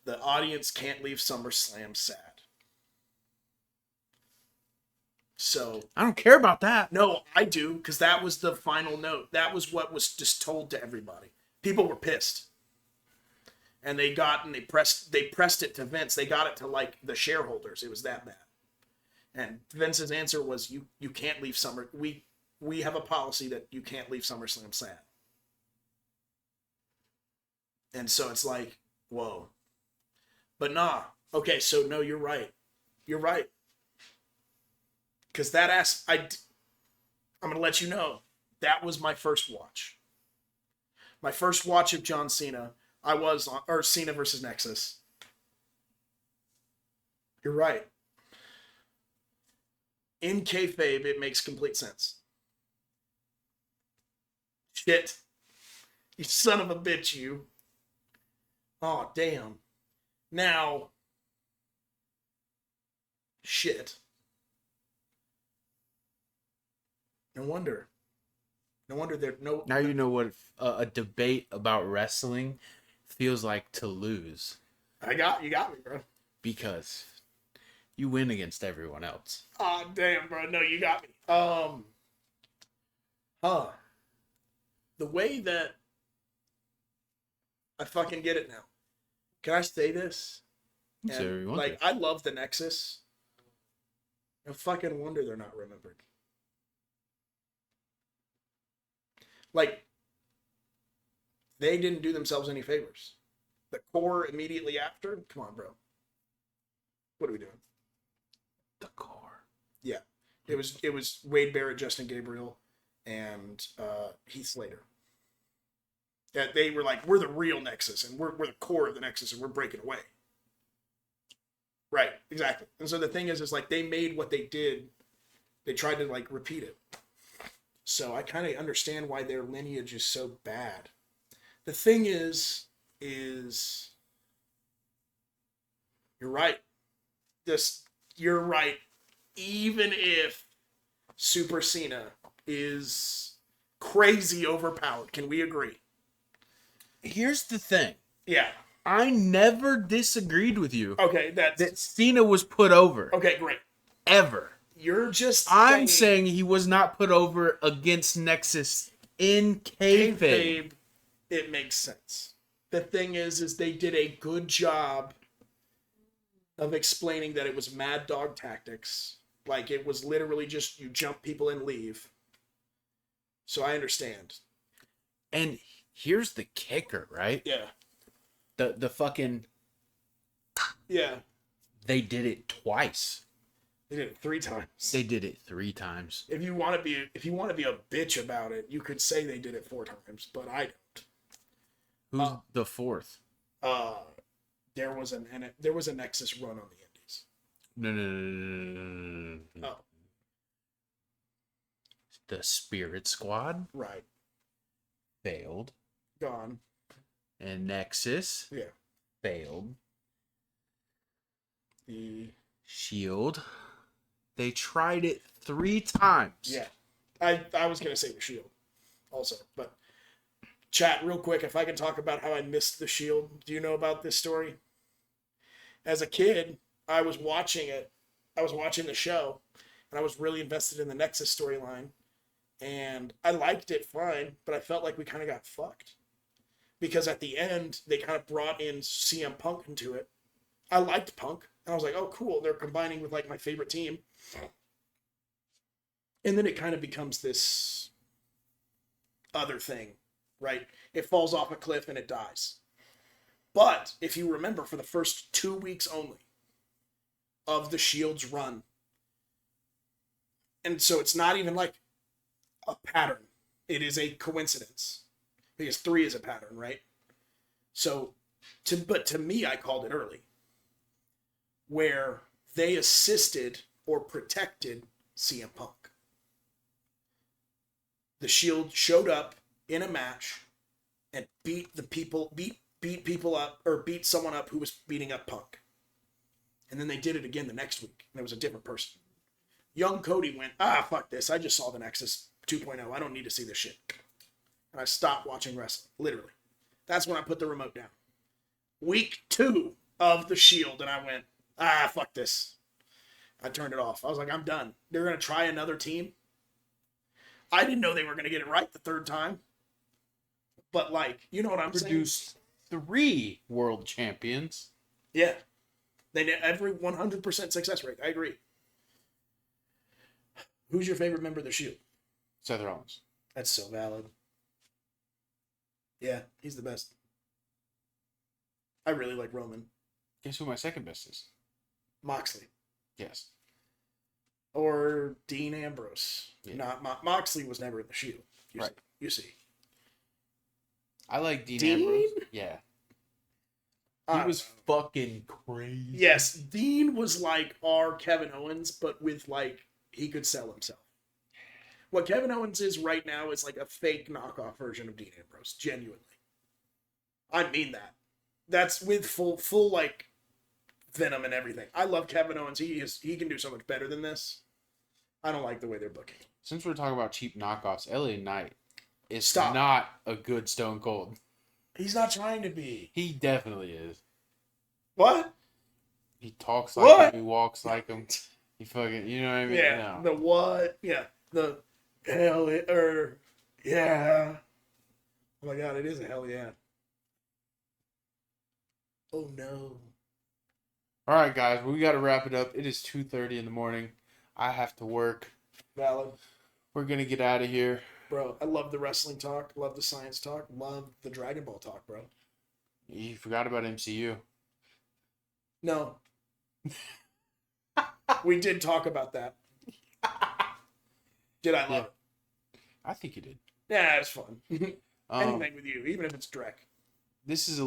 the audience can't leave SummerSlam sad. So I don't care about that. no, I do, because that was the final note. That was what was just told to everybody. People were pissed. And they pressed it to Vince. They got it to like the shareholders. It was that bad. And Vince's answer was, you can't leave we have a policy that you can't leave SummerSlam sad. And so it's like, whoa. But nah. Okay, so no, you're right. You're right. Because I'm going to let you know, that was my first watch. My first watch of John Cena, or Cena versus Nexus. You're right. In kayfabe, it makes complete sense. Shit. You son of a bitch, you. Oh, damn. Now. Shit. No wonder there's no. Now you know what a debate about wrestling feels like to lose. You got me, bro. Because you win against everyone else. Oh, damn, bro. No, you got me. The way that I fucking get it now. Can I say this? Say whatever you want Like, to. I love the Nexus. No fucking wonder they're not remembered. Like, they didn't do themselves any favors. The core immediately after? Come on, bro. What are we doing? The core. Yeah. It was Wade Barrett, Justin Gabriel, and Heath Slater. That they were like, we're the real Nexus, and we're the core of the Nexus, and we're breaking away. Right, exactly. And so the thing is like, they made what they did, they tried to like repeat it. So I kind of understand why their lineage is so bad. The thing is you're right. You're right. Even if Super Cena is crazy overpowered, can we agree? Here's the thing. Yeah. I never disagreed with you Okay, that Cena was put over. okay, great. Ever. You're just I'm saying he was not put over against Nexus in kayfabe. kayfabe, it makes sense. The thing is they did a good job of explaining that it was mad dog tactics. Like, it was literally just you jump people and leave. So I understand. And here's the kicker, right? Yeah. The fucking Yeah. they did it twice. They did it 3 times. They did it 3 times. If you want to be a bitch about it, you could say they did it 4 times, but I don't. Who's the fourth? There was a Nexus run on the Indies. No. Oh, The Spirit Squad right. failed, Gone. and Nexus Yeah. failed. The Shield, they tried it 3 times. Yeah. I was gonna say the Shield also, but chat real quick if I can talk about how I missed the Shield. Do you know about this story? As a kid, I was watching it. I was watching the show, and I was really invested in the Nexus storyline. And I liked it fine, but I felt like we kind of got fucked. Because at the end, they kind of brought in CM Punk into it. I liked Punk, and I was like, oh, cool, they're combining with, like, my favorite team. And then it kind of becomes this other thing, right? It falls off a cliff and it dies. But if you remember, for the first 2 weeks only of the Shield's run, and so it's not even like a pattern. It is a coincidence. Because 3 is a pattern, right? So, to me, I called it early. Where they assisted or protected CM Punk. The Shield showed up in a match and beat people up, or beat someone up who was beating up Punk. And then they did it again the next week, and it was a different person. Young Cody went, fuck this. I just saw the Nexus 2.0. I don't need to see this shit. And I stopped watching wrestling, literally. That's when I put the remote down. Week 2 of the Shield, and I went, fuck this. I turned it off. I was like, I'm done. They're going to try another team. I didn't know they were going to get it right the 3rd time. But, like, you know what I'm saying? Produced 3 world champions. Yeah. They did every 100% success rate. I agree. Who's your favorite member of the Shield? Seth Rollins. That's so valid. Yeah, he's the best. I really like Roman. Guess who my second best is? Moxley. Yes. Or Dean Ambrose. Yeah. Not Moxley was never in the Shield. Right. You see. I like Dean Dean? Ambrose. Yeah. He was know. fucking crazy. Yes, Dean was like our Kevin Owens, but with like, he could sell himself. What Kevin Owens is right now is like a fake knockoff version of Dean Ambrose. Genuinely. I mean that. That's with full like venom and everything. I love Kevin Owens. He can do so much better than this. I don't like the way they're booking. Since we're talking about cheap knockoffs, LA Knight is Stop. not a good Stone Cold. He's not trying to be. He definitely is. What? He talks like What? him. He walks like him. He fucking, you know what I mean? Yeah. No. The what? Yeah. The hell yeah. Oh my god, it is a hell yeah. Oh no. All right, guys, we got to wrap it up. It is 2:30 in the morning. I have to work. Valid. We're going to get out of here. Bro, I love the wrestling talk, love the science talk, love the Dragon Ball talk, bro. You forgot about MCU. No. We did talk about that. Did I love it? I think you did. Yeah, it's fun. Um, Anything with you, even if it's Drek. This was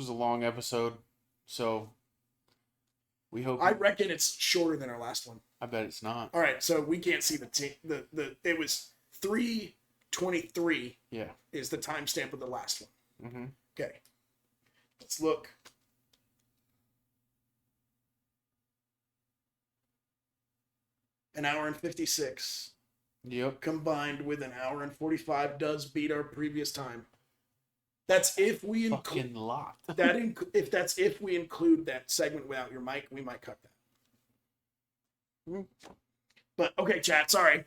a long episode, so we hope. I reckon it's shorter than our last one. I bet it's not. All right, so we can't see the it was 3:23 Yeah. is the timestamp of the last one. Mm-hmm. Okay. Let's look. An hour and 56 Yep. combined with an hour and 45 does beat our previous time. That's if we include Fucking lot. if we include that segment without your mic, we might cut that. But okay, chat, sorry.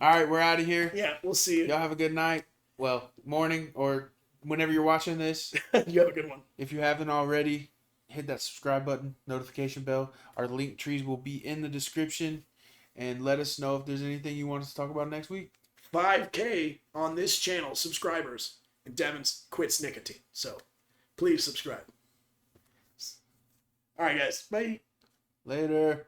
All right, we're out of here. Yeah, we'll see you. Y'all have a good night. Well, morning or whenever you're watching this. You have a good one. If you haven't already, hit that subscribe button, notification bell. Our link trees will be in the description. And let us know if there's anything you want us to talk about next week. 5K on this channel, subscribers. And Devin quits nicotine. So please subscribe. All right, guys. Bye. Later.